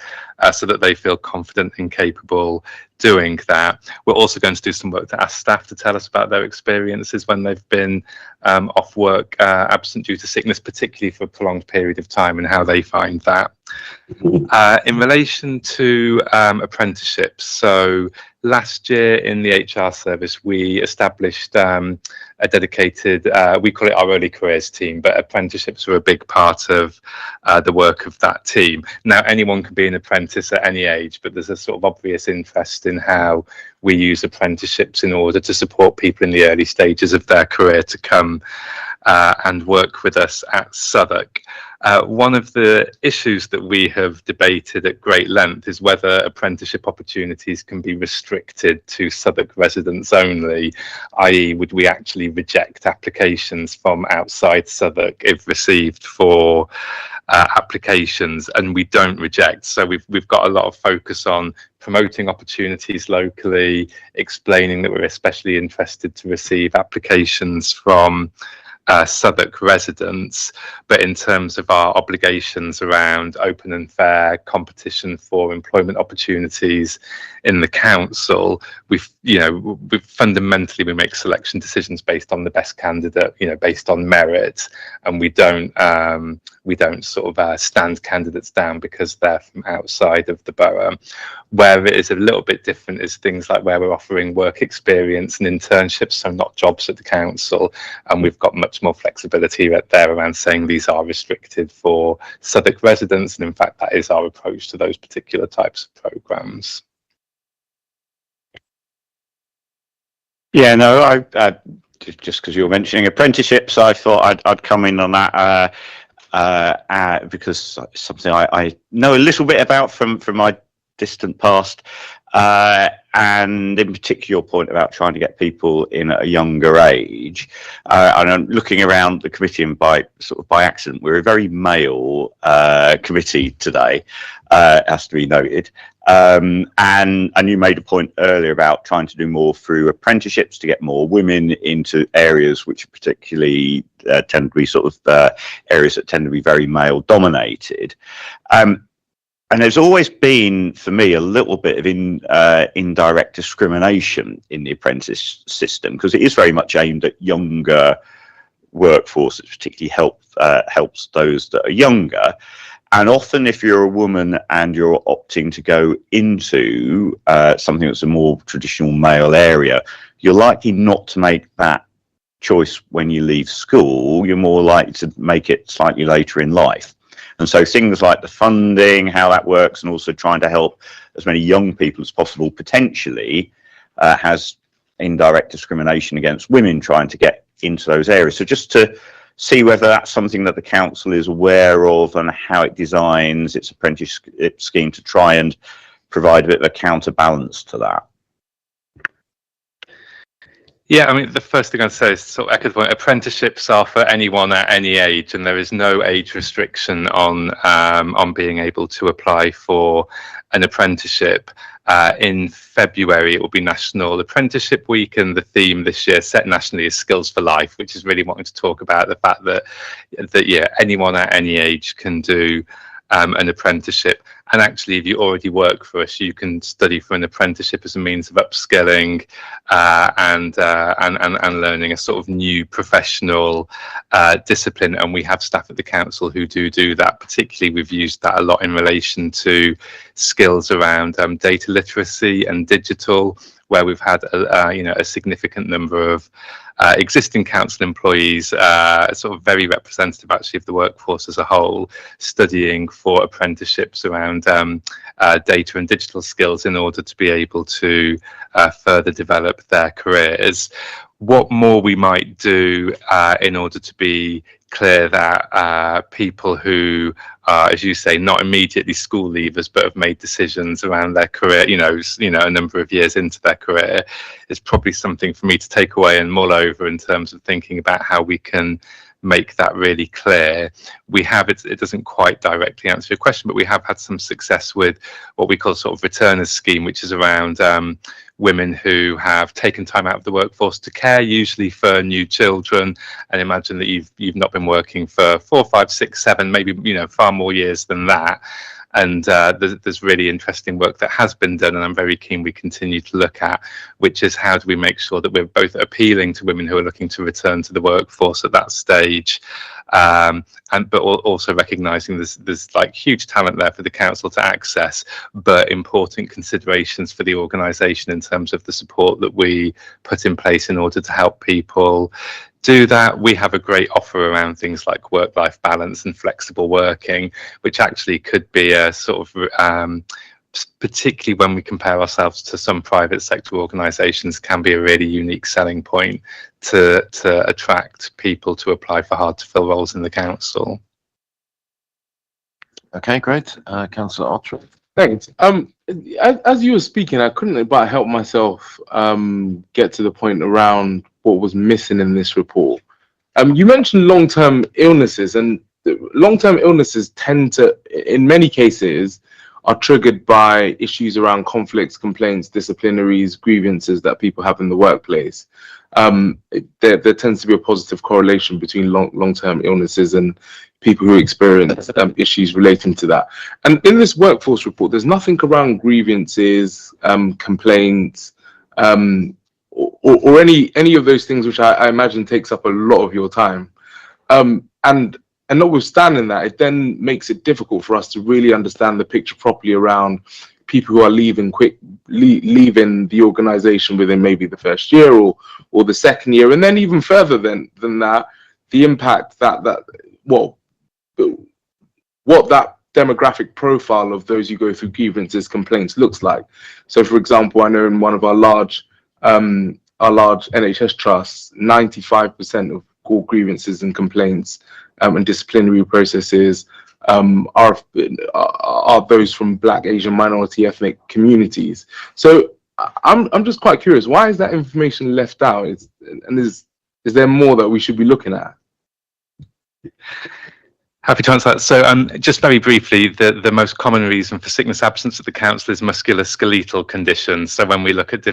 so that they feel confident and capable doing that. We're also going to do some work to ask staff to tell us about their experiences when they've been off work, absent due to sickness, particularly for a prolonged period of time, and how they find that. In relation to apprenticeships, so last year in the HR service, we established a dedicated, we call it our early careers team, but apprenticeships are a big part of the work of that team. Now, anyone can be an apprentice at any age, but there's a sort of obvious interest in how we use apprenticeships in order to support people in the early stages of their career to come and work with us at Southwark. One of the issues that we have debated at great length is whether apprenticeship opportunities can be restricted to Southwark residents only, i.e. would we actually reject applications from outside Southwark if received for applications? And we don't reject. So we've got a lot of focus on promoting opportunities locally, explaining that we're especially interested to receive applications from Southwark residents, but in terms of our obligations around open and fair competition for employment opportunities in the council, we fundamentally make selection decisions based on the best candidate, based on merit, and we don't sort of stand candidates down because they're from outside of the borough. Where it is a little bit different is things like where we're offering work experience and internships, so not jobs at the council, and we've got much more flexibility there around saying these are restricted for Southwark residents, and in fact that is our approach to those particular types of programmes. Yeah, no, I just because you were mentioning apprenticeships, I thought I'd come in on that because it's something I know a little bit about from my distant past, and in particular your point about trying to get people in at a younger age. And I'm looking around the committee, and by accident, we're a very male committee today, has to be noted. And you made a point earlier about trying to do more through apprenticeships to get more women into areas which particularly tend to be areas that tend to be very male dominated. And there's always been, for me, a little bit of indirect discrimination in the apprentice system, because it is very much aimed at younger workforce. It particularly helps those that are younger. And often if you're a woman and you're opting to go into something that's a more traditional male area, you're likely not to make that choice when you leave school. You're more likely to make it slightly later in life. And so things like the funding, how that works, and also trying to help as many young people as possible potentially has indirect discrimination against women trying to get into those areas. So just to see whether that's something that the council is aware of and how it designs its apprenticeship scheme to try and provide a bit of a counterbalance to that. Yeah, I mean, the first thing I'd say is sort of echo the point. Apprenticeships are for anyone at any age, and there is no age restriction on being able to apply for an apprenticeship. In February, it will be National Apprenticeship Week, and the theme this year, set nationally, is Skills for Life, which is really wanting to talk about the fact that yeah, anyone at any age can do an apprenticeship. And actually, if you already work for us, you can study for an apprenticeship as a means of upskilling and learning a sort of new professional discipline. And we have staff at the council who do that. Particularly, we've used that a lot in relation to skills around data literacy and digital, where we've had a significant number of existing council employees, sort of very representative actually of the workforce as a whole, studying for apprenticeships around data and digital skills in order to be able to further develop their careers. What more we might do in order to be clear that people who are, as you say, not immediately school leavers but have made decisions around their career, a number of years into their career, is probably something for me to take away and mull over in terms of thinking about how we can make that really clear. We have, it doesn't quite directly answer your question, but we have had some success with what we call sort of returners scheme, which is around women who have taken time out of the workforce to care, usually for new children. And imagine that you've not been working for 4, 5, 6, 7, maybe far more years than that. And there's really interesting work that has been done, and I'm very keen we continue to look at, which is how do we make sure that we're both appealing to women who are looking to return to the workforce at that stage, but also recognising there's like huge talent there for the council to access, but important considerations for the organisation in terms of the support that we put in place in order to help people do that. We have a great offer around things like work-life balance and flexible working, which actually could be a sort of particularly when we compare ourselves to some private sector organisations, can be a really unique selling point to attract people to apply for hard to fill roles in the council. Okay, great. Councillor Ottray. Thanks. As you were speaking, I couldn't but help myself get to the point around what was missing in this report. You mentioned long-term illnesses, and long-term illnesses tend to, in many cases, are triggered by issues around conflicts, complaints, disciplinaries, grievances that people have in the workplace. There tends to be a positive correlation between long-term illnesses and people who experience issues relating to that. And in this workforce report, there's nothing around grievances, complaints, or any of those things, which I imagine takes up a lot of your time. And notwithstanding that, it then makes it difficult for us to really understand the picture properly around people who are leaving the organisation within maybe the first year or the second year, and then even further than that, the impact that what that demographic profile of those who go through grievances, complaints looks like. So, for example, I know in one of our large NHS trusts, 95% of all grievances and complaints and disciplinary processes are those from Black, Asian, minority ethnic communities. So I'm just quite curious, why is that information left out? Is there more that we should be looking at? Happy to answer that. So just very briefly, the most common reason for sickness absence at the council is musculoskeletal conditions. So when we look at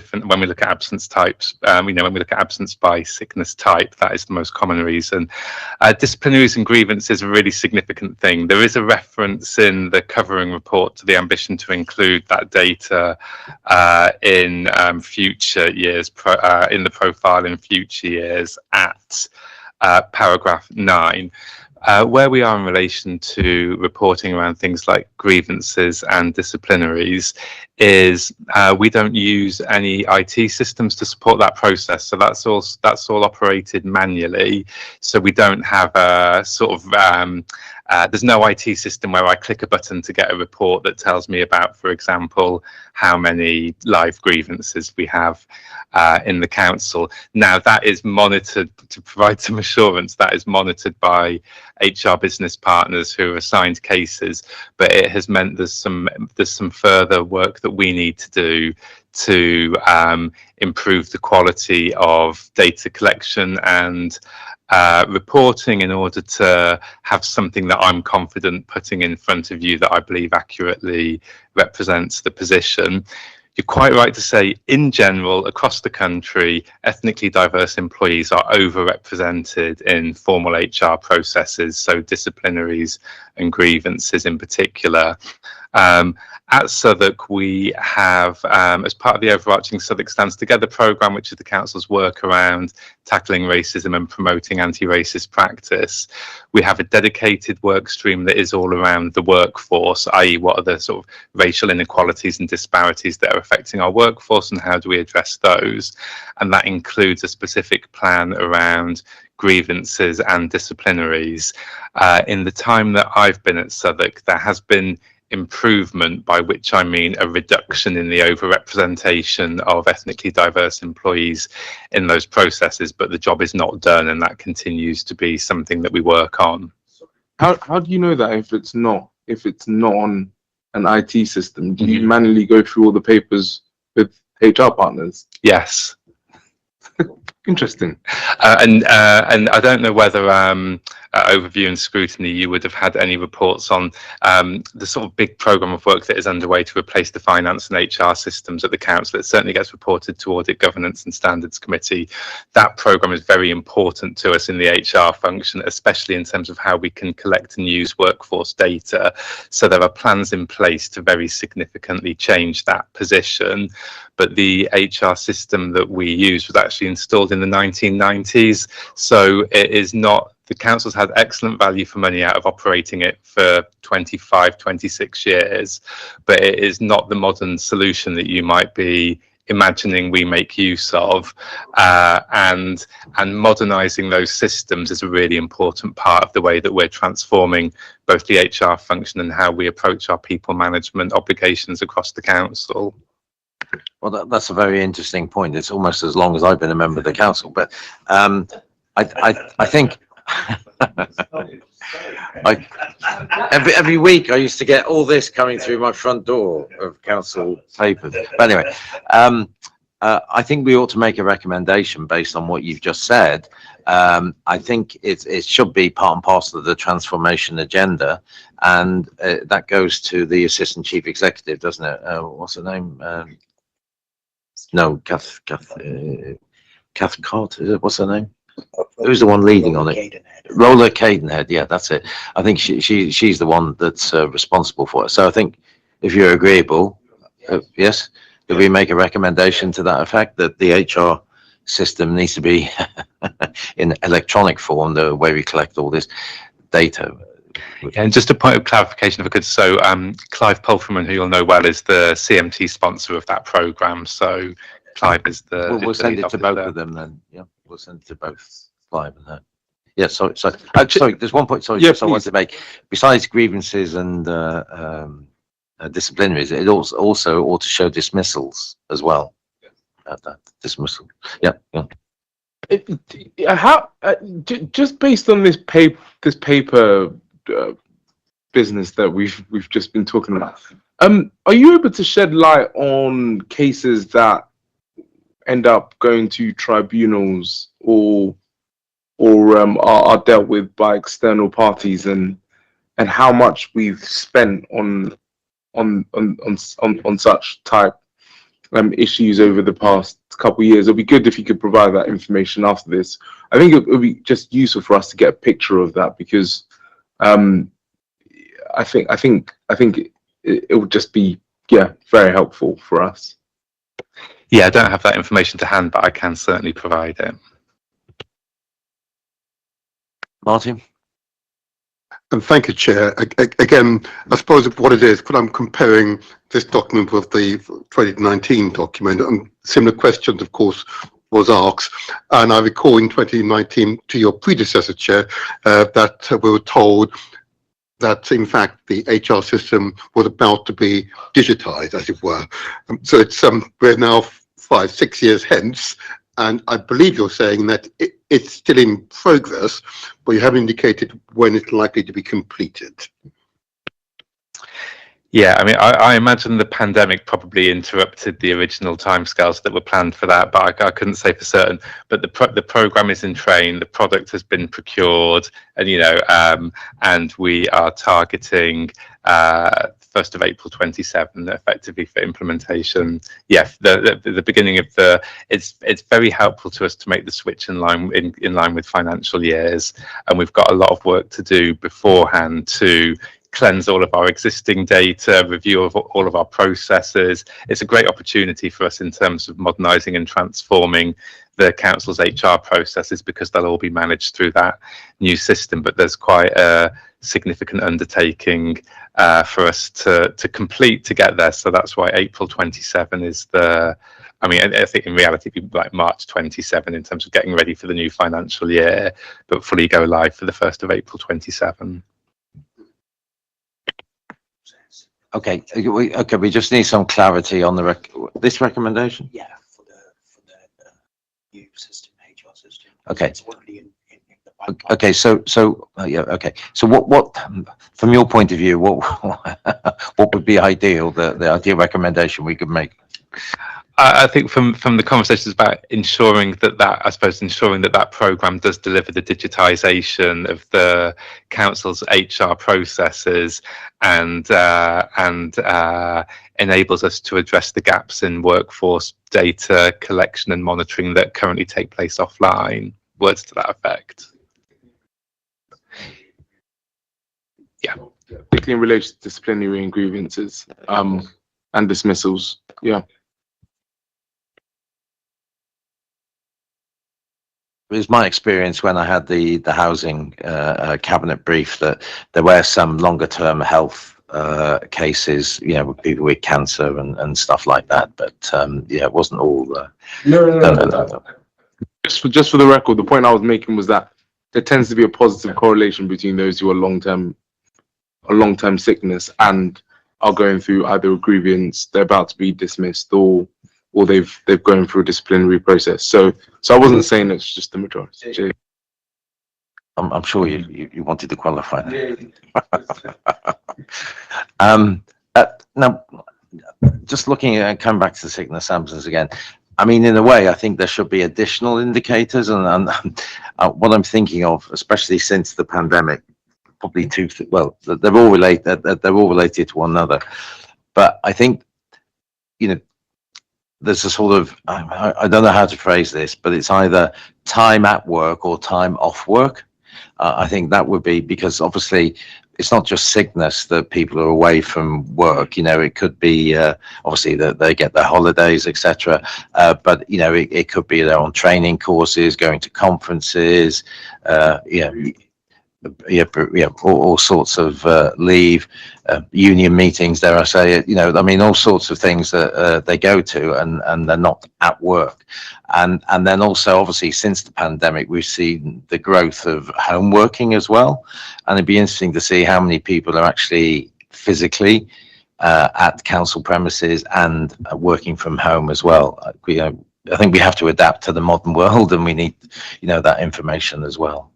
absence types, when we look at absence by sickness type, that is the most common reason. Disciplinaries and grievances is a really significant thing. There is a reference in the covering report to the ambition to include that data in future years, in the profile in future years at paragraph 9. Where we are in relation to reporting around things like grievances and disciplinaries is we don't use any IT systems to support that process. So that's all operated manually. So we don't have a sort of there's no IT system where I click a button to get a report that tells me about, for example, how many live grievances we have in the council. Now that is monitored, to provide some assurance, that is monitored by HR business partners who are assigned cases, but it has meant there's some further work that we need to do to improve the quality of data collection and reporting in order to have something that I'm confident putting in front of you that I believe accurately represents the position. You're quite right to say, in general, across the country, ethnically diverse employees are overrepresented in formal HR processes, so disciplinaries and grievances in particular. At Southwark, we have, as part of the overarching Southwark Stands Together programme, which is the council's work around tackling racism and promoting anti-racist practice, we have a dedicated work stream that is all around the workforce, i.e. what are the sort of racial inequalities and disparities that are affecting our workforce and how do we address those? And that includes a specific plan around grievances and disciplinaries. In the time that I've been at Southwark, there has been improvement, by which I mean a reduction in the overrepresentation of ethnically diverse employees in those processes, but the job is not done, and that continues to be something that we work on. How do you know that if it's not on an IT system? Do you manually go through all the papers with HR partners? Yes. Interesting. And I don't know whether Overview and Scrutiny, you would have had any reports on the sort of big programme of work that is underway to replace the finance and HR systems at the council. It certainly gets reported to Audit, Governance and Standards Committee. That programme is very important to us in the HR function, especially in terms of how we can collect and use workforce data. So there are plans in place to very significantly change that position. But the HR system that we use was actually installed in the 1990s. So it is not, the council's had excellent value for money out of operating it for 25, 26 years, but it is not the modern solution that you might be imagining we make use of. And modernising those systems is a really important part of the way that we're transforming both the HR function and how we approach our people management obligations across the council. Well, that's a very interesting point. It's almost as long as I've been a member of the council, but I think every week I used to get all this coming through my front door of council papers. But anyway, I think we ought to make a recommendation based on what you've just said. I think it should be part and parcel of the transformation agenda, and that goes to the Assistant Chief Executive, doesn't it? What's her name? No, Kath Carter. What's her name? Who's the one leading on it? Roller Cadenhead. Yeah, that's it. I think she's the one that's responsible for it. So I think if you're agreeable, yes, if we make a recommendation to that effect, that the HR system needs to be in electronic form, the way we collect all this data. Yeah, and just a point of clarification, if I could. So Clive Pulverman, who you'll know well, is the CMT sponsor of that programme. So Clive is the... We'll send it to both of them then. Yeah, we'll send it to both Clive and her. Yeah, sorry, there's one point, sorry, Yeah, I wanted to make. Besides grievances and disciplinaries, it also ought to show dismissals as well. That dismissal. Yeah. Just based on this paper business that we've just been talking about, are you able to shed light on cases that end up going to tribunals or are dealt with by external parties, and how much we've spent on such type issues over the past couple of years? It'd be good if you could provide that information after this. I think it would be just useful for us to get a picture of that, because I think it would just be very helpful for us. Yeah, I don't have that information to hand, but I can certainly provide it. Martin? And thank you, Chair. Again, I suppose what it is, but I'm comparing this document with the 2019 document, and similar questions, of course, was asked. And I recall in 2019 to your predecessor, Chair, that we were told that, in fact, the HR system was about to be digitized, as it were. So it's we're now 5-6 years hence, and I believe you're saying that it's still in progress, but you haven't indicated when it's likely to be completed. Yeah, I mean, I imagine the pandemic probably interrupted the original timescales that were planned for that, but I couldn't say for certain. But the program is in train, the product has been procured, and and we are targeting 1st of April 27 effectively for implementation. Yeah, the beginning of it's very helpful to us to make the switch in line with financial years, and we've got a lot of work to do beforehand to cleanse all of our existing data, review of all of our processes. It's a great opportunity for us in terms of modernising and transforming the council's HR processes, because they'll all be managed through that new system. But there's quite a significant undertaking for us to complete to get there. So that's why April 27 is I think in reality it'd be like March 27 in terms of getting ready for the new financial year, but fully go live for the 1st of April 27. Okay, we just need some clarity on this recommendation. Yeah, for the new system, HR system. Okay. It's already in the pipeline. Okay, so what from your point of view, what would be ideal, the ideal recommendation we could make? I think from the conversations about ensuring that program does deliver the digitisation of the council's HR processes and enables us to address the gaps in workforce data collection and monitoring that currently take place offline. Words to that effect. Yeah. Particularly in relation to disciplinary and grievances and dismissals. Yeah. It was my experience when I had the housing cabinet brief that there were some longer term health cases, with people with cancer and stuff like that. But it wasn't all. No. Just for the record, the point I was making was that there tends to be a positive correlation between those who are long-term sickness and are going through either a grievance, they're about to be dismissed, or they've gone through a disciplinary process. So I wasn't saying it's just the majority. I'm sure you wanted to qualify that. Now, just looking at coming back to the sickness absence again. I mean, in a way, I think there should be additional indicators, and what I'm thinking of, especially since the pandemic, probably they're all related. They're all related to one another, but I think there's a sort of, I don't know how to phrase this, but it's either time at work or time off work. I think that would be, because obviously it's not just sickness that people are away from work. It could be obviously that they get their holidays, etc. But it could be they're on training courses, going to conferences, all sorts of leave, union meetings, dare I say it, all sorts of things that they go to and they're not at work. And then also, obviously, since the pandemic, we've seen the growth of home working as well. And it'd be interesting to see how many people are actually physically at council premises and working from home as well. I think we have to adapt to the modern world, and we need, that information as well.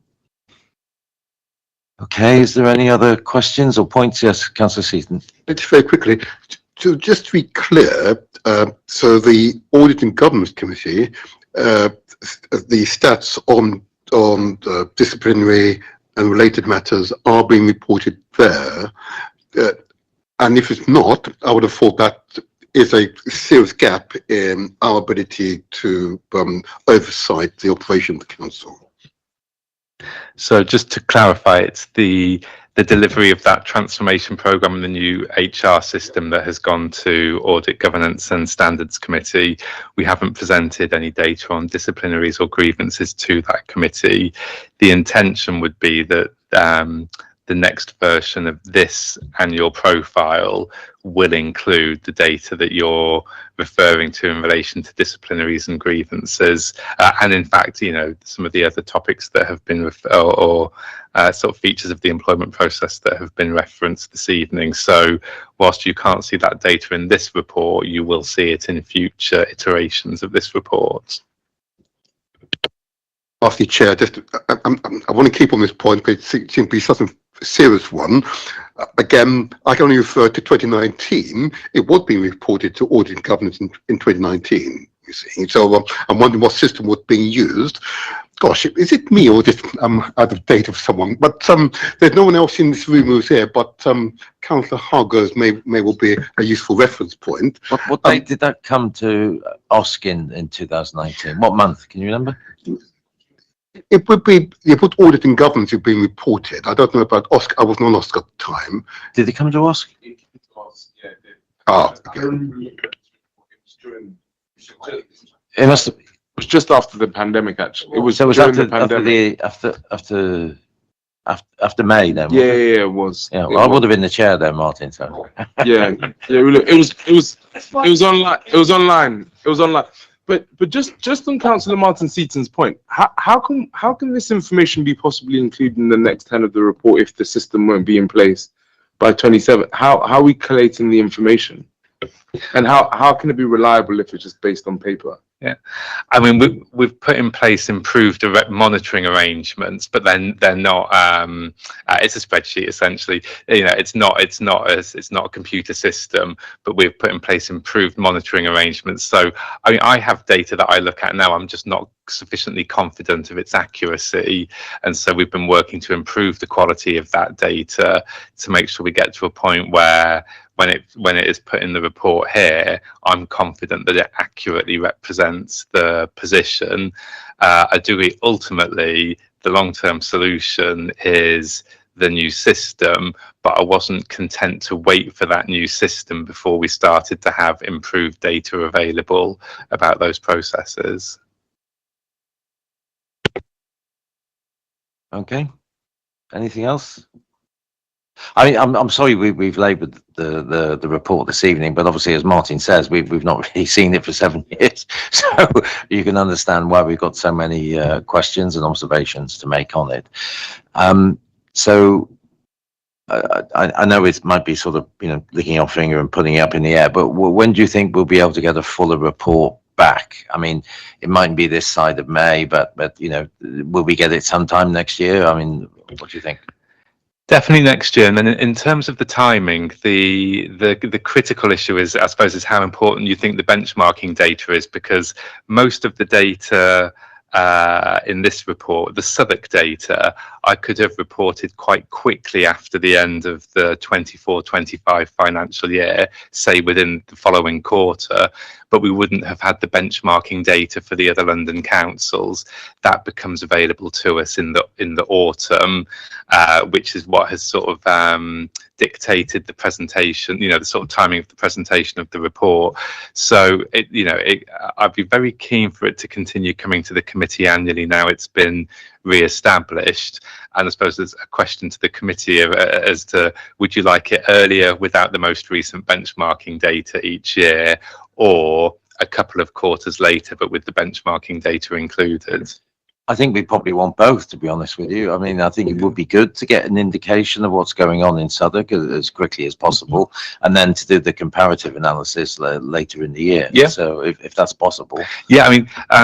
Okay, is there any other questions or points? Yes, Councillor Seaton. Just very quickly, just to be clear, so the Audit and Governance Committee, the stats on disciplinary and related matters are being reported there. And if it's not, I would have thought that is a serious gap in our ability to oversight the operation of the council. So just to clarify, it's the delivery of that transformation program and the new HR system that has gone to Audit, Governance and Standards Committee. We haven't presented any data on disciplinaries or grievances to that committee. The intention would be that the next version of this annual profile will include the data that you're referring to in relation to disciplinaries and grievances, and in fact, some of the other topics that have been or sort of features of the employment process that have been referenced this evening. So whilst you can't see that data in this report, you will see it in future iterations of this report. Lastly, Chair, I want to keep on this point, because it seems to be such an serious one. Again, I can only refer to 2019. It was being reported to audit and governance in 2019, you see. So I'm wondering what system was being used. Gosh, is it me or just out of date of someone? But there's no one else in this room who's here, but Councillor Hargreaves may well be a useful reference point. What date did that come to OSC in 2019? What month? Can you remember? It would audit and governance have been reported. I don't know about OSC. I wasn't on OSC at the time. Did it come to OSC? Ah, okay. It must have. It was just after the pandemic, actually. It was So it was during after the pandemic. after May then. Yeah, it was. Yeah, It well, I was. would have been the chair then, Martin. So Yeah. It was online. But just on Councillor Martin Seaton's point, how can this information be possibly included in the next 10 of the report if the system won't be in place by 27? How are we collating the information? And how can it be reliable if it's just based on paper? Yeah, I mean we've put in place improved monitoring arrangements, but then they're not. It's a spreadsheet essentially. You know, it's not a computer system, but we've put in place improved monitoring arrangements. So I mean, I have data that I look at now. I'm just not sufficiently confident of its accuracy, and so we've been working to improve the quality of that data to make sure we get to a point where when it is put in the report here, I'm confident that it accurately represents the position. I do it ultimately, the long-term solution is the new system, but I wasn't content to wait for that new system before we started to have improved data available about those processes. okay. Anything else? I mean, I'm sorry we've laboured the report this evening, but obviously, as Martin says, we've not really seen it for 7 years, so you can understand why we've got so many questions and observations to make on it. So I know it might be sort of licking our finger and putting it up in the air, but when do you think we'll be able to get a fuller report back? I mean, it mightn't be this side of May, but will we get it sometime next year? I mean, what do you think? Definitely next year. And then in terms of the timing, the critical issue is, I suppose, is how important you think the benchmarking data is, because most of the data in this report, the Southwark data, I could have reported quite quickly after the end of the 24-25 financial year, say within the following quarter, but we wouldn't have had the benchmarking data for the other London councils. That becomes available to us in the autumn, which is what has sort of dictated the presentation, the sort of timing of the presentation of the report. So I'd be very keen for it to continue coming to the committee annually. Now it's been re-established, and I suppose there's a question to the committee as to, would you like it earlier without the most recent benchmarking data each year, or a couple of quarters later but with the benchmarking data included? I think we probably want both, to be honest with you. I mean, I think it would be good to get an indication of what's going on in Southwark as quickly as possible, and then to do the comparative analysis later in the year. Yeah. So if that's possible. Yeah, I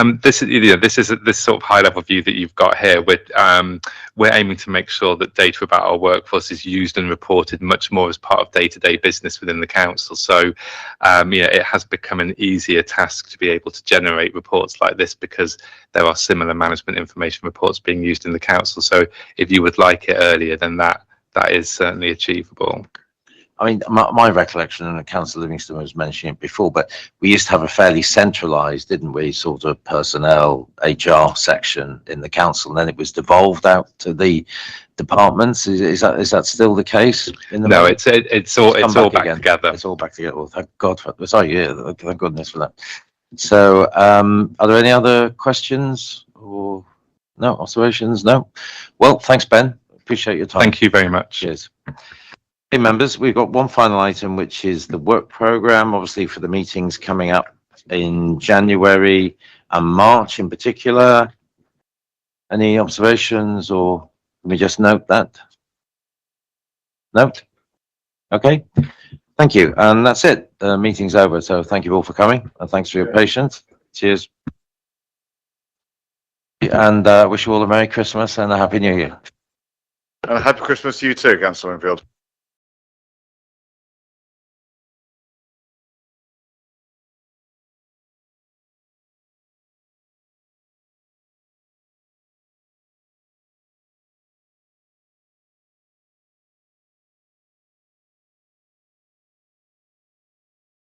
mean, this is this sort of high level view that you've got here. We're aiming to make sure that data about our workforce is used and reported much more as part of day-to-day business within the council. So, it has become an easier task to be able to generate reports like this, because there are similar management information reports being used in the council. So if you would like it earlier, then that is certainly achievable. I mean, my recollection, and Councillor Livingston was mentioning it before, but we used to have a fairly centralised, didn't we, sort of personnel HR section in the council, and then it was devolved out to the departments. Is that still the case? No, it's all back together. It's all back together. Well, thank God for thank goodness for that. So, are there any other questions or no observations? No. Well, thanks, Ben. Appreciate your time. Thank you very much. Cheers. Hey, members, we've got one final item, which is the work programme, obviously for the meetings coming up in January and March in particular. Any observations, or can we just note that? Note? Okay. Thank you. And that's it. The meeting's over. So thank you all for coming, and thanks for your patience. Cheers. And wish you all a Merry Christmas and a Happy New Year. And happy Christmas to you too, Councillor Winfield.